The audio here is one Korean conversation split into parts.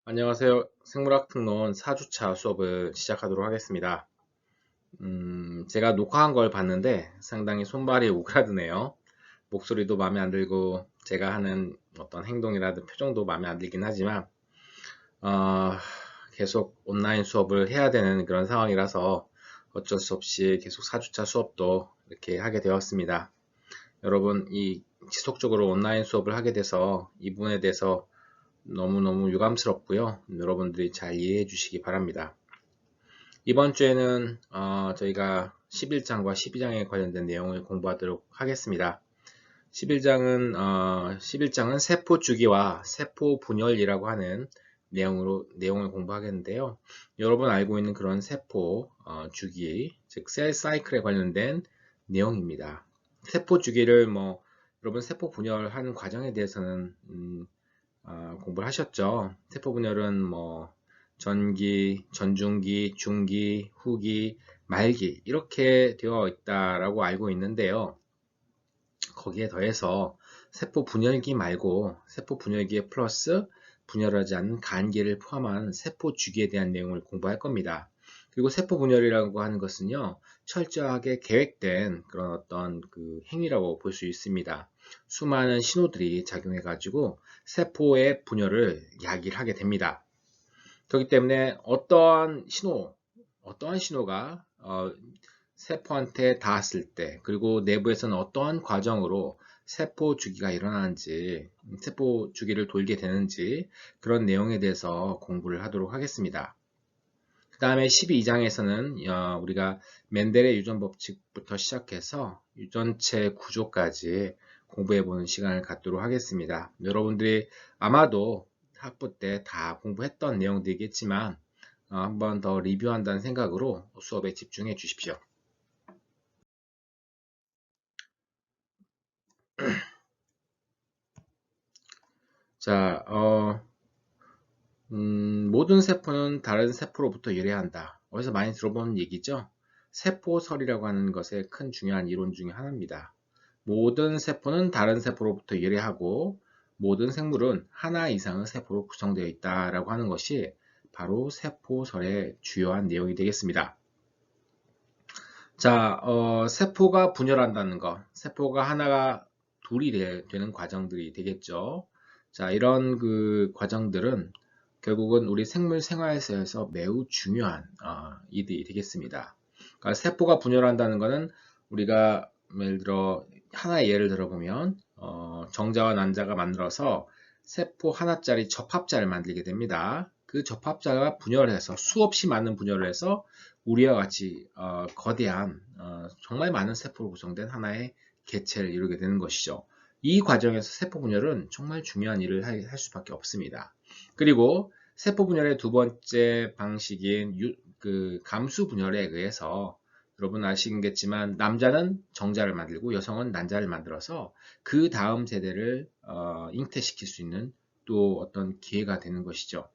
안녕하세요. 생물학 특론 4주차 수업을 시작하도록 하겠습니다. 제가 녹화한 걸 봤는데 상당히 손발이 오그라드네요. 목소리도 마음에 안 들고 제가 하는 어떤 행동이라든 표정도 마음에 안 들긴 하지만 어, 계속 온라인 수업을 해야 되는 그런 상황이라서 어쩔 수 없이 계속 4주차 수업도 이렇게 하게 되었습니다. 여러분, 이 지속적으로 온라인 수업을 하게 돼서 이 부분에 대해서 너무너무 유감스럽고요. 여러분들이 잘 이해해 주시기 바랍니다. 이번 주에는 저희가 11장과 12장에 관련된 내용을 공부하도록 하겠습니다. 11장은 세포 주기와 세포 분열이라고 하는 내용을 공부하겠는데요. 여러분 알고 있는 그런 세포 주기, 즉 셀 사이클에 관련된 내용입니다. 세포 주기를 여러분 세포 분열하는 과정에 대해서는 공부를 하셨죠. 세포 분열은 전기, 전중기, 중기, 후기, 말기 이렇게 되어 있다라고 알고 있는데요. 거기에 더해서 세포 분열기 말고 세포 분열기에 플러스 분열하지 않는 간기를 포함한 세포 주기에 대한 내용을 공부할 겁니다. 그리고 세포 분열이라고 하는 것은요, 철저하게 계획된 그런 어떤 그 행위라고 볼 수 있습니다. 수많은 신호들이 작용해가지고 세포의 분열을 야기를 하게 됩니다. 그렇기 때문에 어떠한 신호가 세포한테 닿았을 때, 그리고 내부에서는 어떠한 과정으로 세포 주기가 일어나는지, 세포 주기를 돌게 되는지 그런 내용에 대해서 공부를 하도록 하겠습니다. 그 다음에 12장에서는 우리가 멘델의 유전 법칙부터 시작해서 유전체 구조까지 공부해보는 시간을 갖도록 하겠습니다. 여러분들이 아마도 학부 때 다 공부했던 내용들이겠지만 한번 더 리뷰한다는 생각으로 수업에 집중해 주십시오. 자, 모든 세포는 다른 세포로부터 유래한다. 어디서 많이 들어본 얘기죠? 세포설이라고 하는 것의 큰 중요한 이론 중에 하나입니다. 모든 세포는 다른 세포로부터 유래하고 모든 생물은 하나 이상의 세포로 구성되어 있다라고 하는 것이 바로 세포설의 주요한 내용이 되겠습니다. 자, 세포가 분열한다는 것, 세포가 하나가 둘이 되는 과정들이 되겠죠. 자, 이런 그 과정들은 결국은 우리 생물 생활에서 매우 중요한 일이 되겠습니다. 그러니까 세포가 분열한다는 것은 우리가 예를 들어 하나의 예를 들어보면 정자와 난자가 만들어서 세포 하나짜리 접합자를 만들게 됩니다. 그 접합자가 분열해서 수없이 많은 분열을 해서 우리와 같이 거대한 정말 많은 세포로 구성된 하나의 개체를 이루게 되는 것이죠. 이 과정에서 세포 분열은 정말 중요한 일을 할 수밖에 없습니다. 그리고 세포 분열의 두 번째 방식인 그 감수 분열에 의해서 여러분 아시겠지만 남자는 정자를 만들고 여성은 난자를 만들어서 그 다음 세대를 잉태시킬 수 있는 또 어떤 기회가 되는 것이죠.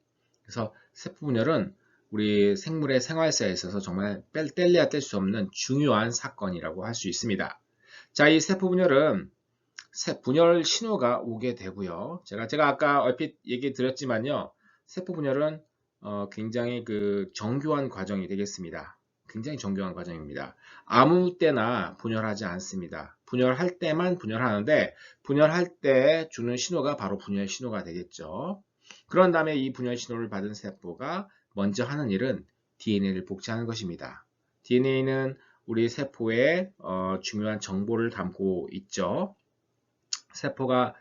그래서 세포 분열은 우리 생물의 생활사에 있어서 정말 뗄래야 뗄 수 없는 중요한 사건이라고 할 수 있습니다. 자, 이 세포 분열은 분열 신호가 오게 되고요. 제가 아까 얼핏 얘기 드렸지만요. 세포 분열은 굉장히 그 정교한 과정이 되겠습니다. 굉장히 정교한 과정입니다. 아무 때나 분열하지 않습니다. 분열할 때만 분열하는데 분열할 때 주는 신호가 바로 분열 신호가 되겠죠. 그런 다음에 이 분열 신호를 받은 세포가 먼저 하는 일은 DNA를 복제하는 것입니다. DNA는 우리 세포의 중요한 정보를 담고 있죠. 세포가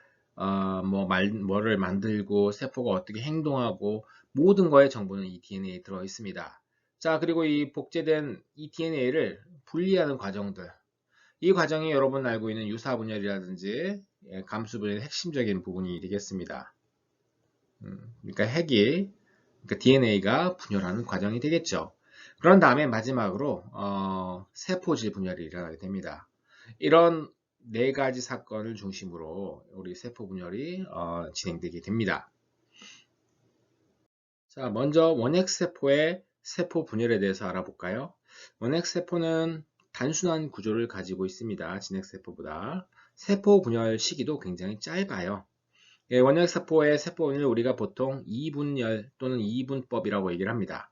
뭐를 만들고 세포가 어떻게 행동하고 모든 거의 정보는 이 DNA에 들어 있습니다. 자, 그리고 이 복제된 이 DNA를 분리하는 과정들. 이 과정이 여러분 알고 있는 유사분열이라든지 감수분열의 핵심적인 부분이 되겠습니다. 그러니까 그러니까 DNA가 분열하는 과정이 되겠죠. 그런 다음에 마지막으로 세포질 분열이 일어나게 됩니다. 이런 네 가지 사건을 중심으로 우리 세포 분열이 진행되게 됩니다. 자, 먼저 원핵세포의 세포 분열에 대해서 알아볼까요? 원핵세포는 단순한 구조를 가지고 있습니다. 진핵세포보다. 세포 분열 시기도 굉장히 짧아요. 예, 원형세포의 세포분열을 우리가 보통 이분열 또는 이분법이라고 얘기를 합니다.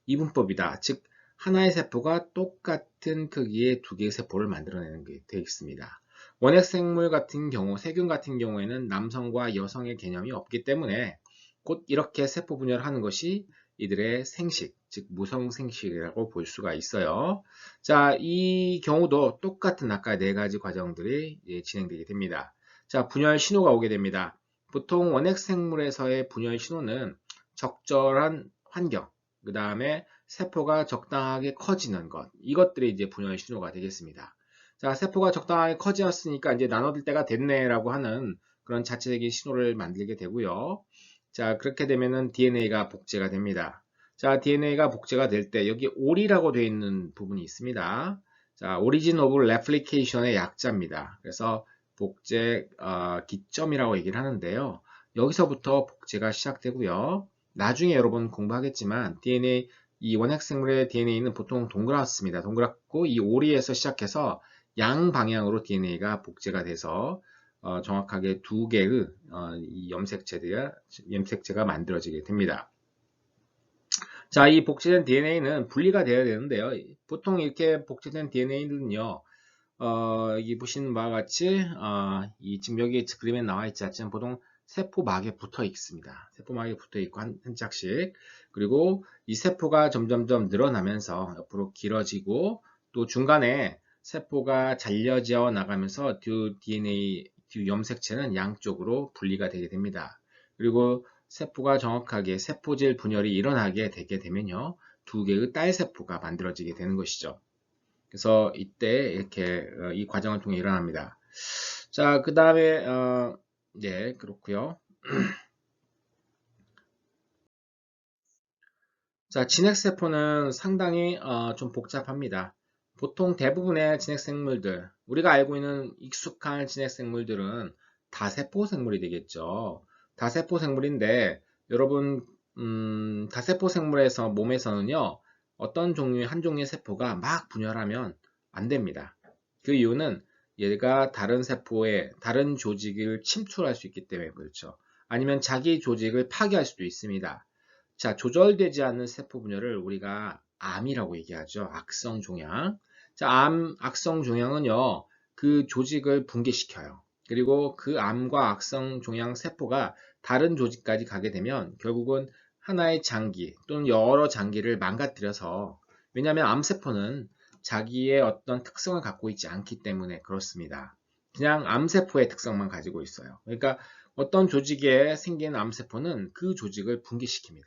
이분법이다. 즉 하나의 세포가 똑같은 크기의 두 개의 세포를 만들어내는 게 되겠습니다. 원핵생물 같은 경우, 세균 같은 경우에는 남성과 여성의 개념이 없기 때문에 곧 이렇게 세포 분열하는 것이 이들의 생식, 즉 무성생식이라고 볼 수가 있어요. 자, 이 경우도 똑같은 아까 네 가지 과정들이 진행되게 됩니다. 자, 분열 신호가 오게 됩니다. 보통 원핵생물에서의 분열 신호는 적절한 환경, 그 다음에 세포가 적당하게 커지는 것, 이것들이 이제 분열 신호가 되겠습니다. 자, 세포가 적당하게 커졌으니까 이제 나눠질 때가 됐네라고 하는 그런 자체적인 신호를 만들게 되고요. 자, 그렇게 되면은 DNA가 복제가 됩니다. 자, DNA가 복제가 될 때 여기 OR이라고 되어 있는 부분이 있습니다. 자, Origin of Replication의 약자입니다. 그래서 복제 기점이라고 얘기를 하는데요. 여기서부터 복제가 시작되고요. 나중에 여러분 공부하겠지만 DNA 이 원핵생물의 DNA는 보통 동그랗습니다. 동그랗고 이 오리에서 시작해서 양 방향으로 DNA가 복제가 돼서 정확하게 두 개의 이 염색체가 만들어지게 됩니다. 자, 이 복제된 DNA는 분리가 되어야 되는데요. 보통 이렇게 복제된 DNA는요. 여기 보시는 바와 같이 지금 여기 그림에 나와 있지 않지만 보통 세포막에 붙어 있습니다. 세포막에 붙어 있고 한 짝씩. 그리고 이 세포가 점점점 늘어나면서 옆으로 길어지고 또 중간에 세포가 잘려져 나가면서 두 DNA, 두 염색체는 양쪽으로 분리가 되게 됩니다. 그리고 세포가 정확하게 세포질 분열이 일어나게 되게 되면요. 두 개의 딸 세포가 만들어지게 되는 것이죠. 그래서 이때 이렇게 이 과정을 통해 일어납니다. 자, 그 다음에 네, 그렇고요. 자, 진핵세포는 상당히 좀 복잡합니다. 보통 대부분의 진핵생물들, 우리가 알고 있는 익숙한 진핵생물들은 다세포생물이 되겠죠. 다세포생물인데 여러분 다세포생물에서 몸에서는요 어떤 종류의 한 종류의 세포가 막 분열하면 안 됩니다. 그 이유는 얘가 다른 세포의 다른 조직을 침투할 수 있기 때문에 그렇죠. 아니면 자기 조직을 파괴할 수도 있습니다. 자, 조절되지 않는 세포 분열을 우리가 암이라고 얘기하죠. 악성 종양. 자, 악성 종양은요, 그 조직을 붕괴시켜요. 그리고 그 암과 악성 종양 세포가 다른 조직까지 가게 되면 결국은 하나의 장기 또는 여러 장기를 망가뜨려서, 왜냐하면 암세포는 자기의 어떤 특성을 갖고 있지 않기 때문에 그렇습니다. 그냥 암세포의 특성만 가지고 있어요. 그러니까 어떤 조직에 생긴 암세포는 그 조직을 붕괴시킵니다.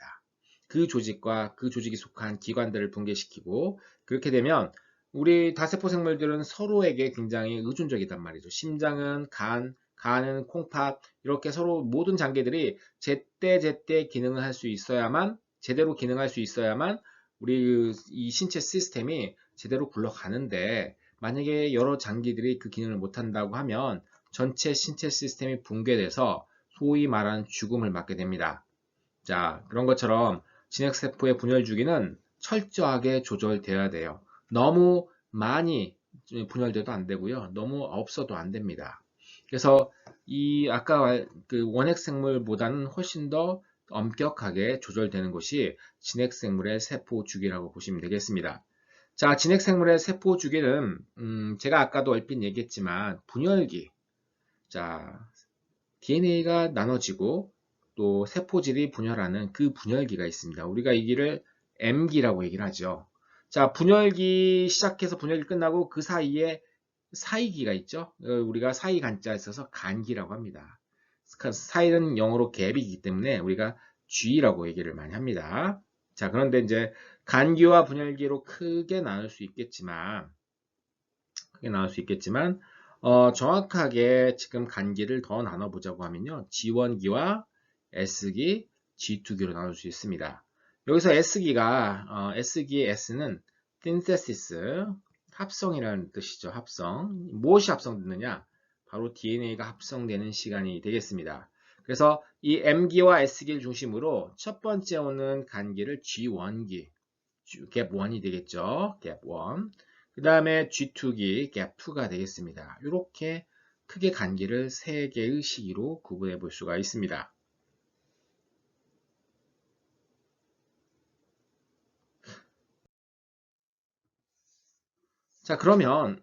그 조직과 그 조직이 속한 기관들을 붕괴시키고, 그렇게 되면 우리 다세포 생물들은 서로에게 굉장히 의존적이단 말이죠. 심장은 간은 콩팥, 이렇게 서로 모든 장기들이 제때 기능을 할 수 있어야만, 제대로 기능할 수 있어야만 우리 이 신체 시스템이 제대로 굴러가는데, 만약에 여러 장기들이 그 기능을 못한다고 하면 전체 신체 시스템이 붕괴돼서 소위 말하는 죽음을 맞게 됩니다. 자, 그런 것처럼 진핵세포의 분열 주기는 철저하게 조절되어야 돼요. 너무 많이 분열돼도 안 되고요. 너무 없어도 안 됩니다. 그래서 이 아까 그 원핵생물보다는 훨씬 더 엄격하게 조절되는 것이 진핵생물의 세포 주기라고 보시면 되겠습니다. 자, 진핵생물의 세포 주기는 제가 아까도 얼핏 얘기했지만 분열기. 자, DNA가 나눠지고 또 세포질이 분열하는 그 분열기가 있습니다. 우리가 이 기를 M기라고 얘기를 하죠. 자, 분열기 시작해서 분열기 끝나고 그 사이에 사이기가 있죠. 우리가 사이 간자에 써서 간기라고 합니다. 사이는 영어로 갭이기 때문에 우리가 G라고 얘기를 많이 합니다. 자, 그런데 이제 간기와 분열기로 크게 나눌 수 있겠지만 정확하게 지금 간기를 더 나눠보자고 하면요. G1기와 S기, G2기로 나눌 수 있습니다. 여기서 S기의 S는 synthesis, 합성이라는 뜻이죠. 합성. 무엇이 합성되느냐? 바로 DNA가 합성되는 시간이 되겠습니다. 그래서 이 M기와 S기를 중심으로 첫 번째 오는 간기를 G1기, 갭 1이 되겠죠. 갭 1. 그 다음에 G2기, 갭 2가 되겠습니다. 이렇게 크게 간기를 3개의 시기로 구분해 볼 수가 있습니다. 자, 그러면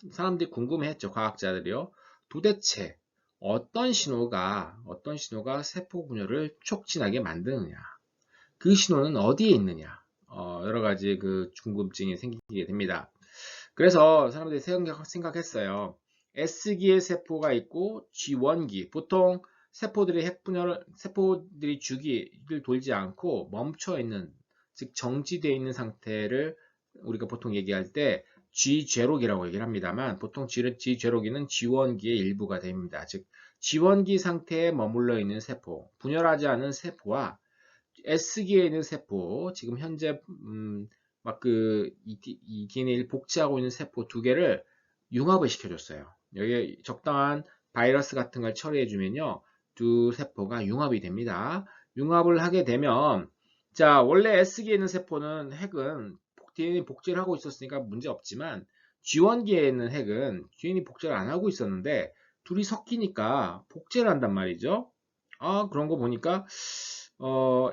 사람들이 궁금해했죠. 과학자들이요. 도대체 어떤 신호가 세포 분열을 촉진하게 만드느냐? 그 신호는 어디에 있느냐? 여러 가지 그 궁금증이 생기게 됩니다. 그래서 사람들이 생각했어요. S기의 세포가 있고 G1기. 보통 세포들이 주기를 돌지 않고 멈춰 있는, 즉 정지되어 있는 상태를 우리가 보통 얘기할 때 G0기라고 얘기를 합니다만, 보통 G0기는 G1기의 일부가 됩니다. 즉 G1기 상태에 머물러 있는 세포, 분열하지 않은 세포와 S기에 있는 세포, 지금 현재 이 DNA를 복제하고 있는 세포 두 개를 융합을 시켜줬어요. 여기에 적당한 바이러스 같은 걸 처리해주면요, 두 세포가 융합이 됩니다. 융합을 하게 되면, 자, 원래 S기에 있는 세포는 핵은 DNA 복제를 하고 있었으니까 문제 없지만, G1기에 있는 핵은 DNA 복제를 안 하고 있었는데, 둘이 섞이니까 복제를 한단 말이죠. 그런 거 보니까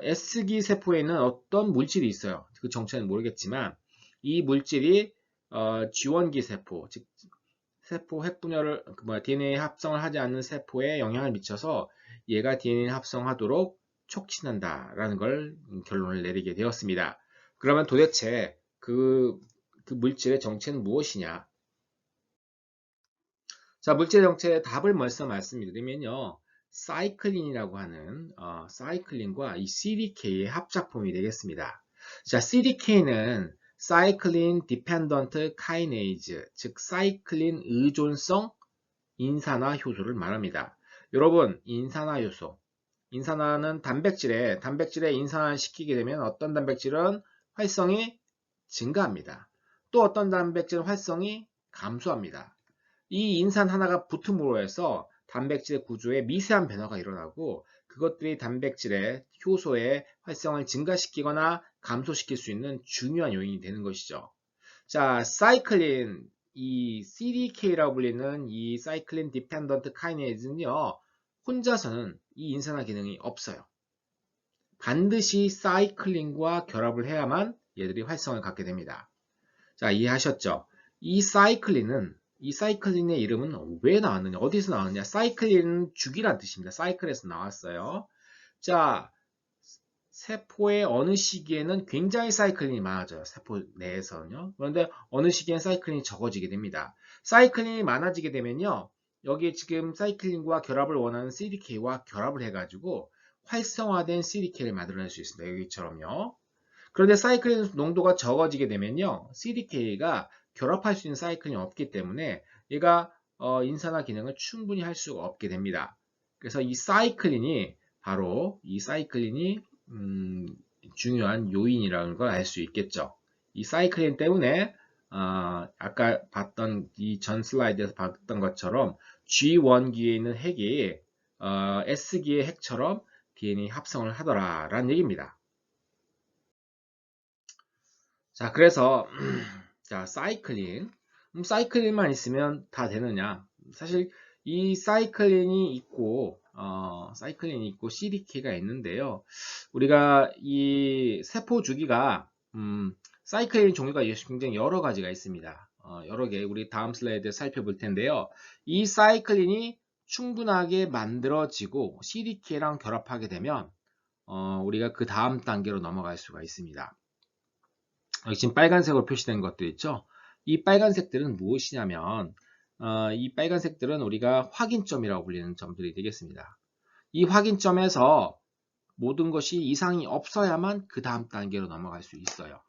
S기 세포에는 어떤 물질이 있어요. 그 정체는 모르겠지만 이 물질이 G1기 세포, 즉 세포 핵분열을 DNA 합성을 하지 않는 세포에 영향을 미쳐서 얘가 DNA 합성하도록 촉진한다라는 걸 결론을 내리게 되었습니다. 그러면 도대체 그 물질의 정체는 무엇이냐? 자, 물질의 정체의 답을 먼저 말씀드리면요. 사이클린이라고 하는 사이클린과 이 CDK의 합작품이 되겠습니다. 자, CDK는 사이클린 디펜던트 카이네이즈, 즉 사이클린 의존성 인산화 효소를 말합니다. 여러분, 인산화 효소, 인산화는 단백질에 인산화를 시키게 되면 어떤 단백질은 활성이 증가합니다. 또 어떤 단백질은 활성이 감소합니다. 이 인산 하나가 붙음으로 해서 단백질 구조에 미세한 변화가 일어나고, 그것들이 단백질의 효소의 활성을 증가시키거나 감소시킬 수 있는 중요한 요인이 되는 것이죠. 자, 사이클린, 이 CDK라고 불리는 이 사이클린 디펜던트 카이네이즈는요, 혼자서는 이 인산화 기능이 없어요. 반드시 사이클린과 결합을 해야만 얘들이 활성을 갖게 됩니다. 자, 이해하셨죠? 이 사이클린의 이름은 왜 나왔느냐? 어디서 나왔느냐? 사이클린은 주기란 뜻입니다. 사이클에서 나왔어요. 자, 세포의 어느 시기에는 굉장히 사이클린이 많아져요. 세포 내에서는요. 그런데 어느 시기엔 사이클린이 적어지게 됩니다. 사이클린이 많아지게 되면요, 여기에 지금 사이클린과 결합을 원하는 CDK와 결합을 해가지고 활성화된 CDK를 만들어낼 수 있습니다. 여기처럼요. 그런데 사이클린 농도가 적어지게 되면요, CDK가 결합할 수 있는 사이클린이 없기 때문에 얘가 인산화 기능을 충분히 할 수가 없게 됩니다. 그래서 바로 이 사이클린이 중요한 요인이라는 걸 알 수 있겠죠. 이 사이클린 때문에 아까 봤던 이 전 슬라이드에서 봤던 것처럼 G1기에 있는 핵이 S기의 핵처럼 DNA 합성을 하더라라는 얘기입니다. 자, 그래서 자, 사이클린만 있으면 다 되느냐? 사실 이 사이클린이 있고 CDK가 있는데요. 우리가 이 세포 주기가 사이클린 종류가 굉장히 여러 가지가 있습니다. 여러 개 우리 다음 슬라이드에 살펴볼 텐데요. 이 사이클린이 충분하게 만들어지고 CDK랑 결합하게 되면 우리가 그 다음 단계로 넘어갈 수가 있습니다. 여기 지금 빨간색으로 표시된 것들 있죠? 이 빨간색들은 무엇이냐면 이 빨간색들은 우리가 확인점이라고 불리는 점들이 되겠습니다. 이 확인점에서 모든 것이 이상이 없어야만 그 다음 단계로 넘어갈 수 있어요.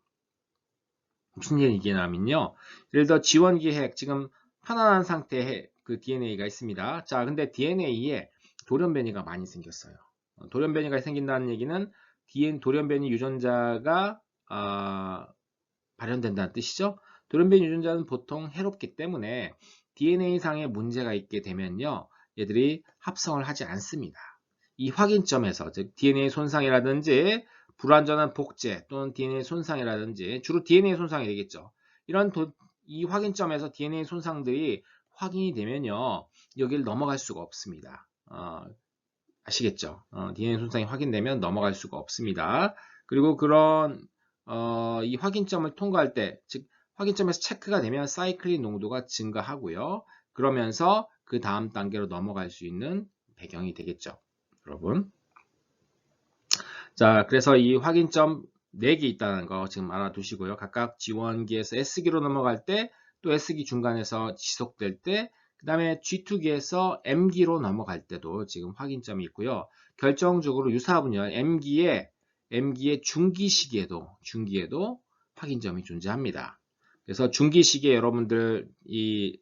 무슨 얘기냐면요, 예를 들어 G1기 핵, 지금 편안한 상태의 그 DNA가 있습니다. 자, 근데 DNA에 돌연변이가 많이 생겼어요. 돌연변이가 생긴다는 얘기는 돌연변이 유전자가 발현된다는 뜻이죠. 돌연변이 유전자는 보통 해롭기 때문에 DNA상에 문제가 있게 되면요, 얘들이 합성을 하지 않습니다. 이 확인점에서, 즉 DNA 손상이라든지 불완전한 복제 또는 DNA 손상이라든지, 주로 DNA 손상이 되겠죠. 이 확인점에서 DNA 손상들이 확인이 되면요, 여기를 넘어갈 수가 없습니다. 아시겠죠? DNA 손상이 확인되면 넘어갈 수가 없습니다. 그리고 그런 이 확인점을 통과할 때, 즉 확인점에서 체크가 되면 사이클린 농도가 증가하고요. 그러면서 그 다음 단계로 넘어갈 수 있는 배경이 되겠죠. 여러분. 자, 그래서 이 확인점 4개 있다는 거 지금 알아두시고요. 각각 G1기에서 S기로 넘어갈 때, 또 S기 중간에서 지속될 때, 그 다음에 G2기에서 M기로 넘어갈 때도 지금 확인점이 있고요. 결정적으로 유사분열 M기의 중기 시기에도 확인점이 존재합니다. 그래서 중기 시기에 여러분들 이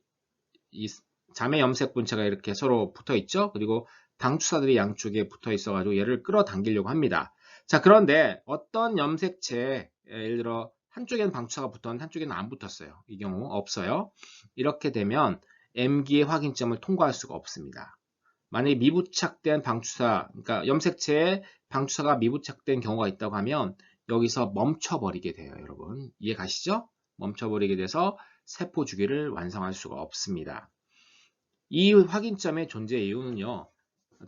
자매 염색 분체가 이렇게 서로 붙어 있죠. 그리고 방추사들이 양쪽에 붙어 있어 가지고 얘를 끌어당기려고 합니다. 자, 그런데 어떤 염색체, 예를 들어 한쪽에는 방추사가 붙었는데 한쪽에는 안 붙었어요. 이 경우 없어요. 이렇게 되면 M기의 확인점을 통과할 수가 없습니다. 만약에 미부착된 방추사, 그러니까 염색체에 방추사가 미부착된 경우가 있다고 하면 여기서 멈춰버리게 돼요. 여러분 이해 가시죠? 멈춰버리게 돼서 세포 주기를 완성할 수가 없습니다. 이 확인점의 존재 이유는요,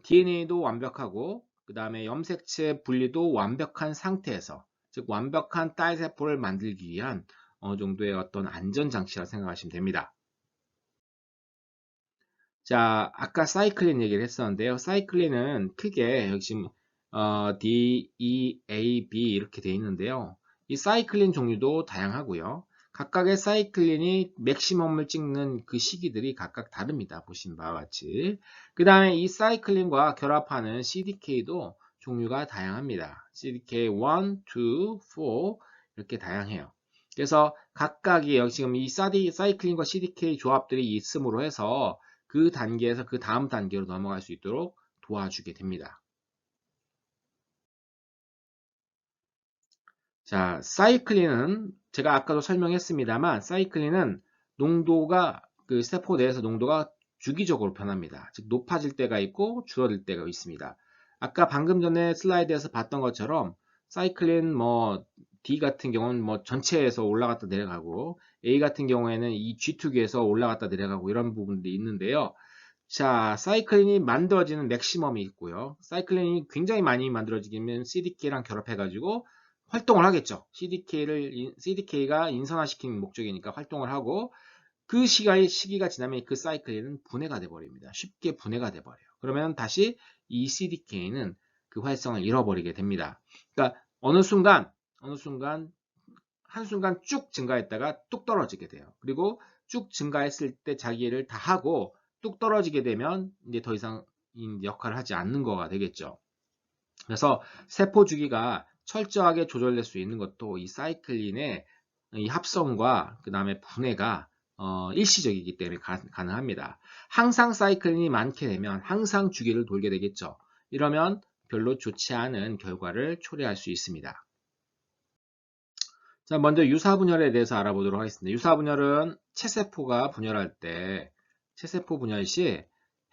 DNA도 완벽하고 그 다음에 염색체 분리도 완벽한 상태에서, 즉 완벽한 딸세포를 만들기 위한 어느 정도의 어떤 안전장치라 생각하시면 됩니다. 자, 아까 사이클린 얘기를 했었는데요. 사이클린은 크게 여기 지금 D, E, A, B 이렇게 되어 있는데요. 이 사이클린 종류도 다양하고요. 각각의 사이클린이 맥시멈을 찍는 그 시기들이 각각 다릅니다. 보신 바와 같이. 그 다음에 이 사이클린과 결합하는 CDK도 종류가 다양합니다. CDK 1, 2, 4 이렇게 다양해요. 그래서 각각이 여기 지금 이 사이클린과 CDK 조합들이 있음으로 해서 그 단계에서 그 다음 단계로 넘어갈 수 있도록 도와주게 됩니다. 자, 사이클린은 제가 아까도 설명했습니다만 사이클린은 농도가 그 세포 내에서 농도가 주기적으로 변합니다. 즉 높아질 때가 있고 줄어들 때가 있습니다. 아까 방금 전에 슬라이드에서 봤던 것처럼 사이클린 D 같은 경우는 전체에서 올라갔다 내려가고 A 같은 경우에는 이 G2기에서 올라갔다 내려가고 이런 부분들이 있는데요. 자, 사이클린이 만들어지는 맥시멈이 있고요. 사이클린이 굉장히 많이 만들어지면 CDK랑 결합해가지고 활동을 하겠죠. CDK가 인산화시키는 목적이니까 활동을 하고 그 시기가 지나면 그 사이클린은 분해가 돼버립니다. 쉽게 분해가 돼버려요. 그러면 다시 이 CDK는 그 활성을 잃어버리게 됩니다. 그러니까 한순간 쭉 증가했다가 뚝 떨어지게 돼요. 그리고 쭉 증가했을 때 자기 일을 다 하고 뚝 떨어지게 되면 이제 더 이상 역할을 하지 않는 거가 되겠죠. 그래서 세포 주기가 철저하게 조절될 수 있는 것도 이 사이클린의 이 합성과 그 다음에 분해가 일시적이기 때문에 가능합니다. 항상 사이클린이 많게 되면 항상 주기를 돌게 되겠죠. 이러면 별로 좋지 않은 결과를 초래할 수 있습니다. 자, 먼저 유사분열에 대해서 알아보도록 하겠습니다. 유사분열은 체세포가 분열할 때, 체세포 분열 시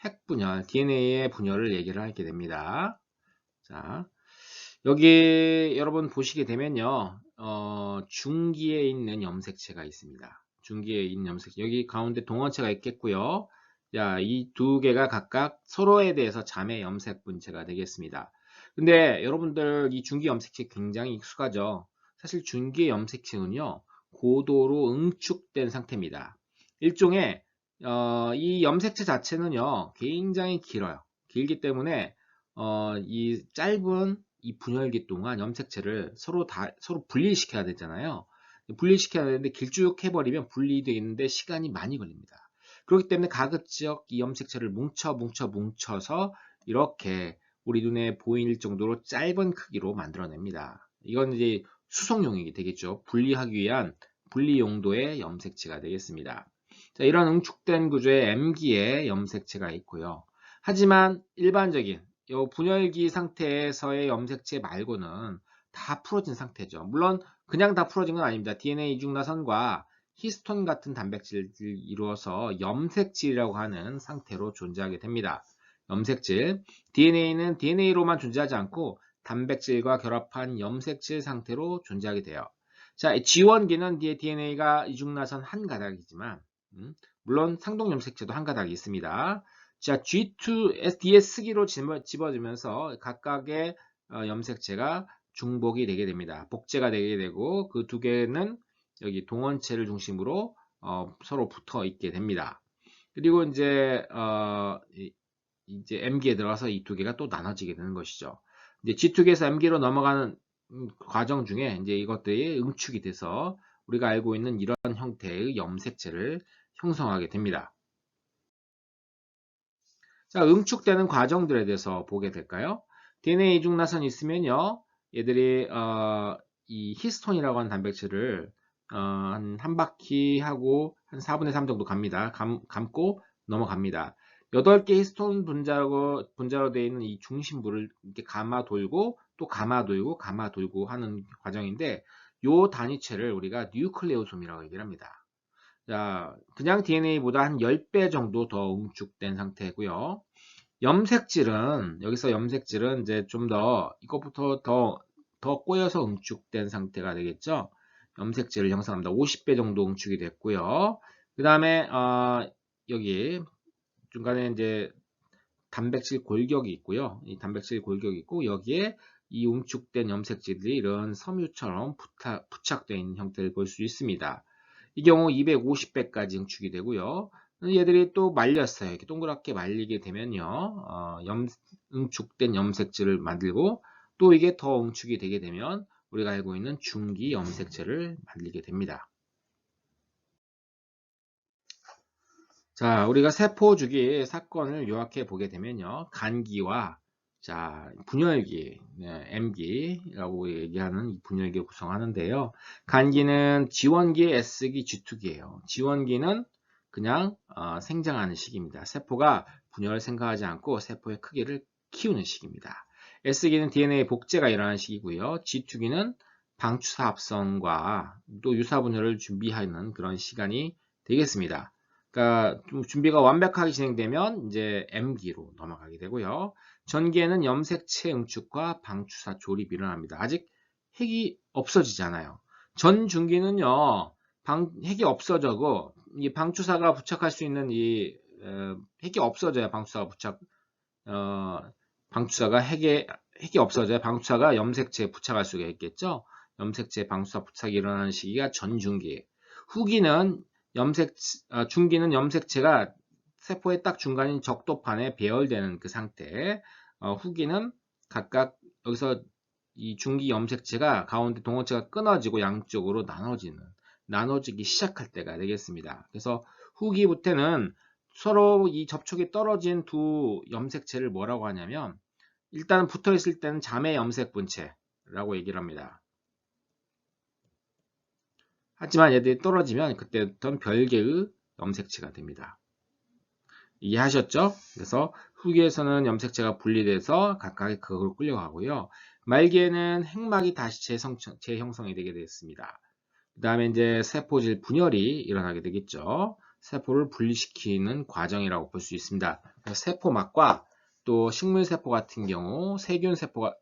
핵분열, DNA의 분열을 얘기를 하게 됩니다. 자, 여기 여러분 보시게 되면요, 중기에 있는 염색체가 있습니다. 중기에 있는 염색체, 여기 가운데 동원체가 있겠고요. 자, 이 두 개가 각각 서로에 대해서 자매 염색 분체가 되겠습니다. 근데 여러분들 이 중기 염색체 굉장히 익숙하죠? 사실 중기 염색체는요, 고도로 응축된 상태입니다. 일종의 이 염색체 자체는요, 굉장히 길어요. 길기 때문에 이 짧은 이 분열기 동안 염색체를 서로 분리시켜야 되잖아요. 분리시켜야 되는데 길쭉해버리면 분리되어 있는데 시간이 많이 걸립니다. 그렇기 때문에 가급적 이 염색체를 뭉쳐서 이렇게 우리 눈에 보일 정도로 짧은 크기로 만들어냅니다. 이건 이제 수송용이 되겠죠. 분리하기 위한 분리 용도의 염색체가 되겠습니다. 자, 이런 응축된 구조의 M기의 염색체가 있고요. 하지만 일반적인 이 분열기 상태에서의 염색체 말고는 다 풀어진 상태죠. 물론 그냥 다 풀어진 건 아닙니다. DNA 이중나선과 히스톤 같은 단백질을 이루어서 염색질이라고 하는 상태로 존재하게 됩니다. 염색질. DNA는 DNA로만 존재하지 않고 단백질과 결합한 염색질 상태로 존재하게 돼요. 자, G1기는 DNA가 이중나선 한 가닥이지만 물론 상동 염색체도 한 가닥이 있습니다. 자, G2, DS기로 집어주면서 각각의 염색체가 중복이 되게 됩니다. 복제가 되게 되고 그 두 개는 여기 동원체를 중심으로 서로 붙어 있게 됩니다. 그리고 이제 M기에 들어가서 이 두 개가 또 나눠지게 되는 것이죠. 이제 G2기에서 M기로 넘어가는 과정 중에 이제 이것들이 응축이 돼서 우리가 알고 있는 이런 형태의 염색체를 형성하게 됩니다. 자, 응축되는 과정들에 대해서 보게 될까요? DNA 이중나선이 있으면요, 얘들이 이 히스톤이라고 하는 단백질을 한 바퀴 하고 한 4분의 3 정도 갑니다. 감고 넘어갑니다. 8개 히스톤 분자로 되어 있는 이 중심부를 이렇게 감아 돌고 또 감아 돌고 감아 돌고 하는 과정인데 요 단위체를 우리가 뉴클레오솜이라고 얘기를 합니다. 자, 그냥 DNA보다 한 10배 정도 더 응축된 상태고요. 여기서 염색질은 이제 좀 더, 이것부터 더 꼬여서 응축된 상태가 되겠죠. 염색질을 형성합니다. 50배 정도 응축이 됐고요. 그 다음에, 여기 중간에 이제 단백질 골격이 있고요. 이 단백질 골격이 있고, 여기에 이 응축된 염색질들이 이런 섬유처럼 부착되어 있는 형태를 볼 수 있습니다. 이 경우 250배까지 응축이 되고요. 얘들이 또 말렸어요. 이렇게 동그랗게 말리게 되면요. 응축된 염색체를 만들고 또 이게 더 응축이 되게 되면 우리가 알고 있는 중기 염색체를 만들게 됩니다. 자, 우리가 세포주기 사건을 요약해 보게 되면요. 간기와 자, 분열기, M기라고 얘기하는 이 분열기를 구성하는데요. 간기는 지원기, S기, G2기예요. 지원기는 그냥 생장하는 시기입니다. 세포가 분열을 생각하지 않고 세포의 크기를 키우는 시기입니다. S기는 DNA 복제가 일어나는 시기고요. G2기는 방추사 합성과 또 유사 분열을 준비하는 그런 시간이 되겠습니다. 그러니까 좀 준비가 완벽하게 진행되면 이제 M기로 넘어가게 되고요. 전기에는 염색체 응축과 방추사 조립이 일어납니다. 아직 핵이 없어지잖아요. 전중기는요, 핵이 없어져고 이 방추사가 부착할 수 있는 핵이 없어져야 방추사가 핵이 없어져야 방추사가 염색체에 부착할 수가 있겠죠. 염색체 방추사 부착이 일어나는 시기가 전중기. 후기는 중기는 염색체가 세포의 딱 중간인 적도판에 배열되는 그 상태. 후기는 각각 여기서 이 중기 염색체가 가운데 동원체가 끊어지고 양쪽으로 나눠지기 시작할 때가 되겠습니다. 그래서 후기부터는 서로 이 접촉이 떨어진 두 염색체를 뭐라고 하냐면 일단 붙어 있을 때는 자매 염색 분체라고 얘기를 합니다. 하지만 얘들이 떨어지면 그때부터는 별개의 염색체가 됩니다. 이해하셨죠? 그래서 후기에서는 염색체가 분리돼서 각각의 그걸 끌려가고요. 말기에는 핵막이 다시 재형성이 되게 되었습니다. 그 다음에 이제 세포질 분열이 일어나게 되겠죠. 세포를 분리시키는 과정이라고 볼 수 있습니다. 세포막과 또 식물세포 같은 경우 세균세포가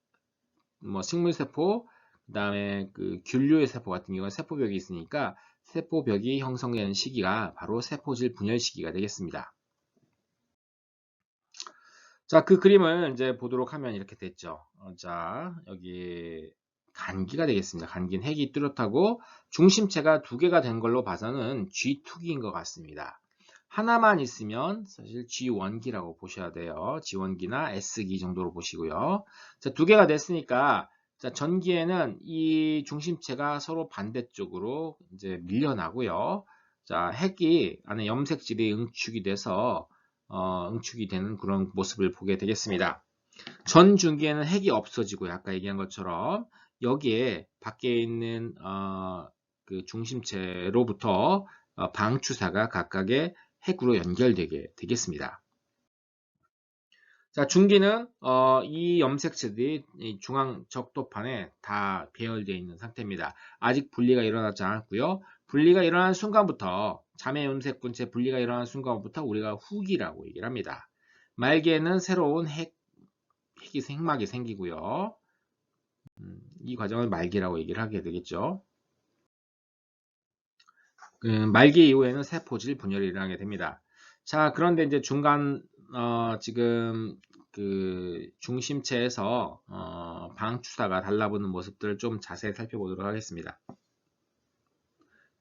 식물세포 그 다음에 그 균류의 세포 같은 경우는 세포벽이 있으니까 세포벽이 형성되는 시기가 바로 세포질 분열 시기가 되겠습니다. 자, 그 그림을 이제 보도록 하면 이렇게 됐죠. 자, 여기 간기가 되겠습니다. 간기는 핵이 뚜렷하고 중심체가 두 개가 된 걸로 봐서는 G2기인 것 같습니다. 하나만 있으면 사실 G1기라고 보셔야 돼요. G1기나 S기 정도로 보시고요. 자, 두 개가 됐으니까 자, 전기에는 이 중심체가 서로 반대쪽으로 이제 밀려나고요. 자, 핵이 안에 염색질이 응축이 돼서 응축이 되는 그런 모습을 보게 되겠습니다. 전 중기에는 핵이 없어지고 아까 얘기한 것처럼 여기에 밖에 있는 그 중심체로부터 방추사가 각각의 핵으로 연결되게 되겠습니다. 자, 중기는 이 염색체들이 이 중앙 적도판에 다 배열되어 있는 상태입니다. 아직 분리가 일어나지 않았고요. 분리가 일어난 순간부터 자매 염색 분체 분리가 일어난 순간부터 우리가 후기라고 얘기를 합니다. 말기에는 새로운 핵막이 생기고요. 이 과정을 말기라고 얘기를 하게 되겠죠. 말기 이후에는 세포질 분열이 일어나게 됩니다. 자, 그런데 이제 중간 지금 그 중심체에서 방추사가 달라붙는 모습들을 좀 자세히 살펴보도록 하겠습니다.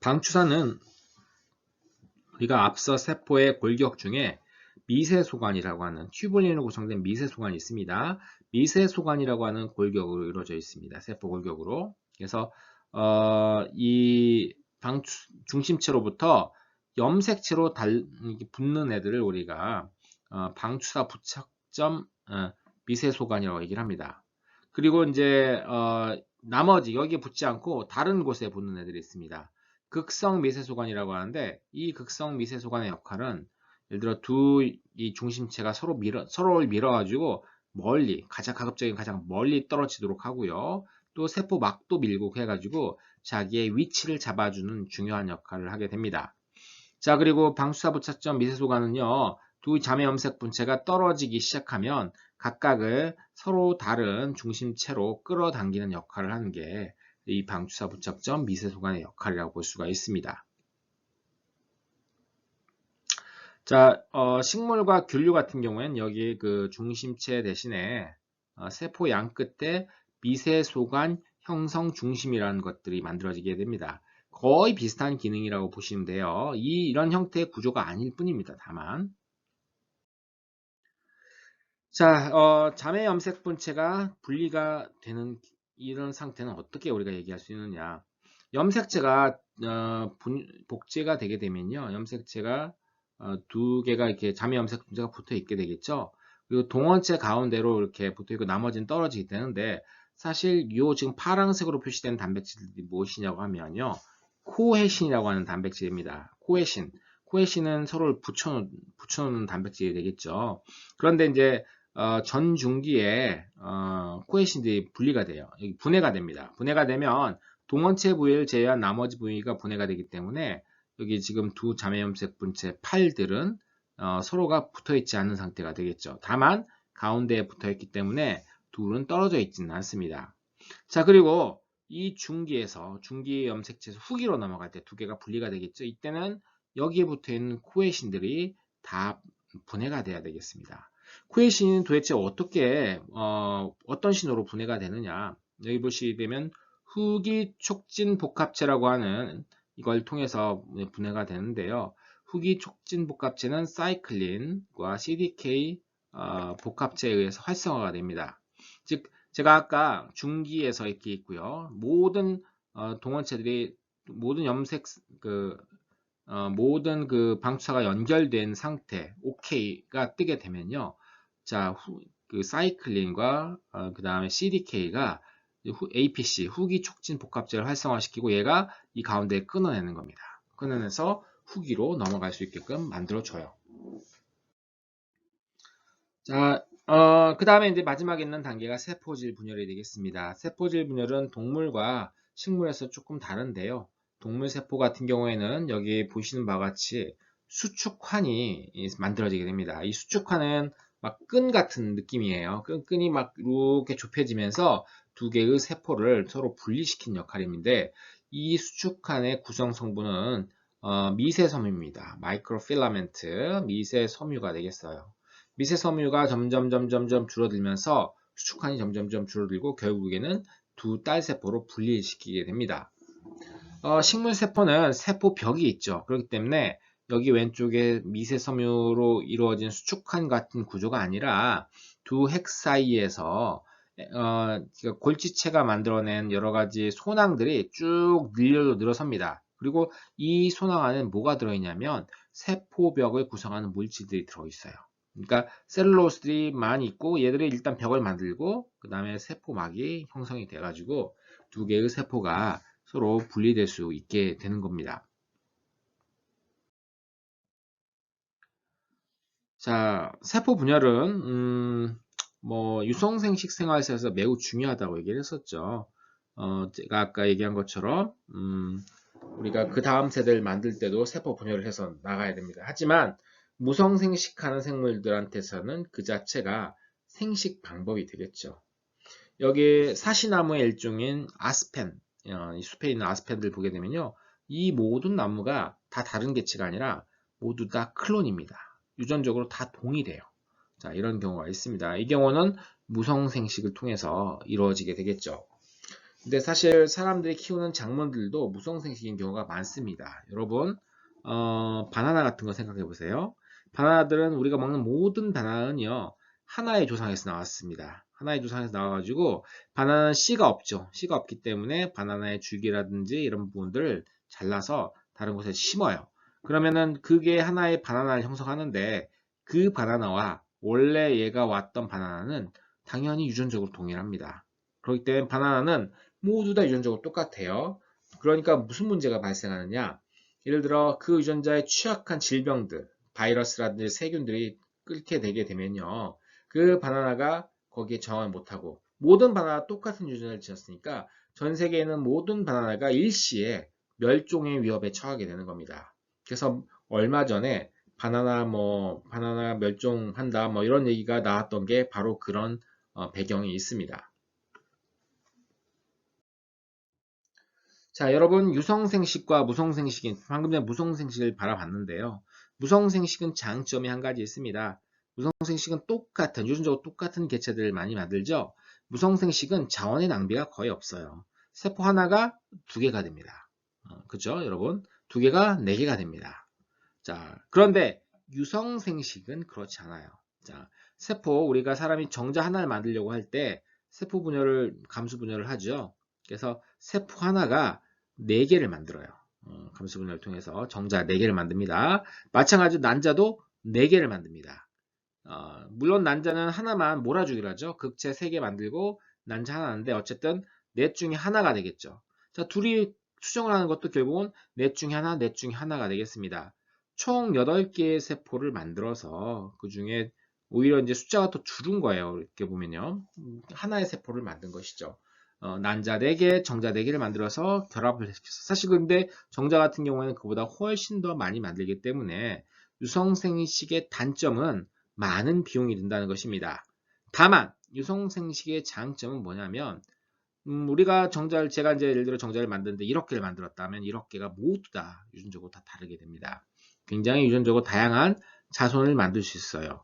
방추사는 우리가 앞서 세포의 골격 중에 미세소관이라고 하는 튜뷸린으로 구성된 미세소관이 있습니다. 미세소관이라고 하는 골격으로 이루어져 있습니다. 세포 골격으로. 그래서 이 중심체로부터 염색체로 붙는 애들을 우리가 방추사 부착점 미세소관이라고 얘기를 합니다. 그리고 이제 나머지 여기에 붙지 않고 다른 곳에 붙는 애들이 있습니다. 극성 미세소관이라고 하는데 이 극성 미세소관의 역할은 예를 들어 이 중심체가 서로를 밀어가지고 멀리 가급적인 가장 멀리 떨어지도록 하고요. 또 세포막도 밀고 해가지고 자기의 위치를 잡아주는 중요한 역할을 하게 됩니다. 자, 그리고 방수사 부착점 미세소관은요, 두 자매 염색 분체가 떨어지기 시작하면 각각을 서로 다른 중심체로 끌어당기는 역할을 하는 게 이 방추사 부착점 미세소관의 역할이라고 볼 수가 있습니다. 자, 식물과 균류 같은 경우에는 여기 그 중심체 대신에 세포 양 끝에 미세소관 형성 중심이라는 것들이 만들어지게 됩니다. 거의 비슷한 기능이라고 보시면 돼요. 이런 형태의 구조가 아닐 뿐입니다. 다만 자, 자매 염색 분체가 분리가 되는 이런 상태는 어떻게 우리가 얘기할 수 있느냐? 염색체가 복제가 되게 되면요, 염색체가 두 개가 이렇게 자매 염색 분체가 붙어 있게 되겠죠. 그리고 동원체 가운데로 이렇게 붙어 있고 나머지는 떨어지게 되는데, 사실 요 지금 파란색으로 표시된 단백질들이 무엇이냐고 하면요, 코헤신이라고 하는 단백질입니다. 코헤신은 서로를 붙여놓는 단백질이 되겠죠. 그런데 이제 전중기에 코헤신들이 분리가 돼요. 여기 분해가 됩니다. 분해가 되면 동원체 부위를 제외한 나머지 부위가 분해가 되기 때문에 여기 지금 두 자매염색 분체 팔들은 서로가 붙어 있지 않은 상태가 되겠죠. 다만 가운데에 붙어 있기 때문에 둘은 떨어져 있지는 않습니다. 자, 그리고 이 중기 염색체에서 후기로 넘어갈 때 두 개가 분리가 되겠죠. 이때는 여기에 붙어 있는 코헤신들이 다 분해가 돼야 되겠습니다. 코헤신은 도대체 어떻게 어떤 신호로 분해가 되느냐? 여기 보시게 되면 후기 촉진 복합체라고 하는 이걸 통해서 분해가 되는데요. 후기 촉진 복합체는 사이클린과 CDK 복합체에 의해서 활성화가 됩니다. 즉 제가 아까 중기에서 이렇게 있고요. 모든 동원체들이 모든 모든 그 방추사가 연결된 상태 OK가 뜨게 되면요. 자, 그 사이클린과 그 다음에 CDK가 APC 후기 촉진 복합체를 활성화시키고 얘가 이 가운데에 끊어내는 겁니다. 끊어내서 후기로 넘어갈 수 있게끔 만들어줘요. 자, 그 다음에 이제 마지막에 있는 단계가 세포질 분열이 되겠습니다. 세포질 분열은 동물과 식물에서 조금 다른데요. 동물 세포 같은 경우에는 여기 보시는 바와 같이 수축환이 만들어지게 됩니다. 이 수축환은 막 끈 같은 느낌이에요. 끈이 막 이렇게 좁혀지면서 두 개의 세포를 서로 분리시킨 역할인데, 이 수축환의 구성 성분은 미세섬유입니다. 마이크로필라멘트, 미세섬유가 되겠어요. 미세섬유가 점점 줄어들면서 수축환이 점점 줄어들고 결국에는 두 딸세포로 분리시키게 됩니다. 식물세포는 세포벽이 있죠. 그렇기 때문에 여기 왼쪽에 미세섬유로 이루어진 수축환 같은 구조가 아니라 두 핵 사이에서 골지체가 만들어낸 여러 가지 소낭들이 쭉 늘어섭니다. 그리고 이 소낭 안에는 뭐가 들어있냐면 세포벽을 구성하는 물질들이 들어있어요. 그러니까 셀룰로스들이 많이 있고 얘들이 일단 벽을 만들고 그 다음에 세포막이 형성이 돼가지고 두 개의 세포가 서로 분리될 수 있게 되는 겁니다. 자, 세포 분열은 뭐 유성생식 생활에서 매우 중요하다고 얘기를 했었죠. 제가 아까 얘기한 것처럼 우리가 그 다음 세대를 만들 때도 세포 분열을 해서 나가야 됩니다. 하지만 무성생식하는 생물들한테서는 그 자체가 생식 방법이 되겠죠. 여기 사시나무의 일종인 아스펜, 이 숲에 있는 아스펜들 보게 되면요, 이 모든 나무가 다 다른 개체가 아니라 모두 다 클론입니다. 유전적으로 다 동일해요. 자, 이런 경우가 있습니다. 이 경우는 무성생식을 통해서 이루어지게 되겠죠. 근데 사실 사람들이 키우는 작물들도 무성생식인 경우가 많습니다. 여러분, 바나나 같은 거 생각해 보세요. 바나나들은 우리가 먹는 모든 바나나는요, 하나의 조상에서 나왔습니다. 하나의 조상에서 나와가지고 바나나는 씨가 없죠. 씨가 없기 때문에 바나나의 줄기라든지 이런 부분들을 잘라서 다른 곳에 심어요. 그러면은 그게 하나의 바나나를 형성하는데 그 바나나와 원래 얘가 왔던 바나나는 당연히 유전적으로 동일합니다. 그렇기 때문에 바나나는 모두 다 유전적으로 똑같아요. 그러니까 무슨 문제가 발생하느냐? 예를 들어 그 유전자에 취약한 질병들, 바이러스라든지 세균들이 끓게 되게 되면요. 그 바나나가 거기에 저항을 못하고 모든 바나나가 똑같은 유전자를 지녔으니까 전 세계에 있는 모든 바나나가 일시에 멸종의 위협에 처하게 되는 겁니다. 그래서 얼마 전에 바나나 멸종한다 뭐 이런 얘기가 나왔던 게 바로 그런 배경이 있습니다. 자, 여러분 유성생식과 무성생식인 방금 전에 무성생식을 바라봤는데요. 무성생식은 장점이 한 가지 있습니다. 무성생식은 유전적으로 똑같은 개체들을 많이 만들죠. 무성생식은 자원의 낭비가 거의 없어요. 세포 하나가 두 개가 됩니다. 그죠, 여러분? 두 개가 네 개가 됩니다. 자, 그런데 유성생식은 그렇지 않아요. 자, 우리가 사람이 정자 하나를 만들려고 할 때 감수 분열을 하죠. 그래서 세포 하나가 4개를 만들어요. 감수 분열을 통해서 정자 4개를 만듭니다. 마찬가지로 난자도 4개를 만듭니다. 물론 난자는 하나만 몰아주기로 하죠. 극체 3개 만들고 난자 하나 하는데 어쨌든 넷 중에 하나가 되겠죠. 자, 둘이 수정을 하는 것도 결국은 넷 중에 하나가 되겠습니다. 총 8개의 세포를 만들어서 그 중에 오히려 이제 숫자가 더 줄은 거예요. 이렇게 보면요. 하나의 세포를 만든 것이죠. 난자 4개, 정자 4개를 만들어서 결합을 시켰어. 사실 근데 정자 같은 경우에는 그보다 훨씬 더 많이 만들기 때문에 유성생식의 단점은 많은 비용이 든다는 것입니다. 다만 유성생식의 장점은 뭐냐면 우리가 제가 이제 예를 들어 정자를 만드는데 1억 개를 만들었다면 1억 개가 모두 다 유전적으로 다 다르게 됩니다. 굉장히 유전적으로 다양한 자손을 만들 수 있어요.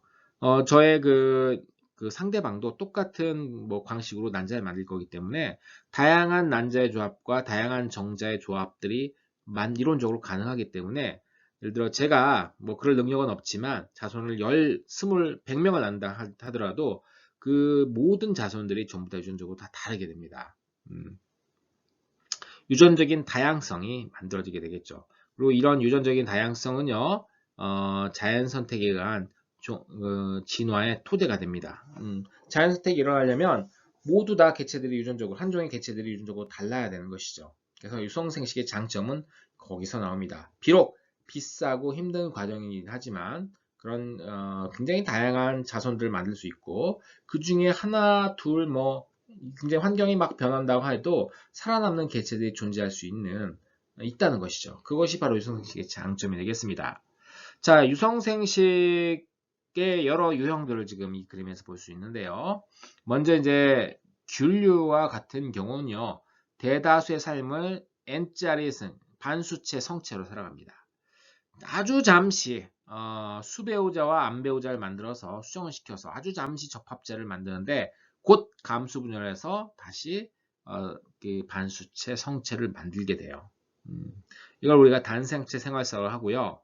저의 그 상대방도 똑같은 뭐 방식으로 난자를 만들 거기 때문에 다양한 난자의 조합과 다양한 정자의 조합들이 이론적으로 가능하기 때문에 예를 들어 제가 뭐 그럴 능력은 없지만 자손을 100명을 낳는다 하더라도 그 모든 자손들이 전부 다 유전적으로 다 다르게 됩니다. 유전적인 다양성이 만들어지게 되겠죠. 그리고 이런 유전적인 다양성은요, 자연 선택에 의한 진화의 토대가 됩니다. 자연 선택이 일어나려면 모두 다 한 종의 개체들이 유전적으로 달라야 되는 것이죠. 그래서 유성생식의 장점은 거기서 나옵니다. 비록 비싸고 힘든 과정이긴 하지만 그런 굉장히 다양한 자손들을 만들 수 있고 그 중에 하나, 둘, 굉장히 환경이 막 변한다고 해도 살아남는 개체들이 존재할 수 있다는 것이죠. 그것이 바로 유성생식의 장점이 되겠습니다. 자, 유성생식의 여러 유형들을 지금 이 그림에서 볼 수 있는데요. 먼저 이제 균류와 같은 경우는요. 대다수의 삶을 N자리 반수체 성체로 살아갑니다. 아주 잠시 수배우자와 안배우자를 만들어서 수정을 시켜서 아주 잠시 적합자를 만드는데 곧 감수 분열해서 다시 그 반수체 성체를 만들게 돼요. 이걸 우리가 단생체 생활사를 하고요.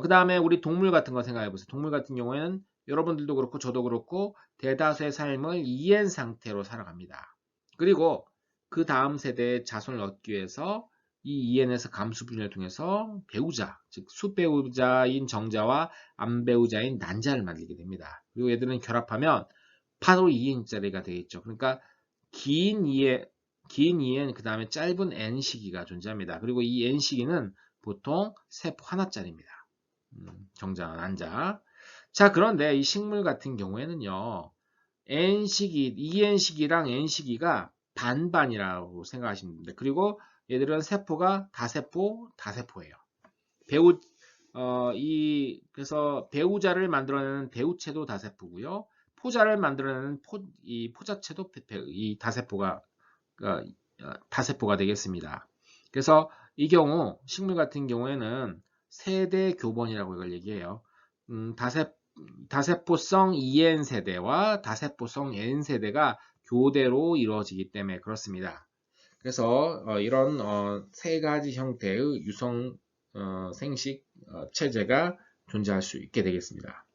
그 다음에 우리 동물 같은 거 생각해 보세요. 동물 같은 경우에는 여러분들도 그렇고 저도 그렇고 대다수의 삶을 EN 상태로 살아갑니다. 그리고 그 다음 세대의 자손을 얻기 위해서 이 EN에서 감수 분열을 통해서 배우자, 즉 수배우자인 정자와 안배우자인 난자를 만들게 됩니다. 그리고 얘들은 결합하면 바로 EN자리가 되겠죠. 그러니까 긴 EN 그 다음에 짧은 N 시기가 존재합니다. 그리고 이 N 시기는 보통 세포 하나짜리입니다. 정자, 난자. 자, 그런데 이 식물 같은 경우에는요. EN N시기가 반반이라고 생각하시면 됩니다. 그리고 얘들은 세포가 다세포예요. 그래서 배우자를 만들어내는 배우체도 다세포고요. 포자를 만들어내는 포자체도 이 다세포가 되겠습니다. 그래서 이 경우 식물 같은 경우에는 세대 교번이라고 이걸 얘기해요. 다세포성 EN 세대와 다세포성 N 세대가 교대로 이루어지기 때문에 그렇습니다. 그래서 이런 세 가지 형태의 유성 생식 체제가 존재할 수 있게 되겠습니다.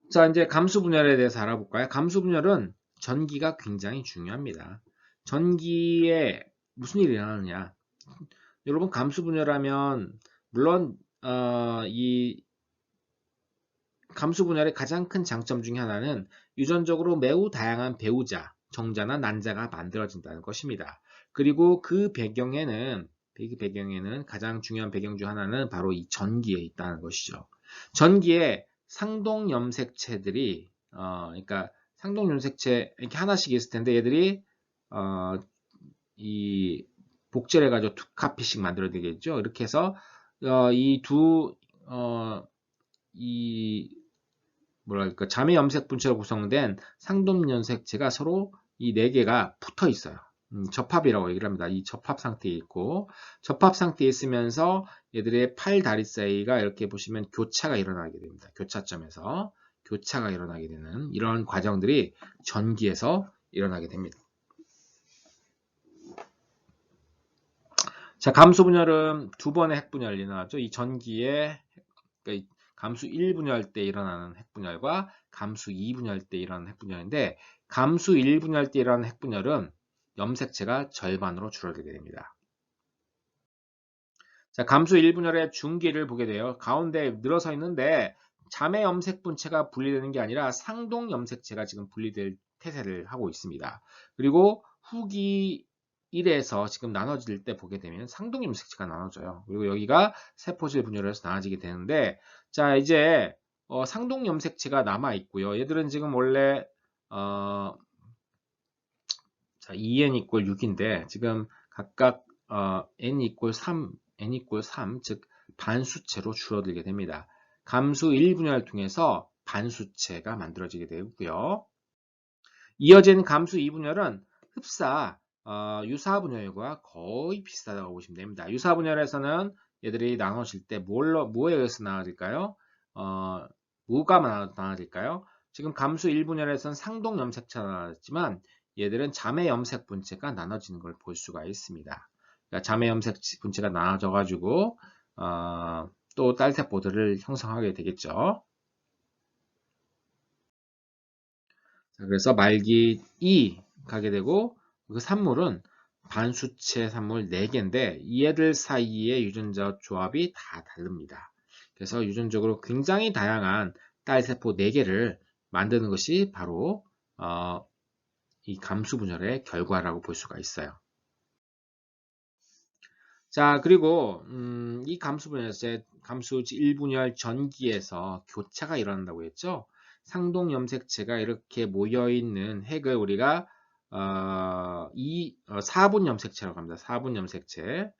자, 이제 감수 분열에 대해서 알아볼까요? 감수 분열은 전기가 굉장히 중요합니다. 전기에 무슨 일이 일어나느냐? 여러분, 감수 분열하면 물론 이 감수 분열의 가장 큰 장점 중에 하나는 유전적으로 매우 다양한 배우자, 정자나 난자가 만들어진다는 것입니다. 그리고 그 배경에는 가장 중요한 배경 중 하나는 바로 이 전기에 있다는 것이죠. 전기에 상동 염색체들이 그러니까 상동 염색체 이렇게 하나씩 있을 텐데 얘들이 이 복제를 해가지고 두 카피씩 만들어야 되겠죠. 이렇게 해서 이 뭐랄까 자매 염색 분체로 구성된 상동 염색체가 서로 이 네 개가 붙어 있어요. 접합이라고 얘기를 합니다. 이 접합 상태에 있고 접합 상태에 있으면서 얘들의 팔 다리 사이가 이렇게 보시면 교차가 일어나게 됩니다. 교차점에서 교차가 일어나게 되는 이런 과정들이 전기에서 일어나게 됩니다. 자, 감수 분열은 두 번의 핵분열이 일어나죠. 이 전기에 그러니까 감수 1분열 때 일어나는 핵분열과 감수 2분열 때 일어나는 핵분열인데 감수 1분열 때 일어나는 핵분열은 염색체가 절반으로 줄어들게 됩니다. 자, 감수 1분열의 중기를 보게 돼요. 가운데 늘어서 있는데 자매 염색 분체가 분리되는 게 아니라 상동 염색체가 지금 분리될 태세를 하고 있습니다. 그리고 후기 1에서 지금 나눠질 때 보게 되면 상동 염색체가 나눠져요. 그리고 여기가 세포질 분열을 해서 나눠지게 되는데 자, 이제 상동 염색체가 남아 있고요. 얘들은 지금 원래 자, 2n 이퀄 6인데 지금 각각 n 이퀄 3, n 이퀄 3, 즉 반수체로 줄어들게 됩니다. 감수 1분열을 통해서 반수체가 만들어지게 되고요. 이어진 감수 2분열은 흡사 유사 분열과 거의 비슷하다고 보시면 됩니다. 유사 분열에서는 얘들이 나눠질 때 뭐에 의해서 나눠질까요? 뭐가 나눠질까요? 지금 감수 1분열에서는 상동 염색체가 나눠졌지만 얘들은 자매 염색 분체가 나눠지는 걸 볼 수가 있습니다. 그러니까 자매 염색 분체가 나눠져 가지고 또 딸세포들을 형성하게 되겠죠. 자, 그래서 말기 2 가게 되고 그 산물은 반수체 산물 4개인데 얘들 사이의 유전자 조합이 다 다릅니다. 그래서 유전적으로 굉장히 다양한 딸세포 4개를 만드는 것이 바로 이 감수 분열의 결과라고 볼 수가 있어요. 자, 그리고 이 감수 분열에서 감수 1분열 전기에서 교차가 일어난다고 했죠. 상동 염색체가 이렇게 모여 있는 핵을 우리가 4분 염색체라고 합니다. 4분 염색체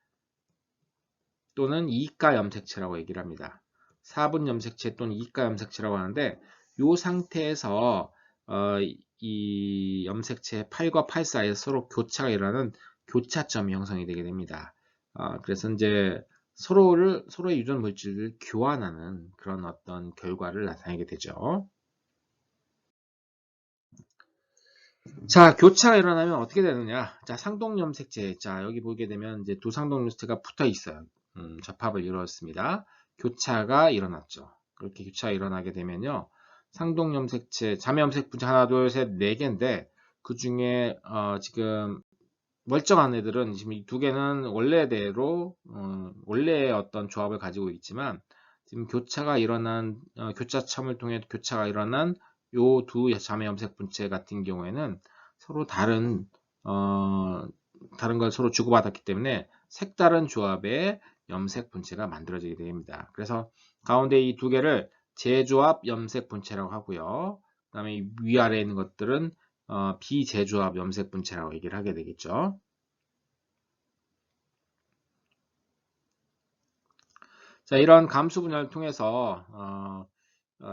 또는 이가 염색체라고 얘기를 합니다. 4분 염색체 또는 이가 염색체라고 하는데 이 상태에서 이 염색체 8과 8 사이에서 서로 교차가 일어나는 교차점이 형성이 되게 됩니다. 그래서 이제 서로의 유전 물질을 교환하는 그런 어떤 결과를 나타내게 되죠. 자, 교차가 일어나면 어떻게 되느냐? 자, 상동 염색체. 자, 여기 보게 되면 이제 두 상동 염색체가 붙어 있어요. 접합을 이루었습니다. 교차가 일어났죠. 그렇게 교차가 일어나게 되면요. 상동 염색체, 자매 염색 분체 하나, 둘, 셋, 네 개인데 그 중에 지금 멀쩡한 애들은 지금 이 두 개는 원래대로 원래의 어떤 조합을 가지고 있지만 지금 교차가 일어난 교차첨을 통해 교차가 일어난 요 두 자매 염색 분체 같은 경우에는 서로 다른 걸 서로 주고받았기 때문에 색다른 조합의 염색 분체가 만들어지게 됩니다. 그래서 가운데 이 두 개를 재조합 염색 분체라고 하고요. 그 다음에 위아래에 있는 것들은 비재조합 염색 분체라고 얘기를 하게 되겠죠. 자, 이런 감수 분열을 통해서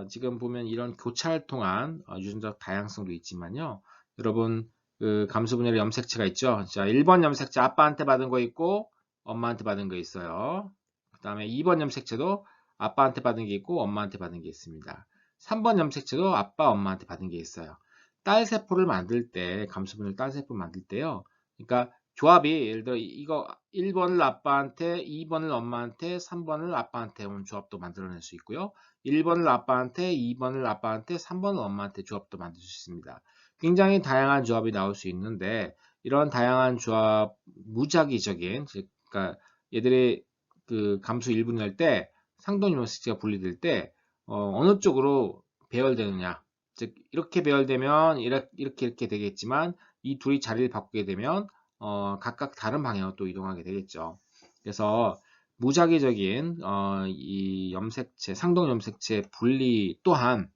지금 보면 이런 교차를 통한 유전적 다양성도 있지만요. 여러분 그 감수 분열의 염색체가 있죠. 자, 1번 염색체 아빠한테 받은 거 있고 엄마한테 받은 거 있어요. 그 다음에 2번 염색체도 아빠한테 받은 게 있고 엄마한테 받은 게 있습니다. 3번 염색체도 아빠, 엄마한테 받은 게 있어요. 딸 세포를 만들 때, 감수분열 딸 세포를 만들 때요. 그러니까 조합이 예를 들어 이거 1번을 아빠한테, 2번을 엄마한테, 3번을 아빠한테 온 조합도 만들어낼 수 있고요. 1번을 아빠한테, 2번을 아빠한테, 3번을 엄마한테 조합도 만들 수 있습니다. 굉장히 다양한 조합이 나올 수 있는데 이런 다양한 조합, 무작위적인, 즉, 그러니까 얘들이 그 감수 1분할 때 상동염색체가 분리될 때 어느 쪽으로 배열되느냐, 즉 이렇게 배열되면 이렇게 되겠지만 이 둘이 자리를 바꾸게 되면 각각 다른 방향으로 또 이동하게 되겠죠. 그래서 무작위적인 이 염색체, 상동염색체 분리 또한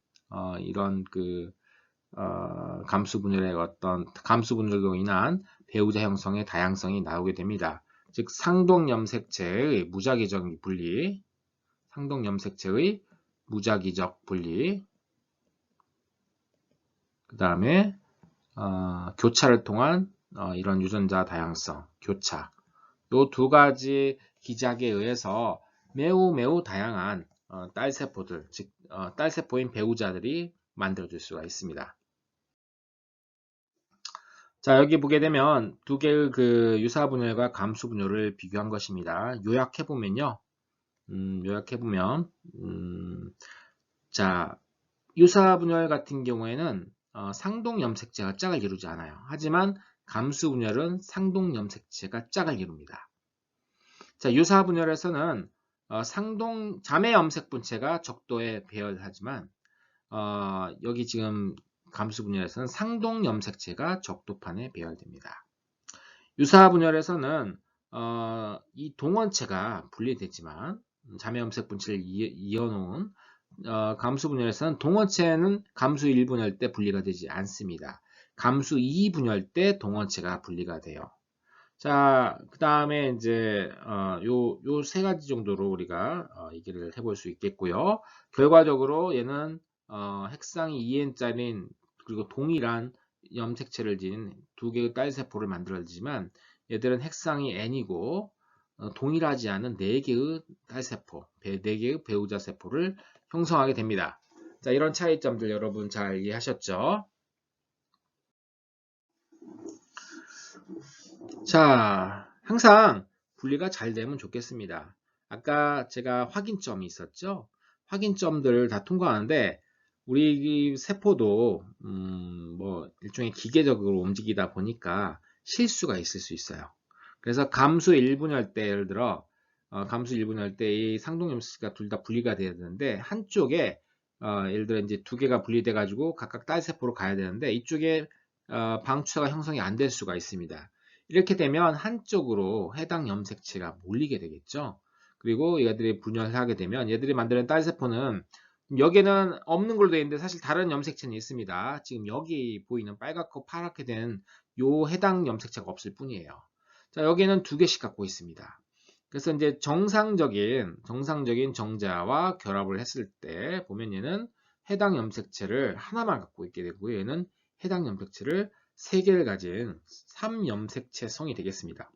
이런 그 감수 분열의 어떤 감수 분열로 인한 배우자 형성의 다양성이 나오게 됩니다. 즉 상동 염색체의 무작위적 분리, 상동 염색체의 무작위적 분리, 그 다음에 교차를 통한 이런 유전자 다양성, 교차. 이 두 가지 기작에 의해서 매우 다양한 딸세포들, 즉 딸세포인 배우자들이 만들어질 수가 있습니다. 자, 여기 보게 되면 두 개의 그 유사분열과 감수분열을 비교한 것입니다. 요약해보면요. 자, 유사분열 같은 경우에는 상동염색체가 짝을 이루지 않아요. 하지만 감수분열은 상동염색체가 짝을 이룹니다. 자, 유사분열에서는 자매염색분체가 적도에 배열하지만 여기 지금 감수분열에서는 상동염색체가 적도판에 배열됩니다. 유사분열에서는 이 동원체가 분리되지만 자매염색분체를 이어놓은 감수분열에서는 동원체는 감수 1분열 때 분리가 되지 않습니다. 감수 2분열 때 동원체가 분리가 돼요. 자, 그 다음에 이제 요 세 가지 정도로 우리가 얘기를 해볼 수 있겠고요. 결과적으로 얘는 핵상이 2N짜리인 그리고 동일한 염색체를 지닌 두 개의 딸세포를 만들어지만 얘들은 핵상이 N이고 동일하지 않은 4개의 딸세포, 4개의 배우자 세포를 형성하게 됩니다. 자, 이런 차이점들 여러분 잘 이해하셨죠? 자, 항상 분리가 잘 되면 좋겠습니다. 아까 제가 확인점이 있었죠? 확인점들을 다 통과하는데 우리 세포도 뭐 일종의 기계적으로 움직이다 보니까 실수가 있을 수 있어요. 그래서 감수 1분열 때 예를 들어 감수 1분열 때 이 상동염색체가 둘 다 분리가 돼야 되는데 한쪽에 예를 들어 이제 두 개가 분리돼 가지고 각각 딸 세포로 가야 되는데 이쪽에 방추사가 형성이 안 될 수가 있습니다. 이렇게 되면 한쪽으로 해당 염색체가 몰리게 되겠죠. 그리고 얘들이 분열을 하게 되면 얘들이 만드는 딸세포는 여기는 없는 걸로 되어 있는데 사실 다른 염색체는 있습니다. 지금 여기 보이는 빨갛고 파랗게 된 요 해당 염색체가 없을 뿐이에요. 자, 여기는 두 개씩 갖고 있습니다. 그래서 이제 정상적인 정자와 결합을 했을 때 보면 얘는 해당 염색체를 하나만 갖고 있게 되고 얘는 해당 염색체를 3개를 가진 3염색체성이 되겠습니다.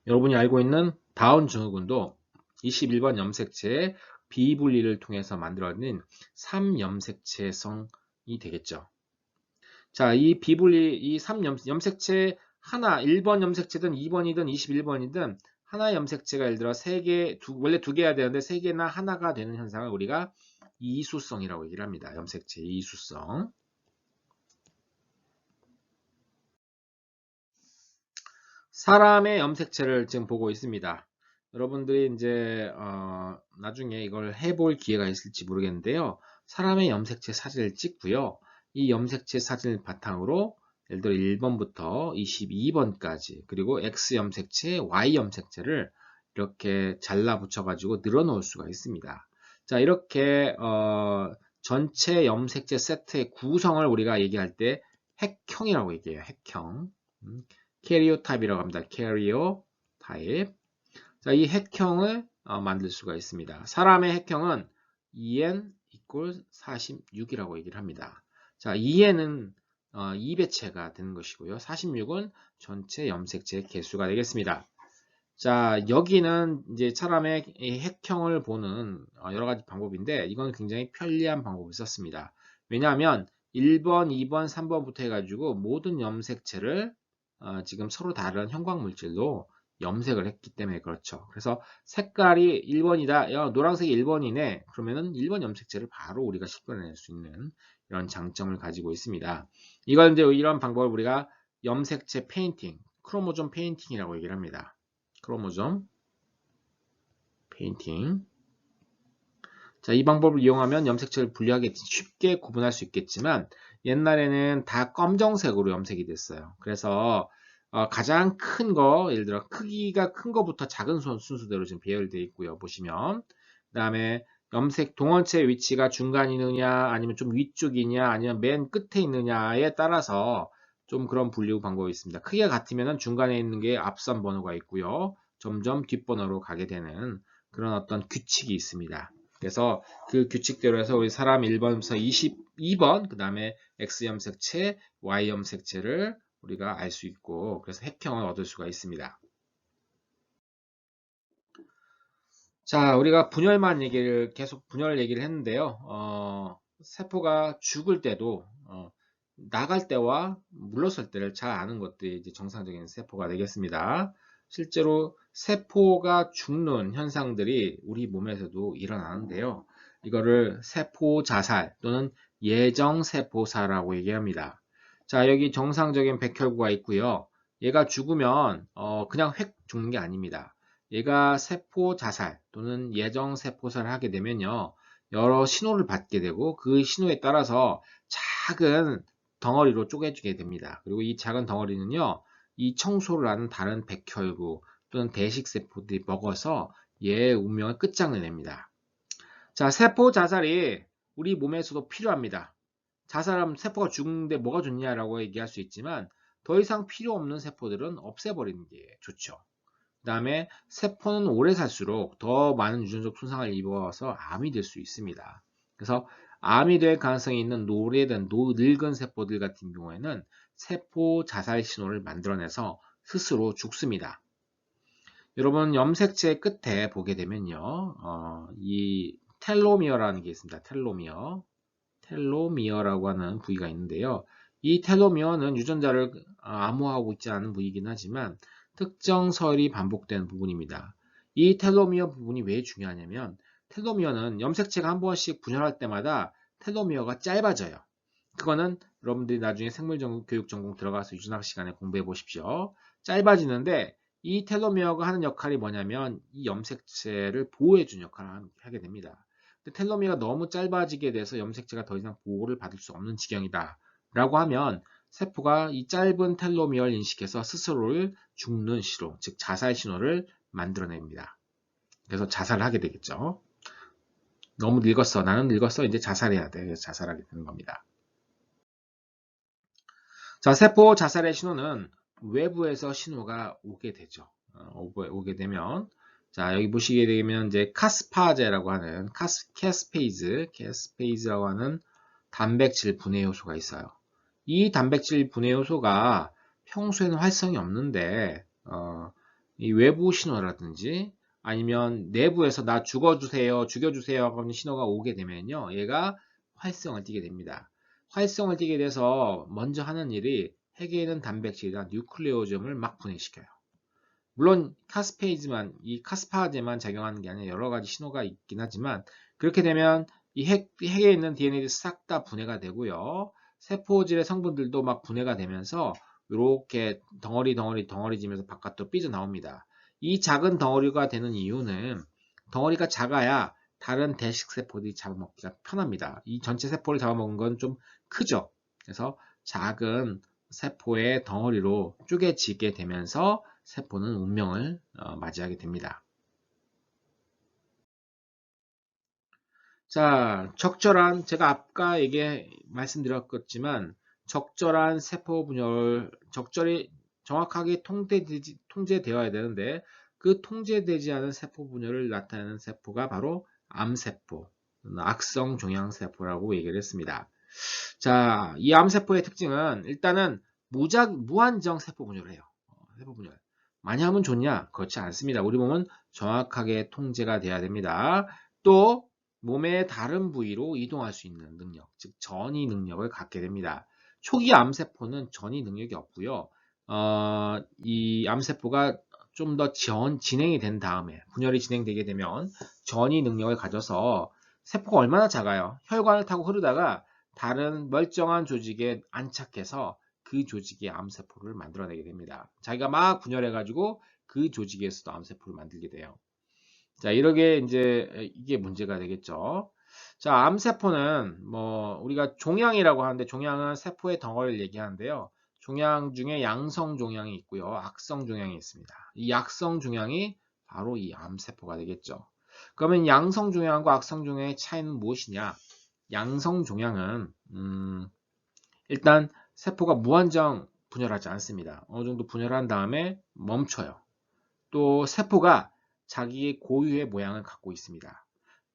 여러분이 알고 있는 다운 증후군도 21번 염색체의 비분리를 통해서 만들어진 3염색체성이 되겠죠. 자, 이 비분리, 이 3염색체 하나, 1번 염색체든 2번이든 21번이든 하나의 염색체가 예를 들어 3개, 원래 2개여야 되는데 3개나 하나가 되는 현상을 우리가 이수성이라고 얘기를 합니다. 염색체 이수성. 사람의 염색체를 지금 보고 있습니다. 여러분들이 이제 나중에 이걸 해볼 기회가 있을지 모르겠는데요. 사람의 염색체 사진을 찍고요. 이 염색체 사진을 바탕으로 예를 들어 1번부터 22번까지 그리고 X 염색체, Y 염색체를 이렇게 잘라 붙여 가지고 늘어 놓을 수가 있습니다. 자, 이렇게 전체 염색체 세트의 구성을 우리가 얘기할 때 핵형이라고 얘기해요. 핵형. 캐리오타입이라고 합니다. 캐리오타입. 자, 이 핵형을 만들 수가 있습니다. 사람의 핵형은 2n equal 46이라고 얘기를 합니다. 자, 2n은 2배체가 되는 것이고요. 46은 전체 염색체 개수가 되겠습니다. 자, 여기는 이제 사람의 이 핵형을 보는 여러 가지 방법인데 이건 굉장히 편리한 방법을 썼습니다. 왜냐하면 1번, 2번, 3번부터 해가지고 모든 염색체를 지금 서로 다른 형광 물질로 염색을 했기 때문에 그렇죠. 그래서 색깔이 1번이다. 야, 노란색이 1번이네. 그러면은 1번 염색체를 바로 우리가 식별해낼 수 있는 이런 장점을 가지고 있습니다. 이걸 이제 이런 방법을 우리가 염색체 페인팅, 크로모좀 페인팅이라고 얘기를 합니다. 크로모점 페인팅. 자, 이 방법을 이용하면 염색체를 분리하게 쉽게 구분할 수 있겠지만 옛날에는 다 검정색으로 염색이 됐어요. 그래서 가장 큰 거, 예를 들어 크기가 큰 거부터 작은 순서대로 지금 배열되어 있고요. 보시면 그 다음에 염색 동원체 위치가 중간이느냐 아니면 좀 위쪽이냐 아니면 맨 끝에 있느냐에 따라서 좀 그런 분류 방법이 있습니다. 크기가 같으면 중간에 있는 게 앞선 번호가 있고요. 점점 뒷번호로 가게 되는 그런 어떤 규칙이 있습니다. 그래서 그 규칙대로 해서 우리 사람 1번부터 22번, 그 다음에 X 염색체, Y 염색체를 우리가 알 수 있고, 그래서 핵형을 얻을 수가 있습니다. 자, 우리가 분열만 얘기를, 계속 분열 얘기를 했는데요. 세포가 죽을 때도, 나갈 때와 물러설 때를 잘 아는 것들이 이제 정상적인 세포가 되겠습니다. 실제로 세포가 죽는 현상들이 우리 몸에서도 일어나는데요. 이거를 세포 자살 또는 예정세포사라고 얘기합니다. 자, 여기 정상적인 백혈구가 있고요. 얘가 죽으면 그냥 획 죽는 게 아닙니다. 얘가 세포 자살 또는 예정 세포살을 하게 되면요. 여러 신호를 받게 되고 그 신호에 따라서 작은 덩어리로 쪼개지게 됩니다. 그리고 이 작은 덩어리는요. 이 청소를 하는 다른 백혈구 또는 대식세포들이 먹어서 얘의 운명을 끝장을 냅니다. 자, 세포 자살이 우리 몸에서도 필요합니다. 자살하면 세포가 죽는데 뭐가 좋냐라고 얘기할 수 있지만 더 이상 필요 없는 세포들은 없애버리는 게 좋죠. 그 다음에 세포는 오래 살수록 더 많은 유전적 손상을 입어서 암이 될 수 있습니다. 그래서 암이 될 가능성이 있는 노래된 늙은 세포들 같은 경우에는 세포 자살 신호를 만들어내서 스스로 죽습니다. 여러분 염색체 끝에 보게 되면요, 이 텔로미어라는 게 있습니다. 텔로미어라고 하는 부위가 있는데요. 이 텔로미어는 유전자를 암호화하고 있지 않은 부위이긴 하지만 특정 서열이 반복되는 부분입니다. 이 텔로미어 부분이 왜 중요하냐면 텔로미어는 염색체가 한 번씩 분열할 때마다 텔로미어가 짧아져요. 그거는 여러분들이 나중에 생물교육 전공 들어가서 유전학 시간에 공부해 보십시오. 짧아지는데 이 텔로미어가 하는 역할이 뭐냐면 이 염색체를 보호해 주는 역할을 하게 됩니다. 텔로미어가 너무 짧아지게 돼서 염색체가 더 이상 보호를 받을 수 없는 지경이다 라고 하면 세포가 이 짧은 텔로미어를 인식해서 스스로를 죽는 신호, 즉 자살 신호를 만들어냅니다. 그래서 자살을 하게 되겠죠. 너무 늙었어. 나는 늙었어. 이제 자살해야 돼. 그래서 자살하게 되는 겁니다. 자, 세포 자살의 신호는 외부에서 신호가 오게 되죠. 오게 되면 자, 여기 보시게 되면 이제 카스파제라고 하는 캐스페이즈라고 하는 단백질 분해 요소가 있어요. 이 단백질 분해 요소가 평소에는 활성이 없는데 이 외부 신호라든지 아니면 내부에서 나 죽여주세요 하는 신호가 오게 되면요. 얘가 활성을 띠게 됩니다. 활성을 띠게 돼서 먼저 하는 일이 핵에 있는 단백질이나 뉴클레오즘을 막 분해시켜요. 물론 이 카스파제만 작용하는 게 아니라 여러 가지 신호가 있긴 하지만 그렇게 되면 이 핵에 있는 DNA들이 싹 다 분해가 되고요. 세포질의 성분들도 막 분해가 되면서 이렇게 덩어리지면서 바깥으로 삐져나옵니다. 이 작은 덩어리가 되는 이유는 덩어리가 작아야 다른 대식 세포들이 잡아먹기가 편합니다. 이 전체 세포를 잡아먹은 건 좀 크죠. 그래서 작은 세포의 덩어리로 쪼개지게 되면서 세포는 운명을 맞이하게 됩니다. 자, 제가 아까 말씀드렸겠지만 적절한 세포 분열, 적절히 정확하게 통제되어야 되는데 그 통제되지 않은 세포 분열을 나타내는 세포가 바로 암세포, 악성 종양세포라고 얘기를 했습니다. 자, 이 암세포의 특징은 일단은 무한정 세포 분열을 해요. 세포 분열. 많이 하면 좋냐? 그렇지 않습니다. 우리 몸은 정확하게 통제가 돼야 됩니다. 또 몸의 다른 부위로 이동할 수 있는 능력, 즉 전이 능력을 갖게 됩니다. 초기 암세포는 전이 능력이 없고요. 이 암세포가 좀 더 진행이 된 다음에 분열이 진행되게 되면 전이 능력을 가져서 세포가 얼마나 작아요. 혈관을 타고 흐르다가 다른 멀쩡한 조직에 안착해서 그 조직의 암세포를 만들어내게 됩니다. 자기가 막 분열해가지고 그 조직에서도 암세포를 만들게 돼요. 자, 이렇게 이제 이게 문제가 되겠죠. 자, 암세포는 뭐 우리가 종양이라고 하는데 종양은 세포의 덩어리를 얘기하는데요. 종양 중에 양성 종양이 있고요. 악성 종양이 있습니다. 이 악성 종양이 바로 이 암세포가 되겠죠. 그러면 양성 종양과 악성 종양의 차이는 무엇이냐? 양성 종양은 일단 세포가 무한정 분열하지 않습니다. 어느 정도 분열한 다음에 멈춰요. 또 세포가 자기의 고유의 모양을 갖고 있습니다.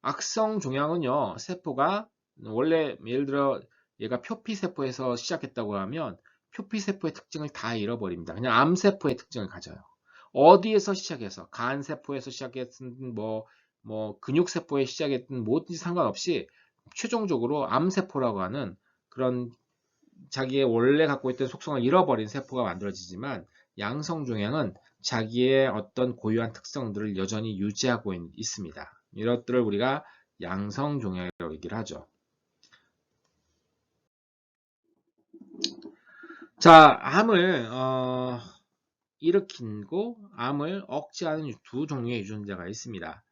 악성 종양은요, 세포가 원래 예를 들어 얘가 표피세포에서 시작했다고 하면 표피세포의 특징을 다 잃어버립니다. 그냥 암세포의 특징을 가져요. 어디에서 시작해서 간세포에서 시작했든 뭐 근육세포에 시작했든 뭐든지 상관없이 최종적으로 암세포라고 하는 그런 자기의 원래 갖고 있던 속성을 잃어버린 세포가 만들어지지만 양성종양은 자기의 어떤 고유한 특성들을 여전히 유지하고 있습니다. 이것들을 우리가 양성종양이라고 얘기를 하죠. 자, 암을 일으키고 암을 억제하는 두 종류의 유전자가 있습니다.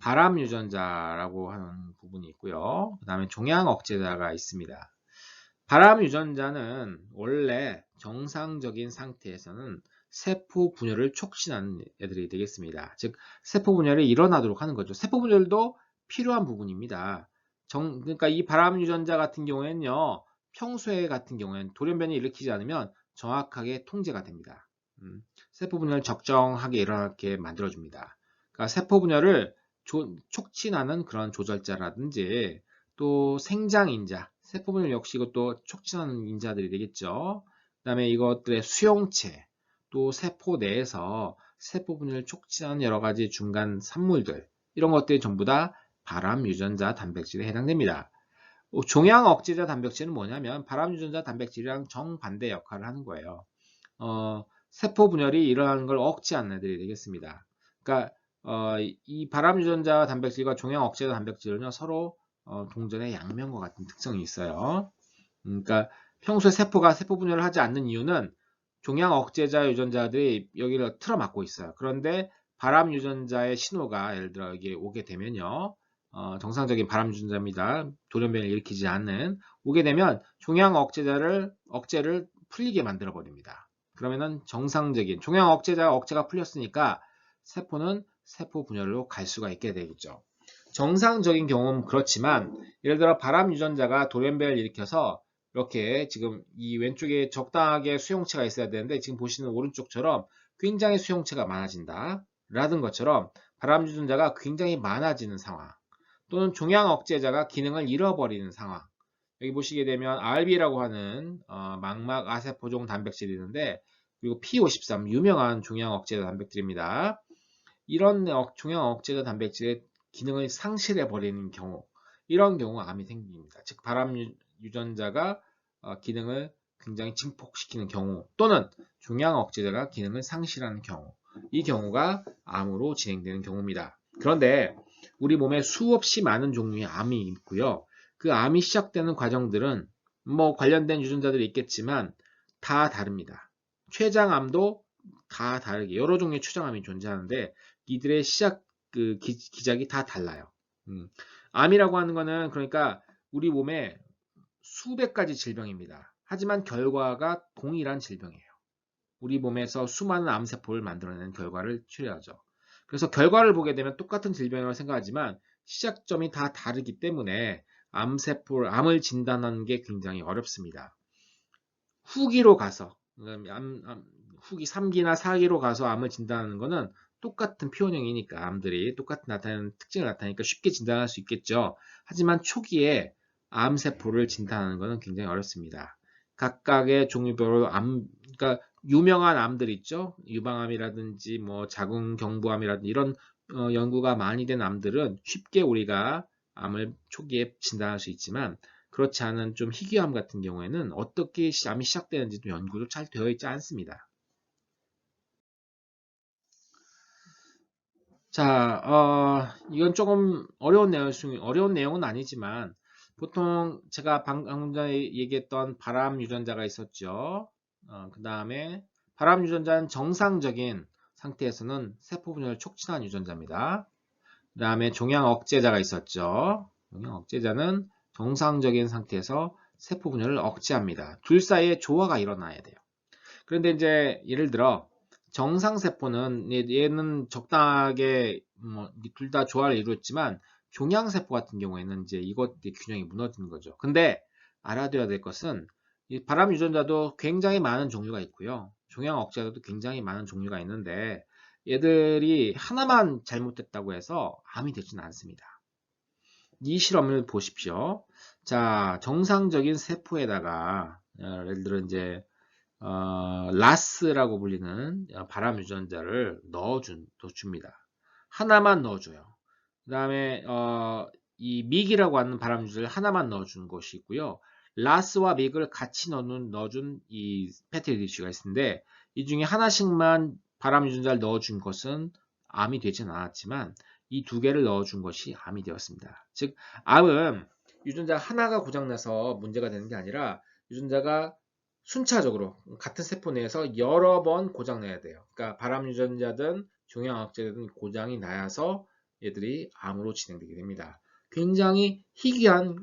발암 유전자라고 하는 부분이 있고요. 그 다음에 종양 억제자가 있습니다. 발암 유전자는 원래 정상적인 상태에서는 세포 분열을 촉진하는 애들이 되겠습니다. 즉 세포 분열이 일어나도록 하는 거죠. 세포 분열도 필요한 부분입니다. 그러니까 이 발암 유전자 같은 경우에는요. 평소에 같은 경우에는 돌연변이 일으키지 않으면 정확하게 통제가 됩니다. 세포 분열을 적정하게 일어나게 만들어줍니다. 그러니까 세포 분열을 촉진하는 그런 조절자라든지 또 생장인자, 세포분열 역시 이것도 촉진하는 인자들이 되겠죠. 그 다음에 이것들의 수용체, 또 세포 내에서 세포분열을 촉진하는 여러 가지 중간 산물들, 이런 것들이 전부 다 발암 유전자 단백질에 해당됩니다. 종양 억제자 단백질은 뭐냐면 발암 유전자 단백질이랑 정반대 역할을 하는 거예요. 세포 분열이 일어나는 걸 억제하는 애들이 되겠습니다. 그러니까 이 발암 유전자 단백질과 종양 억제자 단백질은요 서로 동전의 양면과 같은 특성이 있어요. 그러니까 평소에 세포가 세포 분열을 하지 않는 이유는 종양 억제자 유전자들이 여기를 틀어막고 있어요. 그런데 발암 유전자의 신호가 예를 들어 여기 오게 되면요. 정상적인 발암 유전자입니다. 돌연변이를 일으키지 않는 오게 되면 종양 억제를 풀리게 만들어 버립니다. 그러면은 정상적인 종양 억제가 풀렸으니까 세포는 세포 분열로 갈 수가 있게 되겠죠. 정상적인 경우는 그렇지만 예를 들어 발암 유전자가 돌연변이를 일으켜서 이렇게 지금 이 왼쪽에 적당하게 수용체가 있어야 되는데 지금 보시는 오른쪽처럼 굉장히 수용체가 많아진다 라는 것처럼 발암 유전자가 굉장히 많아지는 상황 또는 종양 억제자가 기능을 잃어버리는 상황. 여기 보시게 되면 RB라고 하는 망막 아세포종 단백질이 있는데 그리고 P53 유명한 종양 억제자 단백질입니다. 이런 종양 억제자 단백질의 기능을 상실해 버리는 경우, 이런 경우 암이 생깁니다. 즉 발암 유전자가 기능을 굉장히 증폭시키는 경우 또는 종양 억제자가 기능을 상실하는 경우, 이 경우가 암으로 진행되는 경우입니다. 그런데 우리 몸에 수없이 많은 종류의 암이 있고요. 그 암이 시작되는 과정들은 뭐 관련된 유전자들이 있겠지만 다 다릅니다. 췌장암도 다 다르게 여러 종류의 췌장암이 존재하는데 이들의 시작 기작이 다 달라요. 암이라고 하는 거는 그러니까 우리 몸에 수백 가지 질병입니다. 하지만 결과가 동일한 질병이에요. 우리 몸에서 수많은 암세포를 만들어내는 결과를 추려하죠. 그래서 결과를 보게 되면 똑같은 질병이라고 생각하지만 시작점이 다 다르기 때문에 암을 진단하는 게 굉장히 어렵습니다. 후기로 가서 후기 3기나 4기로 가서 암을 진단하는 거는 똑같은 표현형이니까 암들이 똑같은 특징을 나타내니까 쉽게 진단할 수 있겠죠. 하지만 초기에 암세포를 진단하는 것은 굉장히 어렵습니다. 각각의 종류별로 그러니까 유명한 암들 있죠. 유방암이라든지 뭐 자궁경부암이라든지 이런 연구가 많이 된 암들은 쉽게 우리가 암을 초기에 진단할 수 있지만 그렇지 않은 좀 희귀암 같은 경우에는 어떻게 암이 시작되는지도 연구도 잘 되어 있지 않습니다. 자, 이건 조금 어려운 내용은 아니지만 보통 제가 방금 전에 얘기했던 발암 유전자가 있었죠. 그 다음에 발암 유전자는 정상적인 상태에서는 세포 분열을 촉진한 유전자입니다. 그 다음에 종양 억제자가 있었죠. 종양 억제자는 정상적인 상태에서 세포 분열을 억제합니다. 둘 사이에 조화가 일어나야 돼요. 그런데 이제 예를 들어 정상세포는 얘는 적당하게 둘 다 조화를 이루었지만 종양세포 같은 경우에는 이제 이것의 균형이 무너지는 거죠. 근데 알아둬야 될 것은 이 발암 유전자도 굉장히 많은 종류가 있고요. 종양 억제자도 굉장히 많은 종류가 있는데 얘들이 하나만 잘못됐다고 해서 암이 되지는 않습니다. 이 실험을 보십시오. 자, 정상적인 세포에다가 예를 들어 이제 라스라고 불리는 발암 유전자를 넣어줍니다. 하나만 넣어줘요. 그 다음에 이 믹이라고 하는 발암 유전자를 하나만 넣어준 것이 있고요. 라스와 믹을 같이 넣어준 이 패트리 디쉬가 있는데 이 중에 하나씩만 발암 유전자를 넣어준 것은 암이 되진 않았지만 이 두 개를 넣어준 것이 암이 되었습니다. 즉 암은 유전자 하나가 고장나서 문제가 되는 게 아니라 유전자가 순차적으로 같은 세포 내에서 여러 번 고장내야 돼요. 그러니까 발암 유전자든 종양악제든 고장이 나서 얘들이 암으로 진행되게 됩니다. 굉장히 희귀한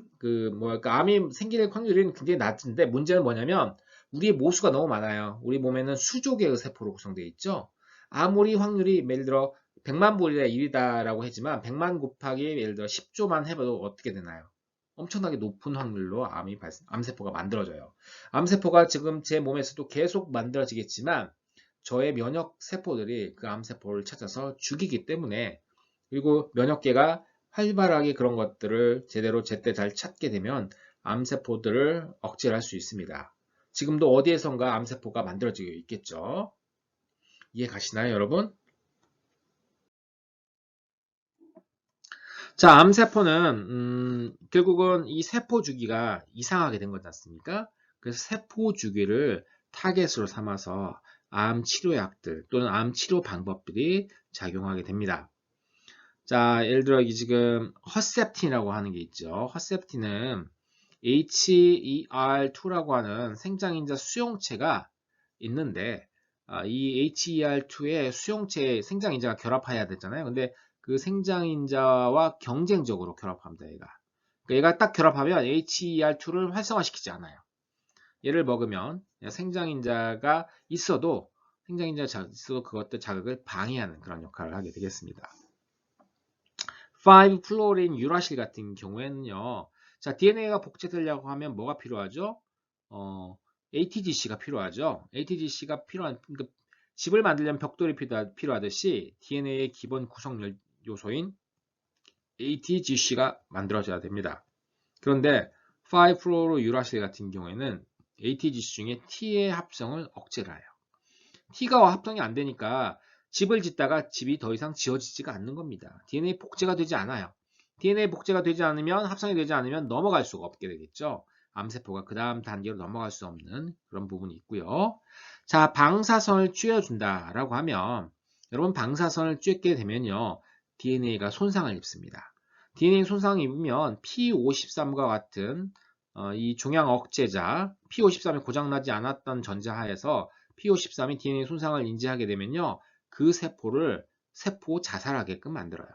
암이 생길 확률이 굉장히 낮은데 문제는 뭐냐면 우리의 모수가 너무 많아요. 우리 몸에는 수조 개의 세포로 구성되어 있죠. 아무리 확률이 예를 들어 100만 분의 1이다라고 하지만 100만 곱하기 예를 들어 10조만 해봐도 어떻게 되나요? 엄청나게 높은 확률로 암세포가 만들어져요. 암세포가 지금 제 몸에서도 계속 만들어지겠지만 저의 면역 세포들이 그 암세포를 찾아서 죽이기 때문에 그리고 면역계가 활발하게 그런 것들을 제때 잘 찾게 되면 암세포들을 억제할 수 있습니다. 지금도 어디에선가 암세포가 만들어지고 있겠죠. 이해 가시나요, 여러분? 자, 암세포는 결국은 이 세포 주기가 이상하게 된 거지 않습니까? 그래서 세포 주기를 타겟으로 삼아서 암 치료약들 또는 암 치료 방법들이 작용하게 됩니다. 자, 예를 들어 지금 허셉틴이라고 하는 게 있죠. 허셉틴은 HER2라고 하는 생장인자 수용체가 있는데 이 HER2에 수용체 생장인자가 결합해야 되잖아요. 근데 그 생장인자와 경쟁적으로 결합합니다. 그러니까 얘가 딱 결합하면 HER2를 활성화시키지 않아요. 얘를 먹으면 생장인자가 있어도 그것들 자극을 방해하는 그런 역할을 하게 되겠습니다. 5-플로린 유라실 같은 경우에는요. 자, DNA가 복제되려고 하면 뭐가 필요하죠? ATGC가 필요하죠. ATGC가 그러니까 집을 만들려면 벽돌이 필요하듯이 DNA의 기본 구성 요소인 ATGC가 만들어져야 됩니다. 그런데 5-플로로 유라실 같은 경우에는 ATGC 중에 T의 합성을 억제를 해요. T가 합성이 안 되니까 집을 짓다가 집이 더 이상 지어지지가 않는 겁니다. DNA 복제가 되지 않아요. DNA 복제가 되지 않으면 합성이 되지 않으면 넘어갈 수가 없게 되겠죠. 암세포가 그 다음 단계로 넘어갈 수 없는 그런 부분이 있고요. 자, 방사선을 쬐어준다라고 하면 여러분 방사선을 쬐게 되면요. DNA가 손상을 입습니다. DNA 손상을 입으면 P53과 같은 이 종양 억제자 P53이 고장나지 않았던 전제하에서 P53이 DNA 손상을 인지하게 되면요. 그 세포를 세포 자살하게끔 만들어요.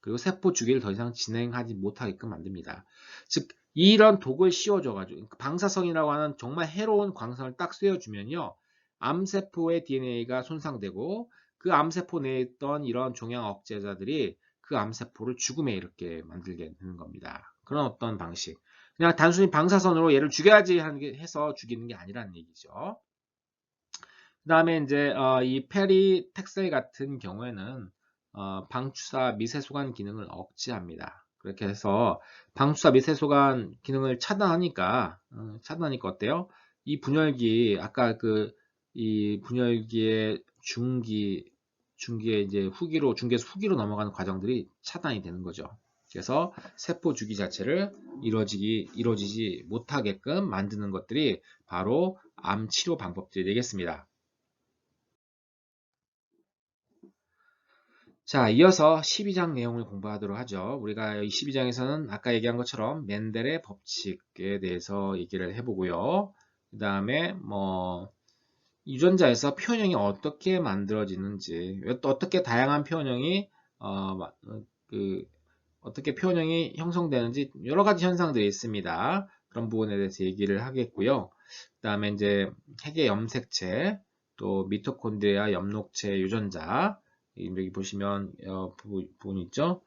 그리고 세포 주기를 더 이상 진행하지 못하게끔 만듭니다. 즉 이런 독을 씌워줘가지고 방사선이라고 하는 정말 해로운 광선을 딱 씌워주면요. 암세포의 DNA가 손상되고 그 암세포 내에 있던 이런 종양 억제자들이 그 암세포를 죽음에 이렇게 만들게 되는 겁니다. 그런 어떤 방식. 그냥 단순히 방사선으로 얘를 죽여야지 해서 죽이는 게 아니라는 얘기죠. 그 다음에 이제 이 페리텍셀 같은 경우에는 방추사 미세소관 기능을 억제합니다. 그렇게 해서 방추사 미세소관 기능을 차단하니까 어때요? 이 분열기 아까 그 이 분열기의 중기에 이제 중기에서 후기로 넘어가는 과정들이 차단이 되는 거죠. 그래서 세포 주기 자체를 이루어지지 못하게끔 만드는 것들이 바로 암 치료 방법들이 되겠습니다. 자, 이어서 12장 내용을 공부하도록 하죠. 우리가 이 12장에서는 아까 얘기한 것처럼 멘델의 법칙에 대해서 얘기를 해보고요. 그 다음에 유전자에서 표현형이 어떻게 만들어지는지, 어떻게 다양한 표현형이 어떻게 표현형이 형성되는지 여러 가지 현상들이 있습니다. 그런 부분에 대해서 얘기를 하겠고요. 그 다음에 이제 핵의 염색체, 또 미토콘드리아 엽록체 유전자, 여기 보시면 부분 있죠.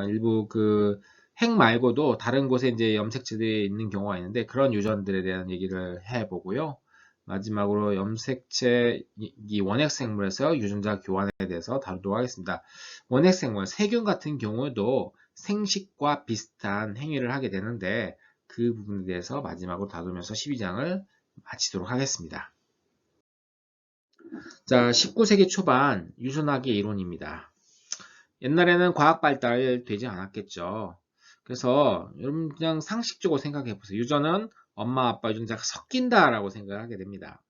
일부 핵 말고도 다른 곳에 이제 염색체들이 있는 경우가 있는데 그런 유전들에 대한 얘기를 해보고요. 마지막으로 염색체 이 원핵 생물에서 유전자 교환에 대해서 다루도록 하겠습니다. 원핵 생물, 세균 같은 경우도 생식과 비슷한 행위를 하게 되는데 그 부분에 대해서 마지막으로 다루면서 12장을 마치도록 하겠습니다. 자, 19세기 초반 유전학의 이론입니다. 옛날에는 과학 발달되지 않았겠죠. 그래서 여러분 그냥 상식적으로 생각해 보세요. 유전은 엄마 아빠 유전자가 섞인다라고 생각하게 됩니다.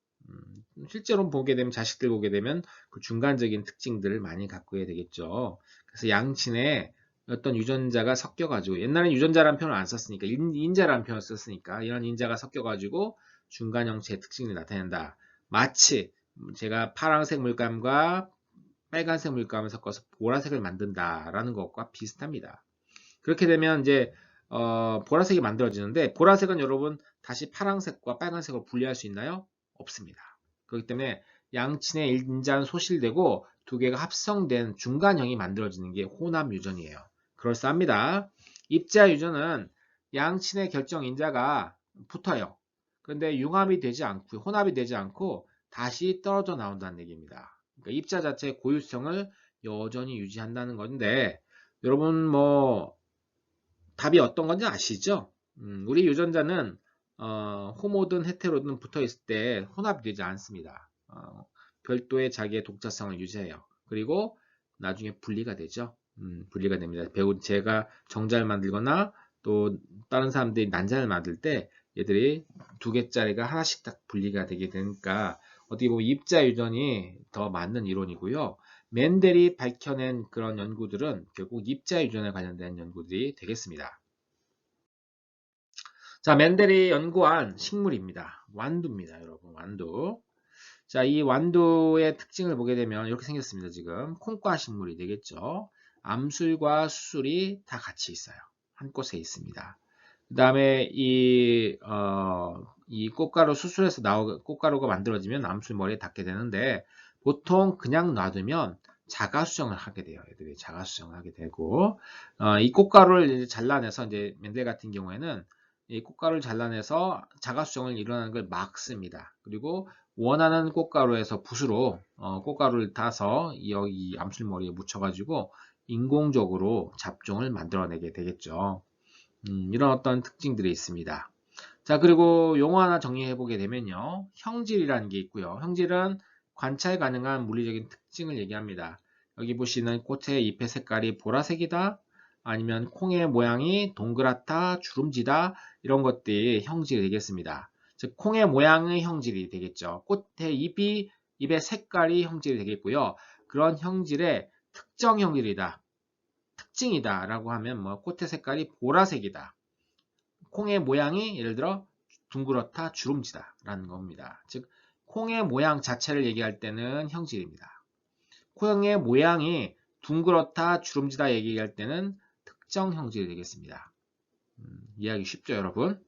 실제로 보게 되면 자식들 보게 되면 그 중간적인 특징들을 많이 갖고 되겠죠. 그래서 양친의 어떤 유전자가 섞여가지고 옛날엔 유전자라는 표현을 안 썼으니까 인자라는 표현을 썼으니까 이런 인자가 섞여가지고 중간 형체의 특징을 나타낸다. 마치 제가 파란색 물감과 빨간색 물감을 섞어서 보라색을 만든다라는 것과 비슷합니다. 그렇게 되면 이제 보라색이 만들어지는데 보라색은 여러분 다시 파란색과 빨간색으로 분리할 수 있나요? 없습니다. 그렇기 때문에 양친의 인자는 소실되고 두 개가 합성된 중간형이 만들어지는 게 혼합 유전이에요. 그럴싸합니다. 입자 유전은 양친의 결정 인자가 붙어요. 그런데 융합이 되지 않고 혼합이 되지 않고 다시 떨어져 나온다는 얘기입니다. 그러니까 입자 자체의 고유성을 여전히 유지한다는 건데 여러분 답이 어떤 건지 아시죠? 우리 유전자는 호모든 헤테로든 붙어 있을 때 혼합이 되지 않습니다. 별도의 자기의 독자성을 유지해요. 그리고 나중에 분리가 되죠. 분리가 됩니다. 제가 정자를 만들거나 또 다른 사람들이 난자를 만들 때 얘들이 두 개짜리가 하나씩 딱 분리가 되게 되니까 어떻게 보면 입자 유전이 더 맞는 이론이고요. 멘델이 밝혀낸 그런 연구들은 결국 입자 유전에 관련된 연구들이 되겠습니다. 자, 멘델이 연구한 식물입니다. 완두입니다, 여러분. 완두. 자, 이 완두의 특징을 보게 되면 이렇게 생겼습니다. 지금 콩과 식물이 되겠죠. 암술과 수술이 다 같이 있어요. 한 곳에 있습니다. 그 다음에 이 꽃가루 수술에서 꽃가루가 만들어지면 암술 머리에 닿게 되는데 보통 그냥 놔두면 자가수정을 하게 돼요. 애들이 자가수정을 하게 되고 이 꽃가루를 이제 잘라내서 이제 맨델 같은 경우에는 이 꽃가루를 잘라내서 자가수정을 일어나는 걸 막습니다. 그리고 원하는 꽃가루에서 붓으로 꽃가루를 타서 여기 암술머리에 묻혀가지고 인공적으로 잡종을 만들어내게 되겠죠. 이런 어떤 특징들이 있습니다. 자, 그리고 용어 하나 정리해 보게 되면요. 형질이라는 게 있고요. 형질은 관찰 가능한 물리적인 특징을 얘기합니다. 여기 보시는 꽃의 잎의 색깔이 보라색이다. 아니면 콩의 모양이 동그랗다, 주름지다. 이런 것들이 형질이 되겠습니다. 즉, 콩의 모양의 형질이 되겠죠. 꽃의 잎의 색깔이 형질이 되겠고요. 그런 형질의 특정 형질이다. 특징이다 라고 하면 꽃의 색깔이 보라색이다. 콩의 모양이 예를 들어 둥그렇다, 주름지다 라는 겁니다. 즉 콩의 모양 자체를 얘기할 때는 형질입니다. 콩의 모양이 둥그렇다, 주름지다 얘기할 때는 특정 형질이 되겠습니다. 이해하기 쉽죠, 여러분?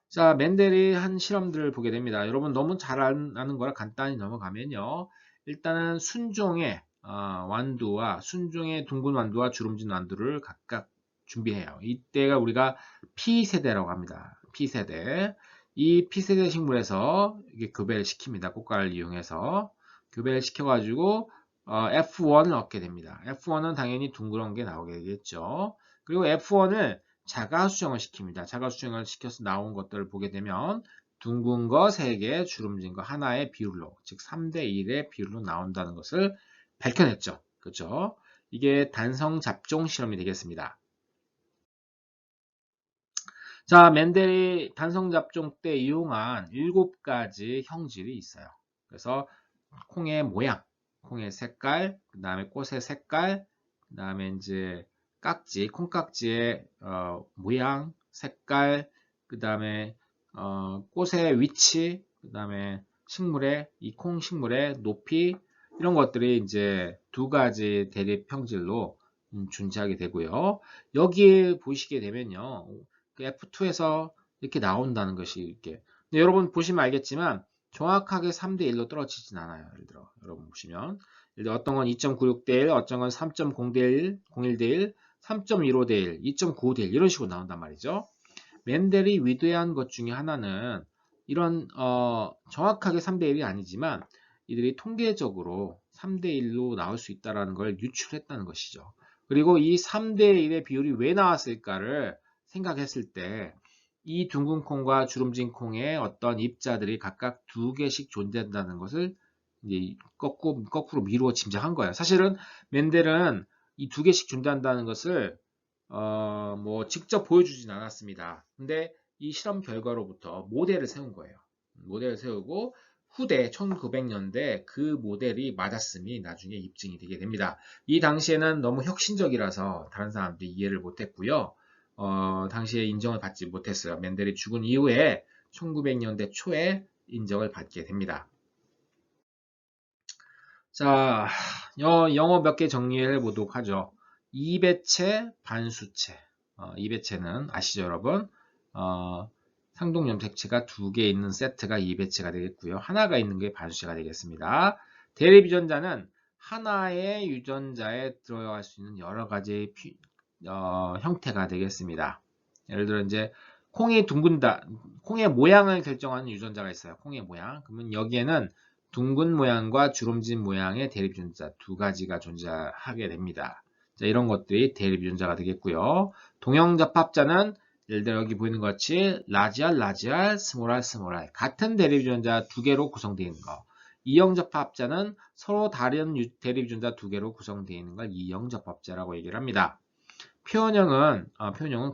자, 멘델이 한 실험들을 보게 됩니다. 여러분 너무 잘 아는 거라 간단히 넘어가면요. 일단은 순종의 완두와 순종의 둥근 완두와 주름진 완두를 각각 준비해요. 이때가 우리가 P세대라고 합니다. P세대. 이 P세대 식물에서 이게 교배를 시킵니다. 꽃가루를 이용해서 교배를 시켜가지고 F1을 얻게 됩니다. F1은 당연히 둥그런 게 나오게 되겠죠. 그리고 F1을 자가 수정을 시킵니다. 자가 수정을 시켜서 나온 것들을 보게 되면 둥근 거 3개, 주름진 거 하나의 비율로, 즉 3대 1의 비율로 나온다는 것을 밝혀냈죠. 그렇죠? 이게 단성 잡종 실험이 되겠습니다. 자, 멘델이 단성 잡종 때 이용한 7가지 형질이 있어요. 그래서 콩의 모양, 콩의 색깔, 그 다음에 꽃의 색깔, 그 다음에 이제 깍지, 콩깍지의 모양, 색깔, 그 다음에 꽃의 위치, 그 다음에 식물의 이 콩 식물의 높이 이런 것들이 이제 2가지 대립 형질로 존재하게 되고요. 여기에 보시게 되면요, 그 F2에서 이렇게 나온다는 것이 이렇게. 근데 여러분 보시면 알겠지만 정확하게 3대 1로 떨어지진 않아요. 예를 들어 여러분 보시면 예를 들어 어떤 건 2.96 대 1, 어떤 건 3.0 대 1, 01 대 1, 3.15 대 1, 2.95 대 1 이런 식으로 나온단 말이죠. 멘델이 위대한 것 중에 하나는 이런 정확하게 3대 1이 아니지만 이들이 통계적으로 3대 1로 나올 수 있다는 걸 유출했다는 것이죠. 그리고 이 3대 1의 비율이 왜 나왔을까를 생각했을 때 이 둥근 콩과 주름진 콩의 어떤 입자들이 각각 2개씩 존재한다는 것을 이제 거꾸로 미루어 짐작한 거예요. 사실은 멘델은 이 2개씩 존재한다는 것을 뭐 직접 보여주진 않았습니다. 근데 이 실험 결과로부터 모델을 세운 거예요. 모델을 세우고 후대 1900년대 그 모델이 맞았음이 나중에 입증이 되게 됩니다. 이 당시에는 너무 혁신적이라서 다른 사람들이 이해를 못했고요. 당시에 인정을 받지 못했어요. 멘델이 죽은 이후에 1900년대 초에 인정을 받게 됩니다. 자, 영어 몇 개 정리해 보도록 하죠. 이배체, 반수체. 이배체는 아시죠, 여러분? 상동염색체가 2개 있는 세트가 이배체가 되겠고요. 하나가 있는 게 반수체가 되겠습니다. 대립유전자는 하나의 유전자에 들어갈 수 있는 여러 가지 형태가 되겠습니다. 예를 들어 이제 콩이 둥근다, 콩의 모양을 결정하는 유전자가 있어요. 콩의 모양. 그러면 여기에는 둥근 모양과 주름진 모양의 대립유전자 2가지가 존재하게 됩니다. 자, 이런 것들이 대립유전자가 되겠고요. 동형접합자는 예를 들어 여기 보이는 것 같이 라지알, 스몰알 같은 대립유전자 2개로 구성되어 있는 거. 이형접합자는 서로 다른 대립유전자 2개로 구성되어 있는 걸 이형접합자라고 얘기를 합니다. 표현형은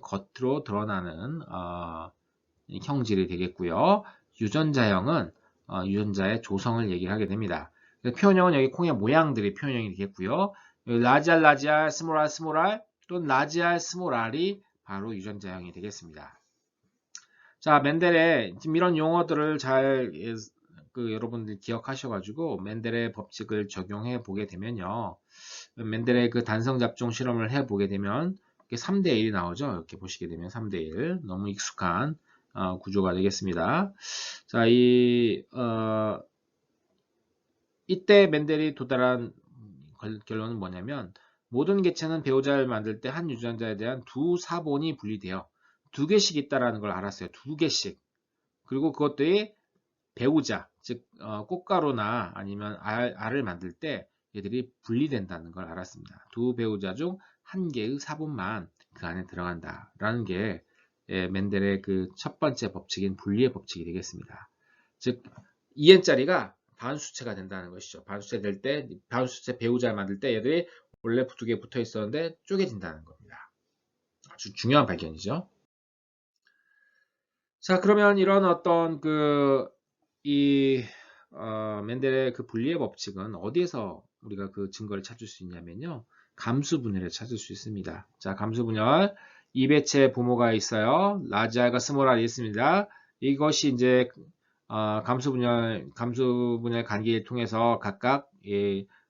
겉으로 드러나는 형질이 되겠고요. 유전자형은 유전자의 조성을 얘기를 하게 됩니다. 표현형은 여기 콩의 모양들이 표현형이 되겠고요. 라지알, 스몰알 또는 라지알, 스몰알이 바로 유전자형이 되겠습니다. 자, 멘델의 지금 이런 용어들을 잘 여러분들 기억하셔가지고 멘델의 법칙을 적용해 보게 되면요. 멘델의 그 단성 잡종 실험을 해 보게 되면 3대 1이 나오죠. 이렇게 보시게 되면 3대 1 너무 익숙한 구조가 되겠습니다. 자, 이때 멘델이 도달한 결론은 뭐냐면 모든 개체는 배우자를 만들 때 한 유전자에 대한 2사본이 분리돼요. 2개씩 있다라는 걸 알았어요. 2개씩. 그리고 그것들이 배우자, 즉 꽃가루나 아니면 알을 만들 때 얘들이 분리된다는 걸 알았습니다. 2배우자 중 1개의 사본만 그 안에 들어간다라는 게 멘델의 그 첫 번째 법칙인 분리의 법칙이 되겠습니다. 즉 2n짜리가 반수체가 된다는 것이죠. 반수체 될 때, 반수체 배우자를 만들 때 얘들이 원래 2개 붙어 있었는데 쪼개진다는 겁니다. 아주 중요한 발견이죠. 자, 그러면 이런 어떤 멘델의 그 분리의 법칙은 어디에서 우리가 그 증거를 찾을 수 있냐면요. 감수분열에 찾을 수 있습니다. 자, 감수분열. 이배체 부모가 있어요. 라지알과 스몰알이 있습니다. 이것이 이제 감수분열 관계를 통해서 각각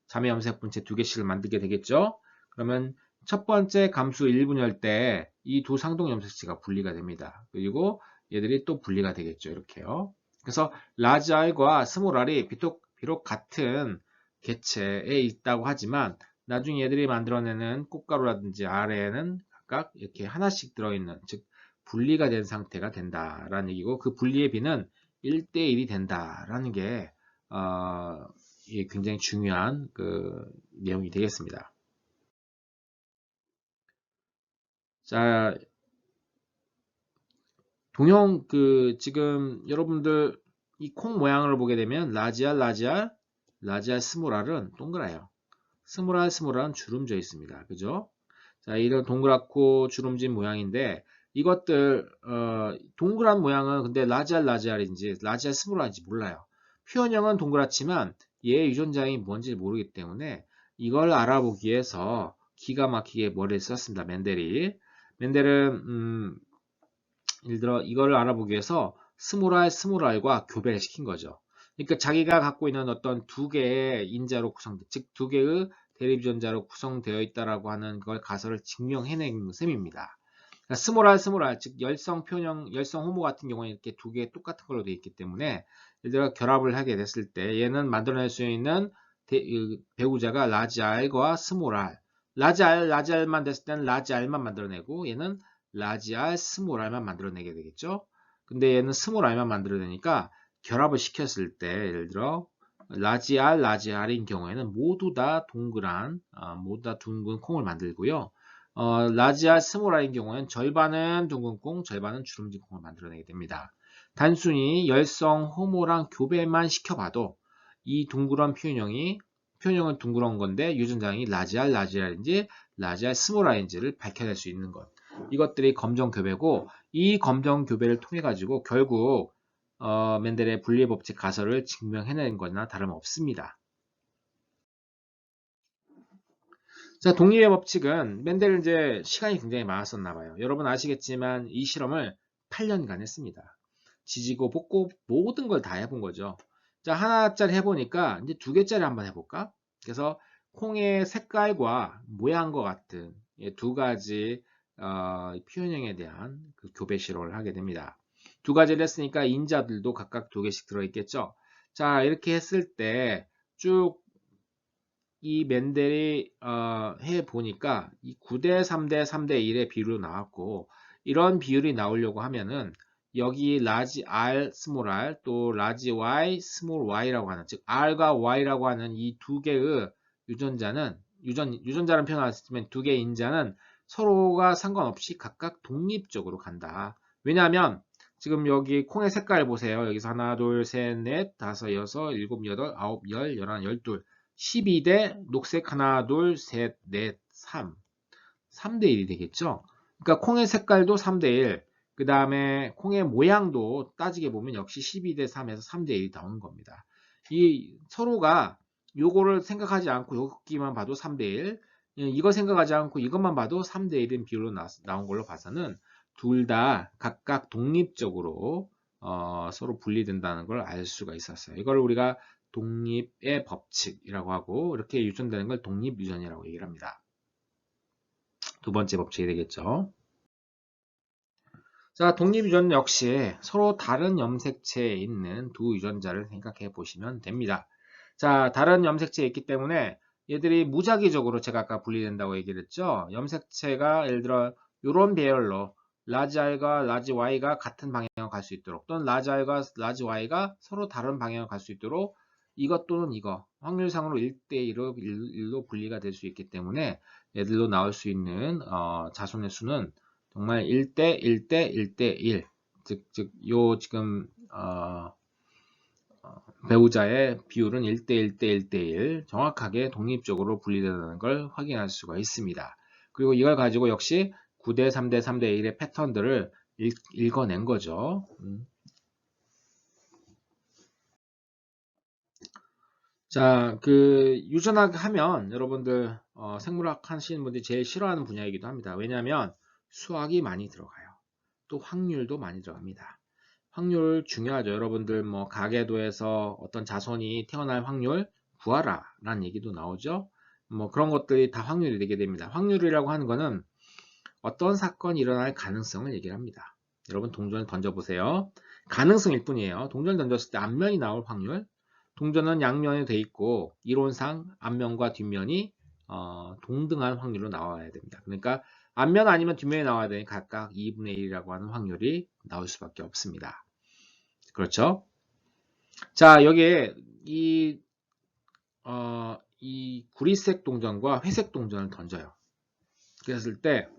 자매염색 분체 2개씩을 만들게 되겠죠. 그러면 첫 번째 감수 1분열 때 이 2 상동염색체가 분리가 됩니다. 그리고 얘들이 또 분리가 되겠죠. 이렇게요. 그래서 라지알과 스몰알이 비록 같은 개체에 있다고 하지만 나중에 얘들이 만들어내는 꽃가루라든지 알에는 각각 이렇게 하나씩 들어있는, 즉 분리가 된 상태가 된다라는 얘기고, 그 분리의 비는 1대1이 된다라는 게 굉장히 중요한 그 내용이 되겠습니다. 자, 지금 여러분들 이 콩 모양을 보게 되면 라지알, 스몰알은 동그라요. 스몰알은 주름져 있습니다. 그죠? 자, 이런 동그랗고 주름진 모양인데 이것들 동그란 모양은 근데 라지알인지 스몰알인지 몰라요. 표현형은 동그랗지만 얘의 유전자형이 뭔지 모르기 때문에 이걸 알아보기 위해서 기가 막히게 머리를 썼습니다. 맨델은 예를 들어 이걸 알아보기 위해서 스몰알과 교배를 시킨 거죠. 그러니까 자기가 갖고 있는 어떤 두 개의 인자로 즉 두 개의 대립전자로 구성되어 있다라고 하는 걸 가설을 증명해낸 셈입니다. 그러니까 스몰알, 즉 열성 호모 같은 경우는 이렇게 두 개 똑같은 걸로 되어 있기 때문에 예를 들어 결합을 하게 됐을 때 얘는 만들어낼 수 있는 배우자가 라지알과 스몰알. 라지알만 됐을 때는 라지알만 만들어내고 얘는 라지알, 스몰알만 만들어내게 되겠죠. 근데 얘는 스몰알만 만들어내니까 결합을 시켰을 때 예를 들어 라지알인 경우에는 모두 다 둥근 콩을 만들고요. 라지알, 스몰알인 경우에는 절반은 둥근 콩, 절반은 주름진 콩을 만들어내게 됩니다. 단순히 열성 호모랑 교배만 시켜봐도 이 둥그런 표현형은 둥그런 건데 유전자형이 라지알인지 스몰알인지를 밝혀낼 수 있는 것. 이것들이 검정교배고 이 검정교배를 통해 가지고 결국 맨델의 분리의 법칙 가설을 증명해낸 거나 다름없습니다. 자, 독립의 법칙은 맨델은 이제 시간이 굉장히 많았었나 봐요. 여러분 아시겠지만 이 실험을 8년간 했습니다. 지지고 볶고 모든 걸 다 해본 거죠. 자, 하나짜리 해보니까 이제 두 개짜리 한번 해볼까? 그래서 콩의 색깔과 모양과 같은 두 가지 표현형에 대한 그 교배 실험을 하게 됩니다. 두 가지를 했으니까 인자들도 각각 두 개씩 들어있겠죠. 자, 이렇게 했을 때 쭉 이 맨델이 해 보니까 이 9대 3대 3대 1의 비율로 나왔고 이런 비율이 나오려고 하면은 여기 라지 R 스몰 r 또 라지 Y 스몰 y라고 하는 즉 R과 Y라고 하는 이 두 개의 유전자는 표현할 수 있지만 두 개의 인자는 서로가 상관없이 각각 독립적으로 간다. 왜냐하면 지금 여기 콩의 색깔 보세요. 여기서 하나, 둘, 셋, 넷, 다섯, 여섯, 일곱, 여덟, 아홉, 열, 열하나, 열둘 12대 녹색 하나, 둘, 셋, 넷, 3. 3대 1이 되겠죠? 그러니까 콩의 색깔도 3대 1. 그 다음에 콩의 모양도 따지게 보면 역시 12대 3에서 3대 1이 나오는 겁니다. 이 서로가 요거를 생각하지 않고 여기만 봐도 3대 1. 이거 생각하지 않고 이것만 봐도 3대 1인 비율로 나온 걸로 봐서는 둘 다 각각 독립적으로 서로 분리된다는 걸 알 수가 있었어요. 이걸 우리가 독립의 법칙이라고 하고 이렇게 유전되는 걸 독립유전이라고 얘기를 합니다. 두 번째 법칙이 되겠죠. 자, 독립유전 역시 서로 다른 염색체에 있는 두 유전자를 생각해 보시면 됩니다. 자, 다른 염색체에 있기 때문에 얘들이 무작위적으로 제가 아까 분리된다고 얘기를 했죠. 염색체가 예를 들어 이런 배열로 라지 R과 라지 Y가 같은 방향으로 갈 수 있도록 또는 라지 R과 라지 Y가 서로 다른 방향으로 갈 수 있도록 이것 또는 이거 확률상으로 1대1로 분리가 될 수 있기 때문에 얘들로 나올 수 있는 자손의 수는 정말 1대 1대 1대 1 즉 요 지금 배우자의 비율은 1대 1대 1대 1 정확하게 독립적으로 분리된다는 걸 확인할 수가 있습니다. 그리고 이걸 가지고 역시 9대 3대 3대 1의 패턴들을 읽어낸 거죠. 자, 그 유전학 하면 여러분들 생물학 하시는 분들이 제일 싫어하는 분야이기도 합니다. 왜냐하면 수학이 많이 들어가요. 또 확률도 많이 들어갑니다. 확률 중요하죠. 여러분들 뭐 가계도에서 어떤 자손이 태어날 확률 구하라 라는 얘기도 나오죠. 뭐 그런 것들이 다 확률이 되게 됩니다. 확률이라고 하는 거는 어떤 사건이 일어날 가능성을 얘기를 합니다. 여러분 동전을 던져보세요. 가능성일 뿐이에요. 동전을 던졌을 때 앞면이 나올 확률. 동전은 양면에 돼 있고 이론상 앞면과 뒷면이 동등한 확률로 나와야 됩니다. 그러니까 앞면 아니면 뒷면이 나와야 되니 각각 2분의 1이라고 하는 확률이 나올 수밖에 없습니다. 그렇죠? 자, 여기에 이 구리색 동전과 회색 동전을 던져요. 그랬을 때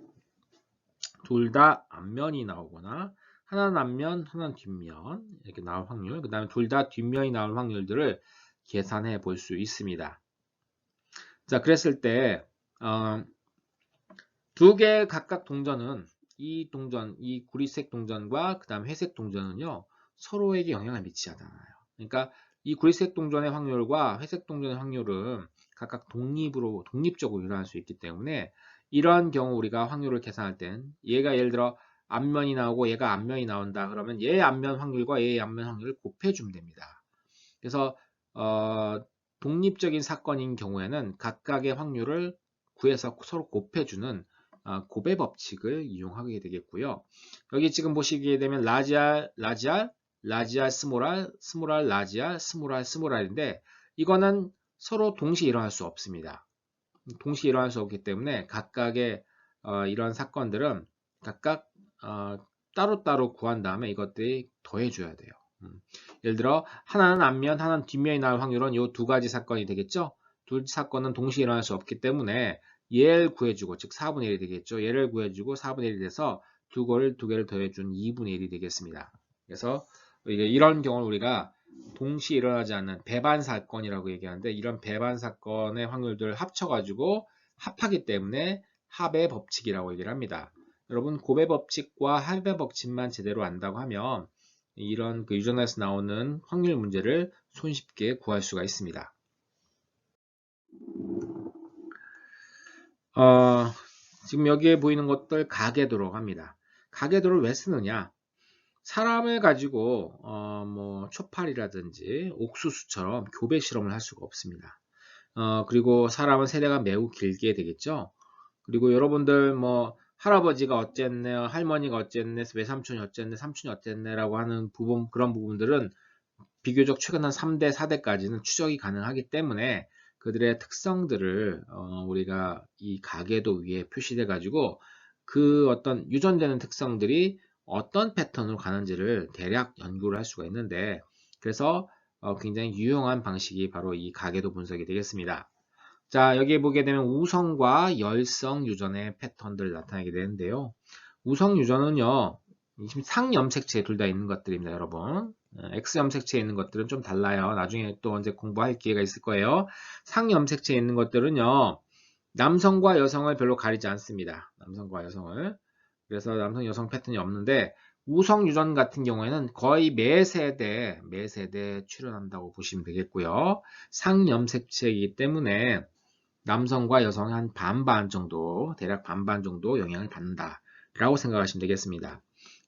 둘 다 앞면이 나오거나 하나는 앞면, 하나는 뒷면 이렇게 나올 확률, 그 다음에 둘 다 뒷면이 나올 확률들을 계산해 볼 수 있습니다. 자, 그랬을 때 두 개 각각 동전은 이 동전, 이 구리색 동전과 그 다음 회색 동전은요 서로에게 영향을 미치지 않아요. 그러니까 이 구리색 동전의 확률과 회색 동전의 확률은 각각 독립적으로 일어날 수 있기 때문에 이러한 경우 우리가 확률을 계산할 땐 얘가 예를 들어 앞면이 나오고 얘가 앞면이 나온다 그러면 얘의 앞면 확률과 얘의 앞면 확률을 곱해주면 됩니다. 그래서 독립적인 사건인 경우에는 각각의 확률을 구해서 서로 곱해주는 곱의 법칙을 이용하게 되겠고요. 여기 지금 보시게 되면 라지알, 스몰 r, 스몰 r, 라지알, 스몰 r, 스몰 r인데 이거는 서로 동시에 일어날 수 없습니다. 동시에 일어날 수 없기 때문에 각각의 이런 사건들은 각각 따로따로 구한 다음에 이것들이 더해줘야 돼요. 예를 들어 하나는 앞면, 하나는 뒷면이 나올 확률은 이 두 가지 사건이 되겠죠. 두 사건은 동시에 일어날 수 없기 때문에 얘를 구해주고, 즉 4분의 1이 되겠죠. 얘를 구해주고 4분의 1이 돼서 두 개를 더해준 2분의 1이 되겠습니다. 그래서 이런 경우를 우리가 동시에 일어나지 않는 배반 사건이라고 얘기하는데 이런 배반 사건의 확률들을 합쳐가지고 합하기 때문에 합의 법칙이라고 얘기를 합니다. 여러분 곱의 법칙과 합의 법칙만 제대로 안다고 하면 이런 유전에서 나오는 확률 문제를 손쉽게 구할 수가 있습니다. 지금 여기에 보이는 것들 가계도라고 합니다. 가계도를 왜 쓰느냐? 사람을 가지고 뭐 초파리라든지 옥수수처럼 교배 실험을 할 수가 없습니다. 그리고 사람은 세대가 매우 길게 되겠죠. 그리고 여러분들 뭐 할아버지가 어쨌네, 할머니가 어쨌네, 외삼촌이 어쨌네, 삼촌이 어쨌네라고 하는 그런 부분들은 비교적 최근 한 3대, 4대까지는 추적이 가능하기 때문에 그들의 특성들을 우리가 이 가계도 위에 표시돼 가지고 그 어떤 유전되는 특성들이 어떤 패턴으로 가는지를 대략 연구를 할 수가 있는데 그래서 굉장히 유용한 방식이 바로 이 가계도 분석이 되겠습니다. 자, 여기에 보게 되면 우성과 열성 유전의 패턴들을 나타내게 되는데요. 우성 유전은요, 지금 상염색체에 둘 다 있는 것들입니다, 여러분. X염색체에 있는 것들은 좀 달라요. 나중에 또 언제 공부할 기회가 있을 거예요. 상염색체에 있는 것들은요, 남성과 여성을 별로 가리지 않습니다. 남성과 여성을. 그래서 남성, 여성 패턴이 없는데, 우성 유전 같은 경우에는 거의 매 세대 출현한다고 보시면 되겠고요. 상염색체이기 때문에 남성과 여성의 한 반반 정도, 대략 반반 정도 영향을 받는다라고 생각하시면 되겠습니다.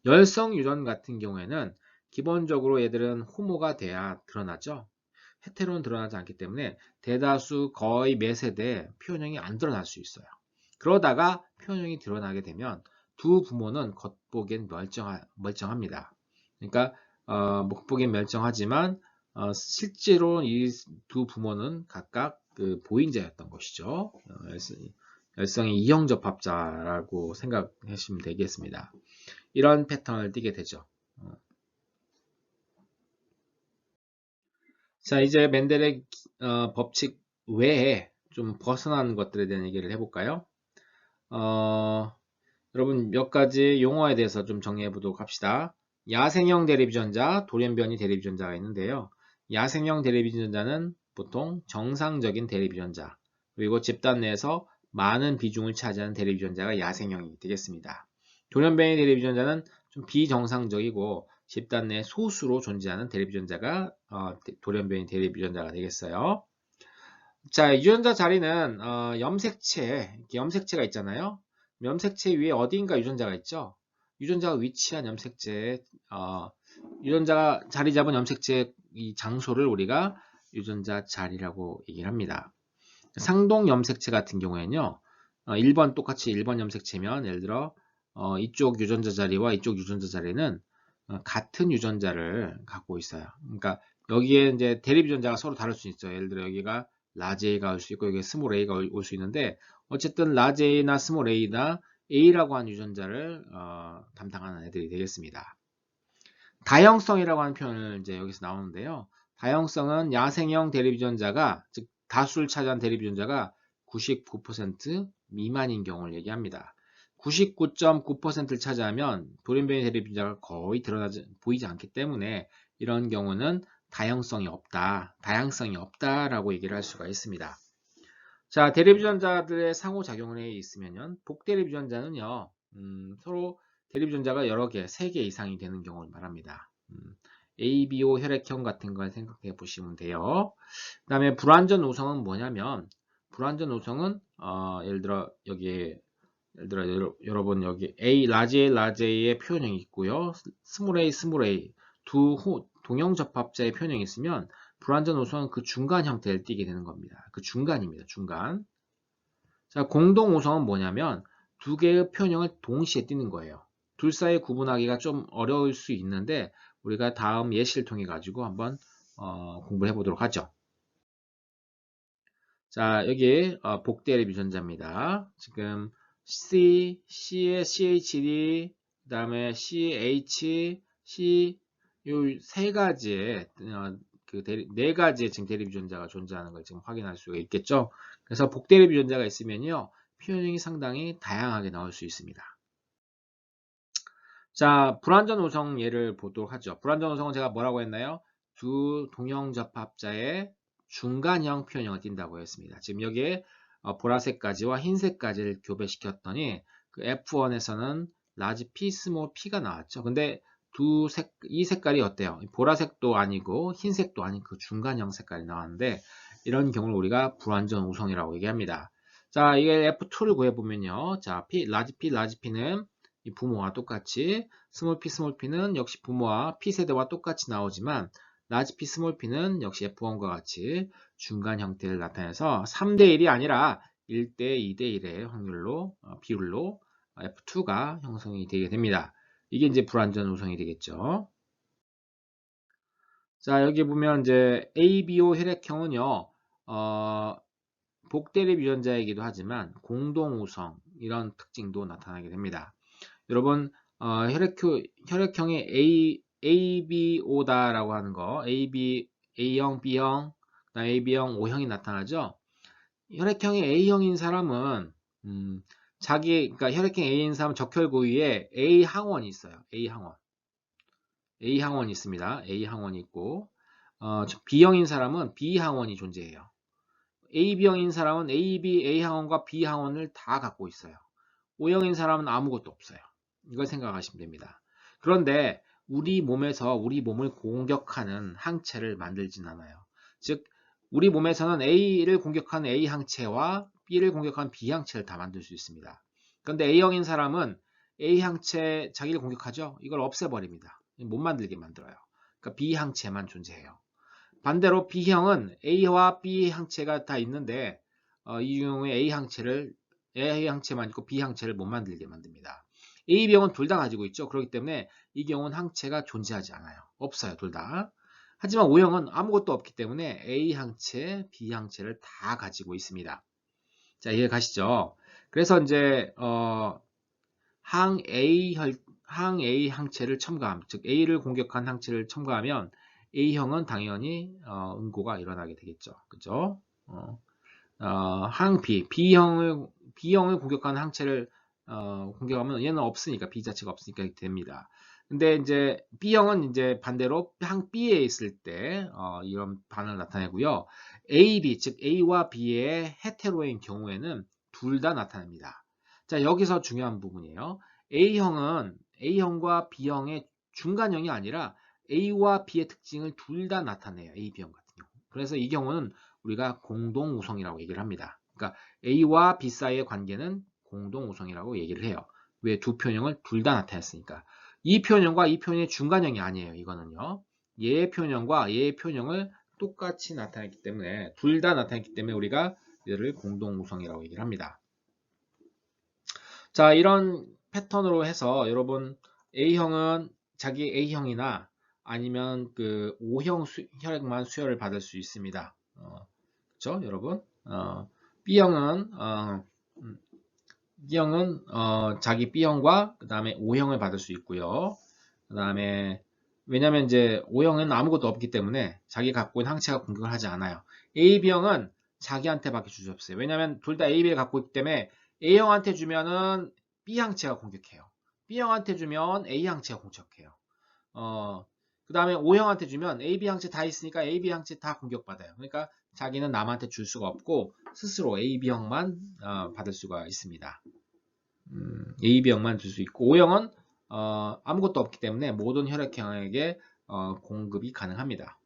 열성 유전 같은 경우에는 기본적으로 얘들은 호모가 돼야 드러나죠. 헤테로는 드러나지 않기 때문에 대다수 거의 매 세대에 표현형이 안 드러날 수 있어요. 그러다가 표현형이 드러나게 되면 두 부모는 겉보기엔 멀쩡합니다. 그러니까 겉보기엔 멀쩡하지만 실제로 이 두 부모는 각각 그 보인자였던 것이죠. 열성의 이형접합자라고 생각하시면 되겠습니다. 이런 패턴을 띠게 되죠. 자, 이제 멘델의 법칙 외에 좀 벗어나는 것들에 대한 얘기를 해볼까요? 여러분 몇 가지 용어에 대해서 좀 정리해 보도록 합시다. 야생형 대립유전자, 돌연변이 대립유전자가 있는데요. 야생형 대립유전자는 보통 정상적인 대립유전자, 그리고 집단 내에서 많은 비중을 차지하는 대립유전자가 야생형이 되겠습니다. 돌연변이 대립유전자는 좀 비정상적이고 집단 내 소수로 존재하는 대립유전자가 돌연변이 대립유전자가 되겠어요. 자, 유전자 자리는 염색체가 있잖아요. 염색체 위에 어디인가 유전자가 있죠. 유전자가 위치한 염색체에 유전자가 자리 잡은 염색체의 이 장소를 우리가 유전자 자리라고 얘기를 합니다. 상동 염색체 같은 경우에는요. 1번 똑같이 1번 염색체면 예를 들어 이쪽 유전자 자리와 이쪽 유전자 자리는 같은 유전자를 갖고 있어요. 그러니까 여기에 이제 대립 유전자가 서로 다를 수 있어요. 예를 들어 여기가 라지 A가 올 수 있고 여기 스몰 A가 올 수 있는데 어쨌든 라지 A나 스몰 A나 A라고 하는 유전자를 담당하는 애들이 되겠습니다. 다형성이라고 하는 표현을 이제 여기서 나오는데요. 다형성은 야생형 대립 유전자가 즉 다수를 차지한 대립 유전자가 99% 미만인 경우를 얘기합니다. 99.9%를 차지하면 돌연변이 대립유전자가 거의 보이지 않기 때문에 이런 경우는 다양성이 없다라고 얘기를 할 수가 있습니다. 자, 대립유전자들의 상호작용에 있으면요, 복대립유전자는요, 서로 대립유전자가 여러 개, 3개 이상이 되는 경우를 말합니다. ABO 혈액형 같은 걸 생각해 보시면 돼요. 그 다음에 불완전 우성은 뭐냐면, 불완전 우성은, 예를 들어 여러분 여기 라지 A의 표현형이 있고요. 스몰 A 두 동형 접합자의 표현형이 있으면 불완전 우성은 그 중간 형태를 띠게 되는 겁니다. 그 중간입니다. 중간. 자, 공동 우성은 뭐냐면 두 개의 표현형을 동시에 띠는 거예요. 둘 사이 구분하기가 좀 어려울 수 있는데 우리가 다음 예시를 통해 가지고 한번 공부해 보도록 하죠. 자, 여기 복대립 유전자입니다. 지금 C에 CHD, 그 다음에 CH, C 요 세 가지의 네 가지의 지금 대립 유전자가 존재하는 걸 지금 확인할 수가 있겠죠. 그래서 복대립 유전자가 있으면요, 표현형이 상당히 다양하게 나올 수 있습니다. 자, 불완전 우성 예를 보도록 하죠. 불완전 우성은 제가 뭐라고 했나요? 두 동형 접합자의 중간형 표현형을 띈다고 했습니다. 지금 여기에 보라색까지와 흰색까지를 교배시켰더니 그 F1에서는 라지 P, 스몰 P가 나왔죠. 근데 이 색깔이 어때요? 보라색도 아니고 흰색도 아닌 그 중간형 색깔이 나왔는데 이런 경우를 우리가 불완전 우성이라고 얘기합니다. 자, 이게 F2를 구해보면요. 자, 라지 P는 이 부모와 똑같이 스몰 p는 역시 부모와 P세대와 똑같이 나오지만 라지 P, 스몰 p는 역시 F1과 같이 중간 형태를 나타내서 3대1이 아니라 1대 2대 1의 확률로 비율로 F2가 형성이 되게 됩니다. 이게 이제 불완전 우성이 되겠죠. 자, 여기 보면 이제 ABO 혈액형은요. 복대립 유전자이기도 하지만 공동 우성 이런 특징도 나타나게 됩니다. 여러분 혈액형이 ABO다라고 하는 거 A형, B형, 그다음에 AB형, O형이 나타나죠. 혈액형이 A형인 사람은 그러니까 혈액형 A인 사람은 적혈 부위에 A 항원이 있어요. A 항원이 있습니다. A 항원이 있고 B형인 사람은 B 항원이 존재해요. AB형인 사람은 AB, A 항원과 B 항원을 다 갖고 있어요. O형인 사람은 아무것도 없어요. 이걸 생각하시면 됩니다. 그런데 우리 몸에서 우리 몸을 공격하는 항체를 만들진 않아요. 즉 우리 몸에서는 A를 공격하는 A 항체와 B를 공격하는 B 항체를 다 만들 수 있습니다. 그런데 A형인 사람은 A 항체 자기를 공격하죠. 이걸 없애버립니다. 못 만들게 만들어요. 그러니까 B 항체만 존재해요. 반대로 B형은 A와 B 항체가 다 있는데 이 경우에 A 항체만 있고 B 항체를 못 만들게 만듭니다. A병은 둘 다 가지고 있죠. 그렇기 때문에 이 경우는 항체가 존재하지 않아요. 없어요. 둘 다. 하지만 O형은 아무것도 없기 때문에 A 항체, B 항체를 다 가지고 있습니다. 자, 이해 가시죠? 그래서 이제 항 A 항체를 첨가함, 즉 A를 공격한 항체를 첨가하면 A형은 당연히 응고가 일어나게 되겠죠. 그죠? 항 B형을 공격하는 항체를 공격하면 얘는 없으니까 B 자체가 없으니까 이렇게 됩니다. 근데 이제 B형은 이제 반대로 항 B에 있을 때 이런 반응을 나타내고요. AB 즉 A와 B의 헤테로인 경우에는 둘 다 나타냅니다. 자, 여기서 중요한 부분이에요. A형과 B형의 중간형이 아니라 A와 B의 특징을 둘 다 나타내요. A, B형 같은 경우. 그래서 이 경우는 우리가 공동우성이라고 얘기를 합니다. 그러니까 A와 B 사이의 관계는 공동우성이라고 얘기를 해요. 왜? 두 표현형을 둘 다 나타냈으니까. 이 표현형과 이 표현의 중간형이 아니에요. 이거는요. 얘의 표현형과 얘의 표현형을 똑같이 나타냈기 때문에 둘 다 나타냈기 때문에 우리가 얘를 공동우성이라고 얘기를 합니다. 자, 이런 패턴으로 해서 여러분 A형은 자기 A형이나 아니면 그 O형 혈액만 수혈을 받을 수 있습니다. 그렇죠, 여러분? B형은 자기 B형과 그 다음에 O형을 받을 수 있고요. 그 다음에 왜냐면 이제 O형은 아무것도 없기 때문에 자기 갖고 있는 항체가 공격을 하지 않아요. AB형은 자기한테밖에 줄 수 없어요. 왜냐면 둘 다 AB를 갖고 있기 때문에 A형한테 주면은 B 항체가 공격해요. B형한테 주면 A 항체가 공격해요. 그 다음에 O형한테 주면 A, B 항체 다 있으니까 A, B 항체 다 공격받아요. 그러니까 자기는 남한테 줄 수가 없고 스스로 A, B형만 받을 수가 있습니다. A, B형만 줄 수 있고 O형은 아무것도 없기 때문에 모든 혈액형에게 공급이 가능합니다.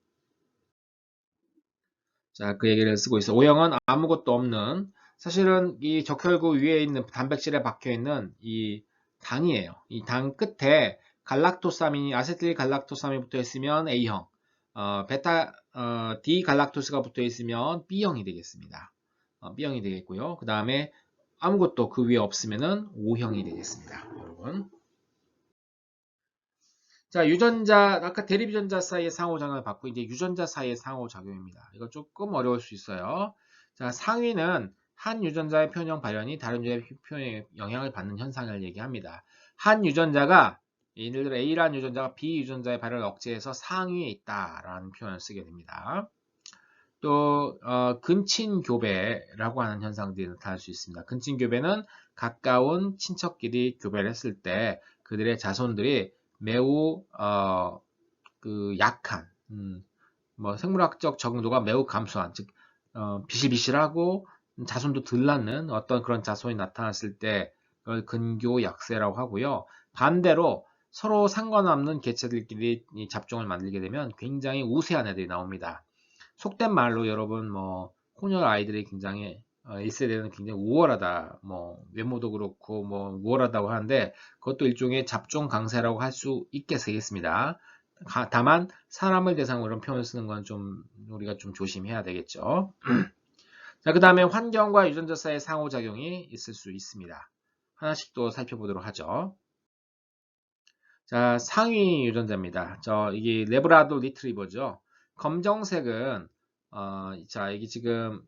자, 그 얘기를 쓰고 있어. O형은 아무것도 없는, 사실은 이 적혈구 위에 있는 단백질에 박혀있는 이 당이에요. 이 당 끝에 갈락토사민이, 아세틸 갈락토사민이 붙어 있으면 A형, D 갈락토스가 붙어 있으면 B형이 되겠습니다. B형이 되겠고요. 그 다음에 아무것도 그 위에 없으면은 O형이 되겠습니다. 여러분. 자, 유전자, 아까 대립유전자 사이의 상호작용을 받고 이제 유전자 사이의 상호작용입니다. 이거 조금 어려울 수 있어요. 자, 상위는 한 유전자의 표현형 발현이 다른 유전자의 표현에 영향을 받는 현상을 얘기합니다. 한 유전자가, 예를 들어 A라는 유전자가 B 유전자의 발현을 억제해서 상위에 있다라는 표현을 쓰게 됩니다. 또 근친교배라고 하는 현상들이 나타날 수 있습니다. 근친교배는 가까운 친척끼리 교배를 했을 때 그들의 자손들이 매우 약한, 뭐 생물학적 적응도가 매우 감소한, 즉 비실비실하고 자손도 덜 낳는 어떤 그런 자손이 나타났을 때 그걸 근교약세라고 하고요. 반대로 서로 상관없는 개체들끼리 잡종을 만들게 되면 굉장히 우세한 애들이 나옵니다. 속된 말로 여러분 뭐 혼혈 아이들이 굉장히 1세대는 굉장히 우월하다, 뭐 외모도 그렇고 뭐 우월하다고 하는데 그것도 일종의 잡종 강세라고 할 수 있겠습니다. 다만 사람을 대상으로 이런 표현을 쓰는 건 좀 우리가 좀 조심해야 되겠죠. 자, 그 다음에 환경과 유전자 사이의 상호작용이 있을 수 있습니다. 하나씩 또 살펴보도록 하죠. 자, 상위 유전자입니다. 이게 레브라도 리트리버죠. 검정색은 자, 이게 지금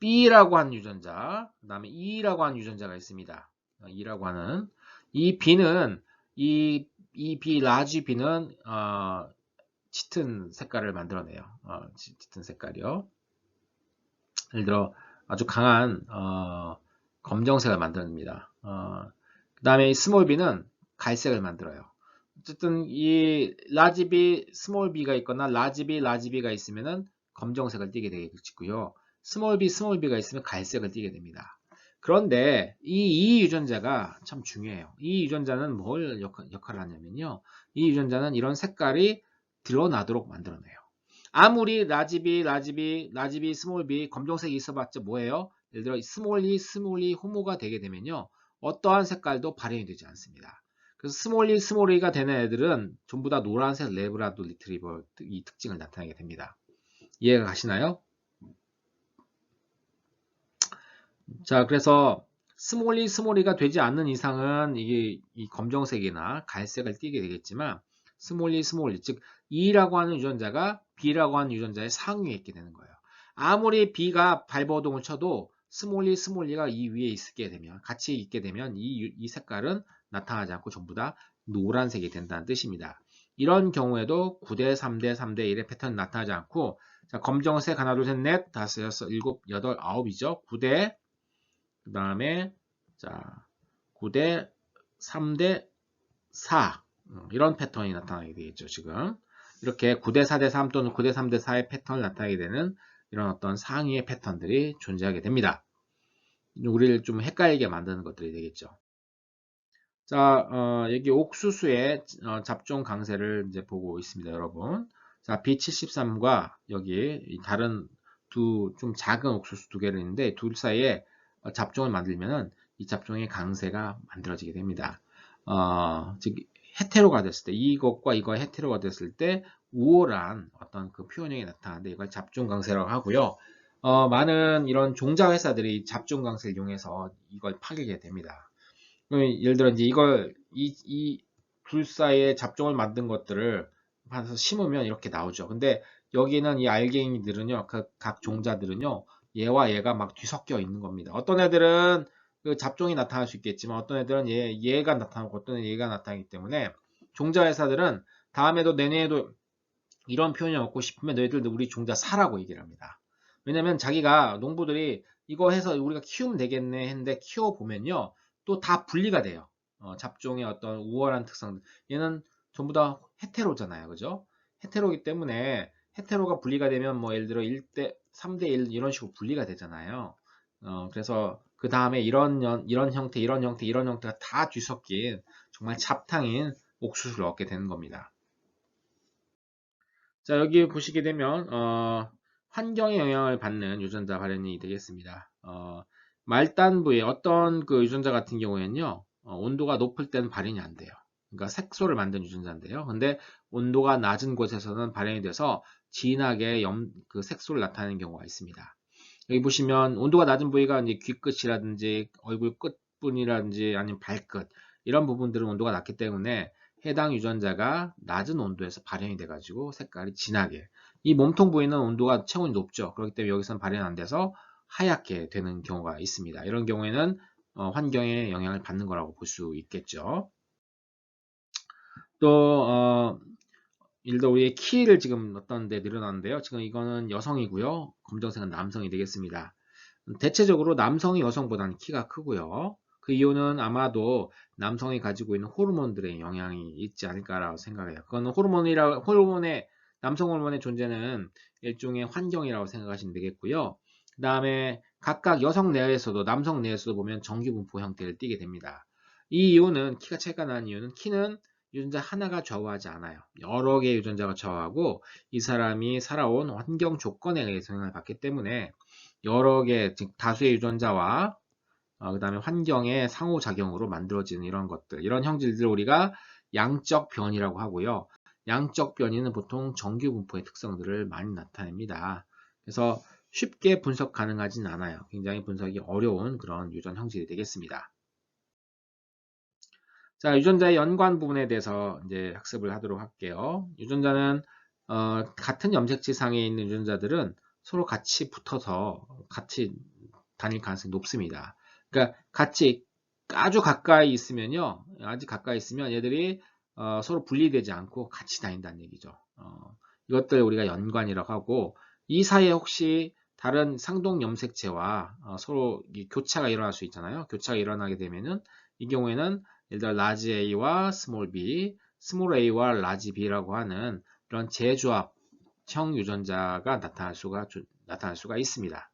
B라고 하는 유전자, 그 다음에 E라고 하는 유전자가 있습니다. E라고 하는 이 B는 이 B 라지 B는 짙은 색깔을 만들어내요. 짙은 색깔이요. 예를 들어 아주 강한 검정색을 만듭니다. 그 다음에 스몰 b는 갈색을 만들어요. 어쨌든 이 라지 b, 스몰 b가 있거나 라지 b가 있으면은 검정색을 띠게 되겠고요. 스몰 b가 있으면 갈색을 띠게 됩니다. 그런데 이 유전자가 참 중요해요. 이 유전자는 뭘 역할을 하냐면요. 이 유전자는 이런 색깔이 드러나도록 만들어내요. 아무리 라지 b, 스몰 b 검정색이 있어봤자 뭐예요? 예를 들어 스몰 e 호모가 되게 되면요. 어떠한 색깔도 발현이 되지 않습니다. 그래서 스몰 e가 되는 애들은 전부 다 노란색 레브라도 리트리버 이 특징을 나타내게 됩니다. 이해가 가시나요? 자, 그래서 스몰 e가 되지 않는 이상은 이게 이 검정색이나 갈색을 띠게 되겠지만 스몰 e, 즉 E라고 하는 유전자가 B라고 하는 유전자의 상위에 있게 되는 거예요. 아무리 B가 발버둥을 쳐도 스몰 e가 이 위에 있게 되면, 같이 있게 되면 이 색깔은 나타나지 않고 전부 다 노란색이 된다는 뜻입니다. 이런 경우에도 9대 3대 3대 1의 패턴이 나타나지 않고, 자, 검정색 하나, 둘, 셋, 넷, 다섯, 여섯, 일곱, 여덟, 아홉이죠. 9대, 그 다음에, 자, 9대 3대 4. 이런 패턴이 나타나게 되겠죠, 지금. 이렇게 9대 4대 3 또는 9대 3대 4의 패턴을 나타나게 되는 이런 어떤 상위의 패턴들이 존재하게 됩니다. 우리를 좀 헷갈리게 만드는 것들이 되겠죠. 자, 여기 옥수수의 잡종 강세를 이제 보고 있습니다, 여러분. 자, B73과 여기 다른 좀 작은 옥수수 두 개를 있는데 둘 사이에 잡종을 만들면은 이 잡종의 강세가 만들어지게 됩니다. 즉 헤테로가 됐을 때, 이것과 이거 헤테로가 됐을 때 우월한 어떤 그 표현형이 나타나는데 이걸 잡종 강세라고 하고요. 많은 이런 종자 회사들이 잡종 강세를 이용해서 이걸 파괴하게 됩니다. 예를 들어 이제 이걸 이 둘 사이에 잡종을 만든 것들을 봐서 심으면 이렇게 나오죠. 근데 여기는 이 알갱이들은요, 각 종자들은요, 얘와 얘가 막 뒤섞여 있는 겁니다. 어떤 애들은 그 잡종이 나타날 수 있겠지만 어떤 애들은 얘가 나타나고 어떤 애는 얘가 나타나기 때문에 종자 회사들은 다음에도 내년에도 이런 표현이 얻고 싶으면 너희들 우리 종자 사라고 얘기를 합니다. 왜냐면 자기가 농부들이 이거 해서 우리가 키우면 되겠네 했는데 키워보면요. 또 다 분리가 돼요. 잡종의 어떤 우월한 특성들. 얘는 전부 다 헤테로잖아요. 그죠? 헤테로이기 때문에 헤테로가 분리가 되면 뭐 예를 들어 1대, 3대 1 이런 식으로 분리가 되잖아요. 그래서 그 다음에 이런 형태, 이런 형태, 이런 형태가 다 뒤섞인 정말 잡탕인 옥수수를 얻게 되는 겁니다. 자, 여기 보시게 되면 환경에 영향을 받는 유전자 발현이 되겠습니다. 말단부의 어떤 그 유전자 같은 경우에는요, 온도가 높을 때는 발현이 안 돼요. 그러니까 색소를 만든 유전자인데요. 근데 온도가 낮은 곳에서는 발현이 돼서 진하게 그 색소를 나타내는 경우가 있습니다. 여기 보시면 온도가 낮은 부위가 이제 귀끝이라든지 얼굴 끝부분이라든지 아니면 발끝 이런 부분들은 온도가 낮기 때문에 해당 유전자가 낮은 온도에서 발현이 돼가지고 색깔이 진하게, 이 몸통 부위는 온도가 체온이 높죠. 그렇기 때문에 여기서는 발현 안 돼서 하얗게 되는 경우가 있습니다. 이런 경우에는 환경에 영향을 받는 거라고 볼 수 있겠죠. 또 예를 들어 우리의 키를 지금 어떤 데 늘어났는데요. 지금 이거는 여성이고요. 검정색은 남성이 되겠습니다. 대체적으로 남성이 여성보다는 키가 크고요. 그 이유는 아마도 남성이 가지고 있는 호르몬들의 영향이 있지 않을까라고 생각해요. 그거는 남성 호르몬의 존재는 일종의 환경이라고 생각하시면 되겠고요. 그 다음에 각각 여성 내에서도 남성 내에서도 보면 정기분포 형태를 띠게 됩니다. 이 이유는 키가 차이가 나는 이유는 키는 유전자 하나가 좌우하지 않아요. 여러 개의 유전자가 좌우하고 이 사람이 살아온 환경 조건에 의해서 영향을 받기 때문에 여러 개, 즉 다수의 유전자와 그 다음에 환경의 상호작용으로 만들어지는 이런 것들, 이런 형질들을 우리가 양적 변이라고 하고요. 양적 변이는 보통 정규 분포의 특성들을 많이 나타냅니다. 그래서 쉽게 분석 가능하진 않아요. 굉장히 분석이 어려운 그런 유전 형질이 되겠습니다. 자, 유전자의 연관 부분에 대해서 이제 학습을 하도록 할게요. 유전자는 같은 염색체상에 있는 유전자들은 서로 같이 붙어서 같이 다닐 가능성이 높습니다. 그러니까 같이 아주 가까이 있으면요, 아주 가까이 있으면 얘들이 서로 분리되지 않고 같이 다닌다는 얘기죠. 이것들 우리가 연관이라고 하고, 이 사이에 혹시 다른 상동 염색체와 서로 교차가 일어날 수 있잖아요. 교차가 일어나게 되면은 이 경우에는 예를 들어 라지 A와 스몰 b, 스몰 a와 라지 b라고 하는 이런 재조합형 유전자가 나타날 수가 있습니다.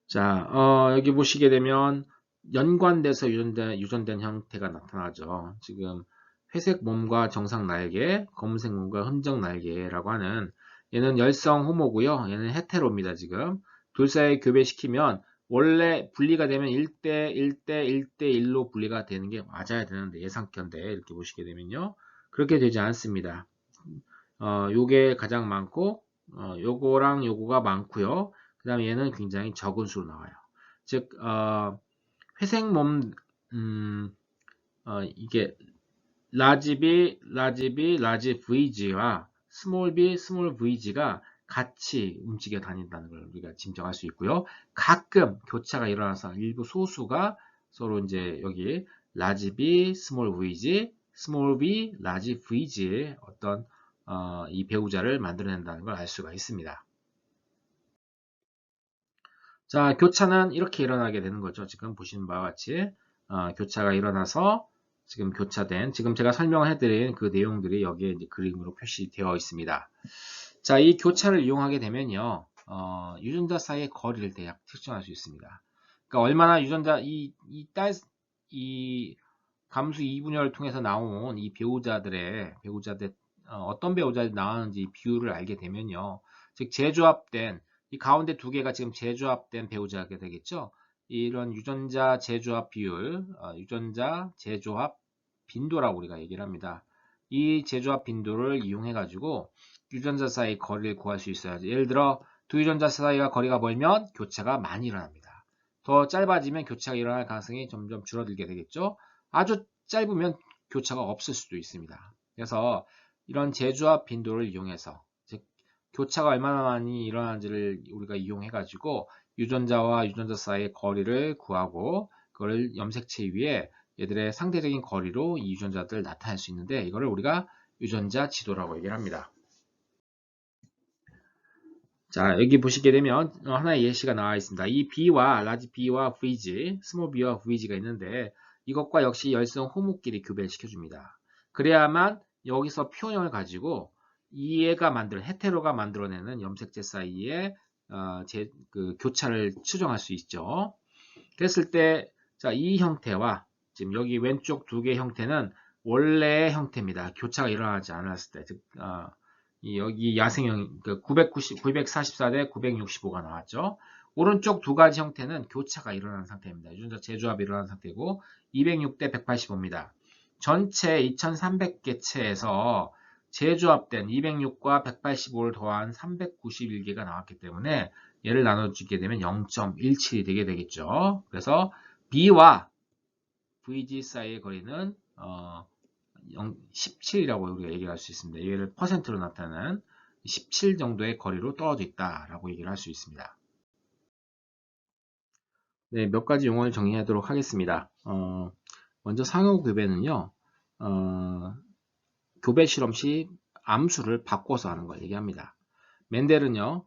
자, 여기 보시게 되면 연관돼서 유전된 형태가 나타나죠. 지금 회색 몸과 정상 날개, 검은색 몸과 흠적 날개라고 하는, 얘는 열성 호모고요. 얘는 헤테로입니다. 지금 둘 사이 교배시키면 원래 분리가 되면 1대 1대 1대 1로 분리가 되는 게 맞아야 되는데, 예상견데 이렇게 보시게 되면요, 그렇게 되지 않습니다. 요게 가장 많고, 요거랑 요거가 많고요. 그 다음에 얘는 굉장히 적은 수로 나와요. 즉, 회색 몸, 이게 라지 B, 라지 VG와 스몰 b, 스몰 VG가 같이 움직여 다닌다는 걸 우리가 짐작할 수 있고요. 가끔 교차가 일어나서 일부 소수가 서로 이제 여기 라지 B, 스몰 VG, 스몰 b, 라지 VG의 어떤 이 배우자를 만들어낸다는 걸 알 수가 있습니다. 자, 교차는 이렇게 일어나게 되는 거죠. 지금 보시는 바와 같이 교차가 일어나서 지금 제가 설명을 해드린 그 내용들이 여기에 이제 그림으로 표시되어 있습니다. 자, 이 교차를 이용하게 되면요, 유전자 사이의 거리를 대략 측정할 수 있습니다. 그러니까 얼마나 이 감수 이분열을 통해서 나온 이 배우자들, 어떤 배우자들이 나왔는지 비율을 알게 되면요, 즉 재조합된 이 가운데 두 개가 지금 재조합된 배우자가 되겠죠. 이런 유전자 재조합 비율, 유전자 재조합 빈도라고 우리가 얘기를 합니다. 이 재조합 빈도를 이용해 가지고 유전자 사이 거리를 구할 수 있어요. 예를 들어 두 유전자 사이가 거리가 멀면 교차가 많이 일어납니다. 더 짧아지면 교차가 일어날 가능성이 점점 줄어들게 되겠죠. 아주 짧으면 교차가 없을 수도 있습니다. 그래서 이런 재조합 빈도를 이용해서, 즉 교차가 얼마나 많이 일어나는지를 우리가 이용해 가지고 유전자와 유전자 사이의 거리를 구하고 그걸 염색체 위에 얘들의 상대적인 거리로 이 유전자들을 나타낼 수 있는데, 이거를 우리가 유전자 지도라고 얘기를 합니다. 자, 여기 보시게 되면 하나의 예시가 나와 있습니다. 이 B와 라지 B와 VG, 스몰 B와 VG가 있는데 이것과 역시 열성 호모끼리 교배를 시켜줍니다. 그래야만 여기서 표현을 가지고 얘가 헤테로가 만들어내는 염색체 사이에 교차를 추정할 수 있죠. 그랬을 때, 자, 이 형태와 지금 여기 왼쪽 두 개의 형태는 원래의 형태입니다. 교차가 일어나지 않았을 때, 즉, 여기 야생형 944 대 965가 나왔죠. 오른쪽 두 가지 형태는 교차가 일어난 상태입니다. 유전자 재조합이 일어난 상태고 206 대 185입니다. 전체 2300개 체에서 재조합된 206과 185를 더한 391개가 나왔기 때문에 얘를 나눠주게 되면 0.17이 되게 되겠죠. 그래서 B와 VG 사이의 거리는 17이라고 우리가 얘기할 수 있습니다. 얘를 퍼센트로 나타내는 17 정도의 거리로 떨어져 있다라고 얘기를 할 수 있습니다. 네, 몇 가지 용어를 정리하도록 하겠습니다. 먼저 상호교배는요, 교배 실험 시 암수를 바꿔서 하는 걸 얘기합니다. 멘델은요,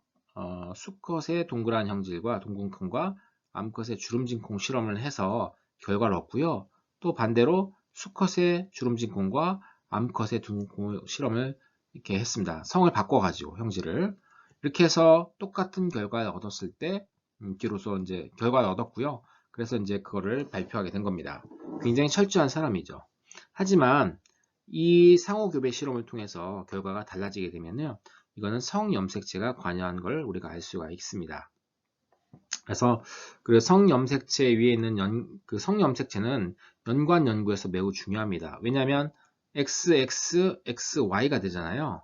수컷의 동그란 형질과 동공콩과 암컷의 주름진콩 실험을 해서 결과를 얻고요. 또 반대로 수컷의 주름진콩과 암컷의 동공콩 실험을 이렇게 했습니다. 성을 바꿔가지고 형질을 이렇게 해서 똑같은 결과를 얻었을 때 비로소 이제 결과를 얻었고요. 그래서 이제 그거를 발표하게 된 겁니다. 굉장히 철저한 사람이죠. 하지만 이 상호교배 실험을 통해서 결과가 달라지게 되면요. 이거는 성염색체가 관여한 걸 우리가 알 수가 있습니다. 그래서 성염색체 위에 있는 성염색체는 연관 연구에서 매우 중요합니다. 왜냐하면 XX, XY가 되잖아요.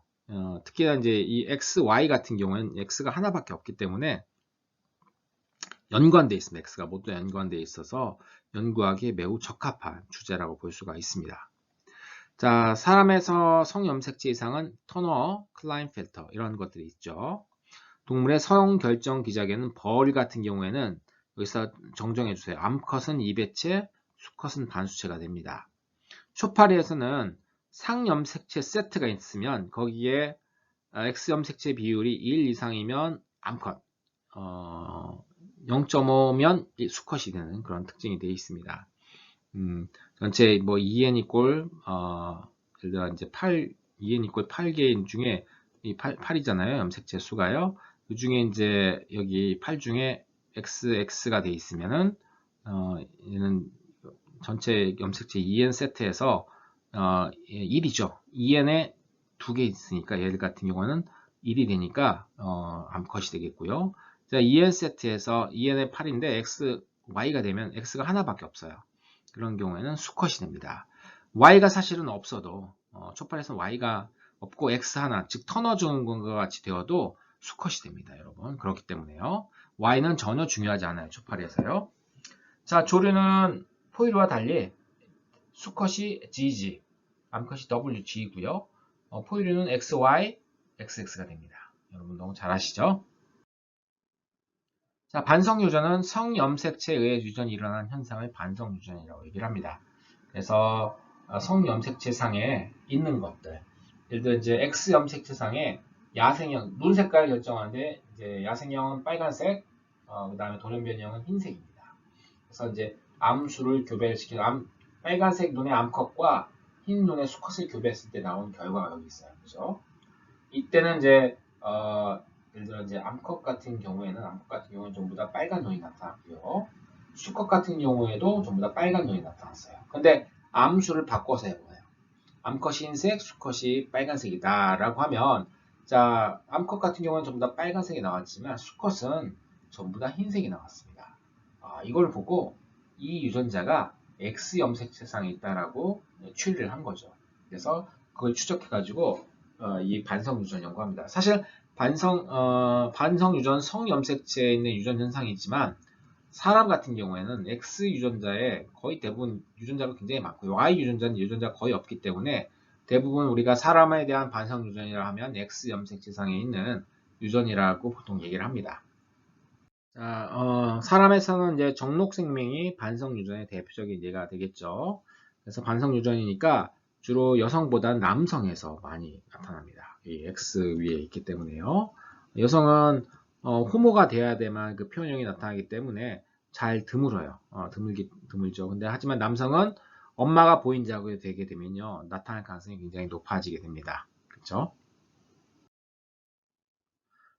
특히나 이제 이 XY 같은 경우는 X가 하나밖에 없기 때문에 연관되어 있습니다. X가 모두 연관되어 있어서 연구하기에 매우 적합한 주제라고 볼 수가 있습니다. 자, 사람에서 성염색체 이상은 터너, 클라인펠터 이런 것들이 있죠. 동물의 성 결정 기작에는 벌 같은 경우에는 여기서 정정해 주세요. 암컷은 2배체, 수컷은 반수체가 됩니다. 초파리에서는 상염색체 세트가 있으면 거기에 X염색체 비율이 1 이상이면 암컷, 0.5면 수컷이 되는 그런 특징이 되어 있습니다. 전체 뭐 2n 이꼴 예를 들어 이제 2n 이꼴 8개인 중에 이 8이잖아요. 염색체 수가요. 그 중에 이제 여기 8 중에 XX가 돼 있으면은 얘는 전체 염색체 2n 세트에서 1이죠. 2n에 2개 있으니까 얘들 같은 경우는 1이 되니까 암컷이 되겠고요. 자, 2n 세트에서 2n에 8인데 XY가 되면 X가 하나밖에 없어요. 그런 경우에는 수컷이 됩니다. Y가 사실은 없어도 초파리에서는 Y가 없고 X 하나, 즉 터너 증후군과 같이 되어도 수컷이 됩니다, 여러분. 그렇기 때문에요. Y는 전혀 중요하지 않아요, 초파리에서요. 자, 조류는 포유류와 달리 수컷이 GG, 암컷이 WG이고요. 포유류는 XY, XX가 됩니다. 여러분 너무 잘 아시죠? 자, 반성유전은 성염색체에 의해 유전이 일어나는 현상을 반성유전이라고 얘기를 합니다. 그래서 성염색체상에 있는 것들, 예를 들어 이제 X염색체상에 야생형, 눈 색깔을 결정하는데 이제 야생형은 빨간색, 그 다음에 돌연변이형은 흰색입니다. 그래서 이제 암수를 교배시키는 빨간색 눈의 암컷과 흰 눈의 수컷을 교배했을 때 나온 결과가 여기 있어요. 그죠? 이때는 이제 예를 들어 이제 암컷 같은 경우에는 전부 다 빨간 눈이 나타났고요. 수컷 같은 경우에도 전부 다 빨간 눈이 나타났어요. 근데 암수를 바꿔서 해보아요. 암컷이 흰색, 수컷이 빨간색이다라고 하면 자, 암컷 같은 경우는 전부 다 빨간색이 나왔지만 수컷은 전부 다 흰색이 나왔습니다. 이걸 보고 이 유전자가 X 염색체상에 있다라고 추리를 한 거죠. 그래서 그걸 추적해가지고 이 반성 유전 연구합니다. 사실 반성 유전 성염색체에 있는 유전 현상이지만 사람 같은 경우에는 X 유전자에 거의 대부분 유전자가 굉장히 많고요. Y 유전자는 유전자가 거의 없기 때문에 대부분 우리가 사람에 대한 반성 유전이라 하면 X 염색체상에 있는 유전이라고 보통 얘기를 합니다. 자, 사람에서는 이제 정록생명이 반성 유전의 대표적인 예가 되겠죠. 그래서 반성 유전이니까 주로 여성보다 남성에서 많이 나타납니다. 이 X 위에 있기 때문에요. 여성은 호모가 돼야 돼만 그 표현형이 나타나기 때문에 잘 드물어요. 드물죠. 근데 하지만 남성은 엄마가 보인자고 되게 되면요, 나타날 가능성이 굉장히 높아지게 됩니다. 그렇죠?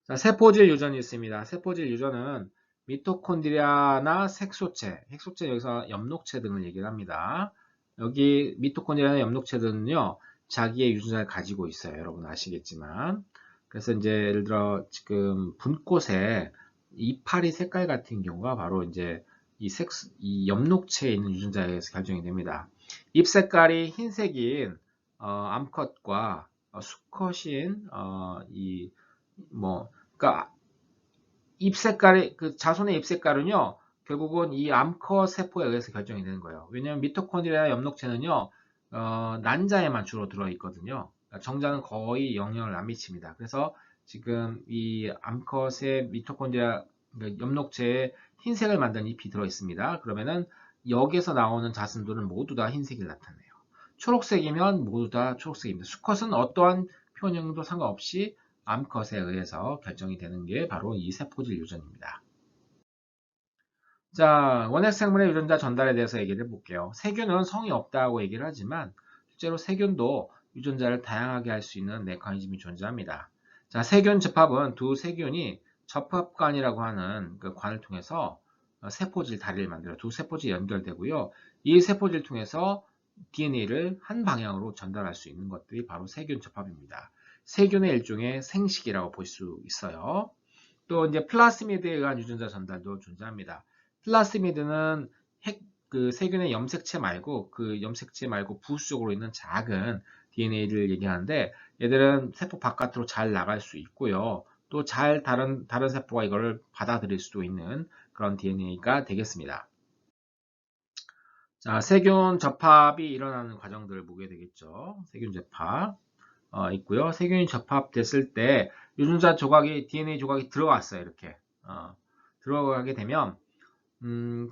자, 세포질 유전이 있습니다. 세포질 유전은 미토콘드리아나 색소체 여기서 엽록체 등을 얘기를 합니다. 여기 미토콘드리아나 엽록체들은요, 자기의 유전자를 가지고 있어요. 여러분 아시겠지만. 그래서 이제 예를 들어 지금 분꽃의 이파리 색깔 같은 경우가 바로 이제 이 엽록체에 있는 유전자에 의해서 결정이 됩니다. 잎 색깔이 흰색인 암컷과 수컷인 그러니까 잎 색깔이 그 자손의 잎 색깔은요, 결국은 이 암컷 세포에 의해서 결정이 되는 거예요. 왜냐하면 미토콘드리아 엽록체는요, 난자에만 주로 들어 있거든요. 그러니까 정자는 거의 영향을 안 미칩니다. 그래서 지금 이 암컷의 미토콘드리아 엽록체에 흰색을 만든 잎이 들어 있습니다. 그러면은 여기에서 나오는 자손들은 모두 다 흰색을 나타내요. 초록색이면 모두 다 초록색입니다. 수컷은 어떠한 표현형도 상관없이 암컷에 의해서 결정이 되는 게 바로 이 세포질 유전입니다. 자, 원핵 생물의 유전자 전달에 대해서 얘기를 해볼게요. 세균은 성이 없다고 얘기를 하지만 실제로 세균도 유전자를 다양하게 할 수 있는 메커니즘이 존재합니다. 자, 세균 접합은 두 세균이 접합관이라고 하는 그 관을 통해서 세포질 다리를 만들어 두 세포질이 연결되고요. 이 세포질을 통해서 DNA를 한 방향으로 전달할 수 있는 것들이 바로 세균 접합입니다. 세균의 일종의 생식이라고 볼 수 있어요. 또 이제 플라스미드에 의한 유전자 전달도 존재합니다. 플라스미드는 그 세균의 염색체 말고 그 염색체 말고 부수적으로 있는 작은 DNA를 얘기하는데 얘들은 세포 바깥으로 잘 나갈 수 있고요. 또 잘 다른 세포가 이거를 받아들일 수도 있는 그런 DNA가 되겠습니다. 자, 세균 접합이 일어나는 과정들을 보게 되겠죠. 세균 접합. 있고요. 세균이 접합됐을 때 유전자 조각이 DNA 조각이 들어왔어요. 이렇게 들어가게 되면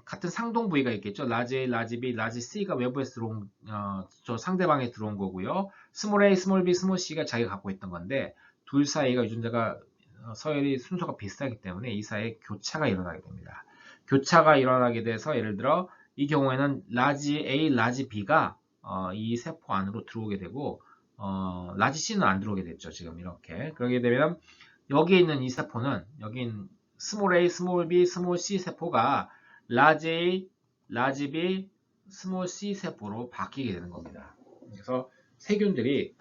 같은 상동 부위가 있겠죠. 라지 A, 라지 B, 라지 C가 외부에서 들어온 저 상대방에 들어온 거고요. 스몰 A, 스몰 B, 스몰 C가 자기가 갖고 있던 건데 둘 사이가 유전자가 서열이 순서가 비슷하기 때문에 이 사이에 교차가 일어나게 됩니다. 교차가 일어나게 돼서 예를 들어 이 경우에는 라지 A, 라지 B가 이 세포 안으로 들어오게 되고 라지 C는 안 들어오게 됐죠. 지금 이렇게. 그러게 되면 여기에 있는 이 세포는 여긴 스몰 a, 스몰 b, 스몰 c 세포가 라지 a, 라지 b, 스몰 c 세포로 바뀌게 되는 겁니다. 그래서 세균들이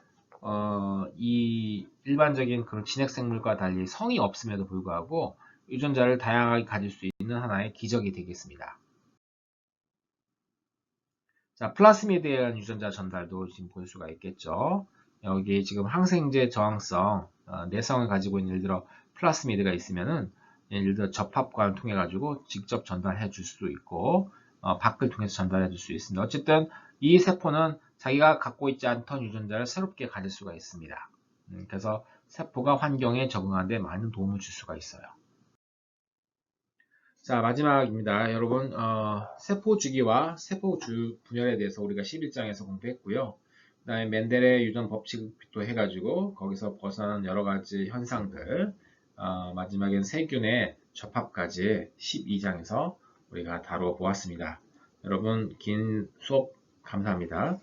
이 일반적인 그런 진핵생물과 달리 성이 없음에도 불구하고 유전자를 다양하게 가질 수 있는 하나의 기적이 되겠습니다. 자, 플라스미드에 의한 유전자 전달도 지금 볼 수가 있겠죠. 여기 지금 항생제 저항성, 내성을 가지고 있는 예를 들어 플라스미드가 있으면은 예를 들어 접합관을 통해 가지고 직접 전달해 줄 수도 있고 밖을 통해서 전달해 줄 수 있습니다. 어쨌든 이 세포는 자기가 갖고 있지 않던 유전자를 새롭게 가질 수가 있습니다. 그래서 세포가 환경에 적응하는 데 많은 도움을 줄 수가 있어요. 자, 마지막입니다. 여러분, 세포 주기와 세포 분열에 대해서 우리가 11장에서 공부했고요. 그 다음에 멘델의 유전 법칙도 해가지고 거기서 벗어나는 여러 가지 현상들, 마지막엔 세균의 접합까지 12장에서 우리가 다뤄 보았습니다. 여러분, 긴 수업 감사합니다.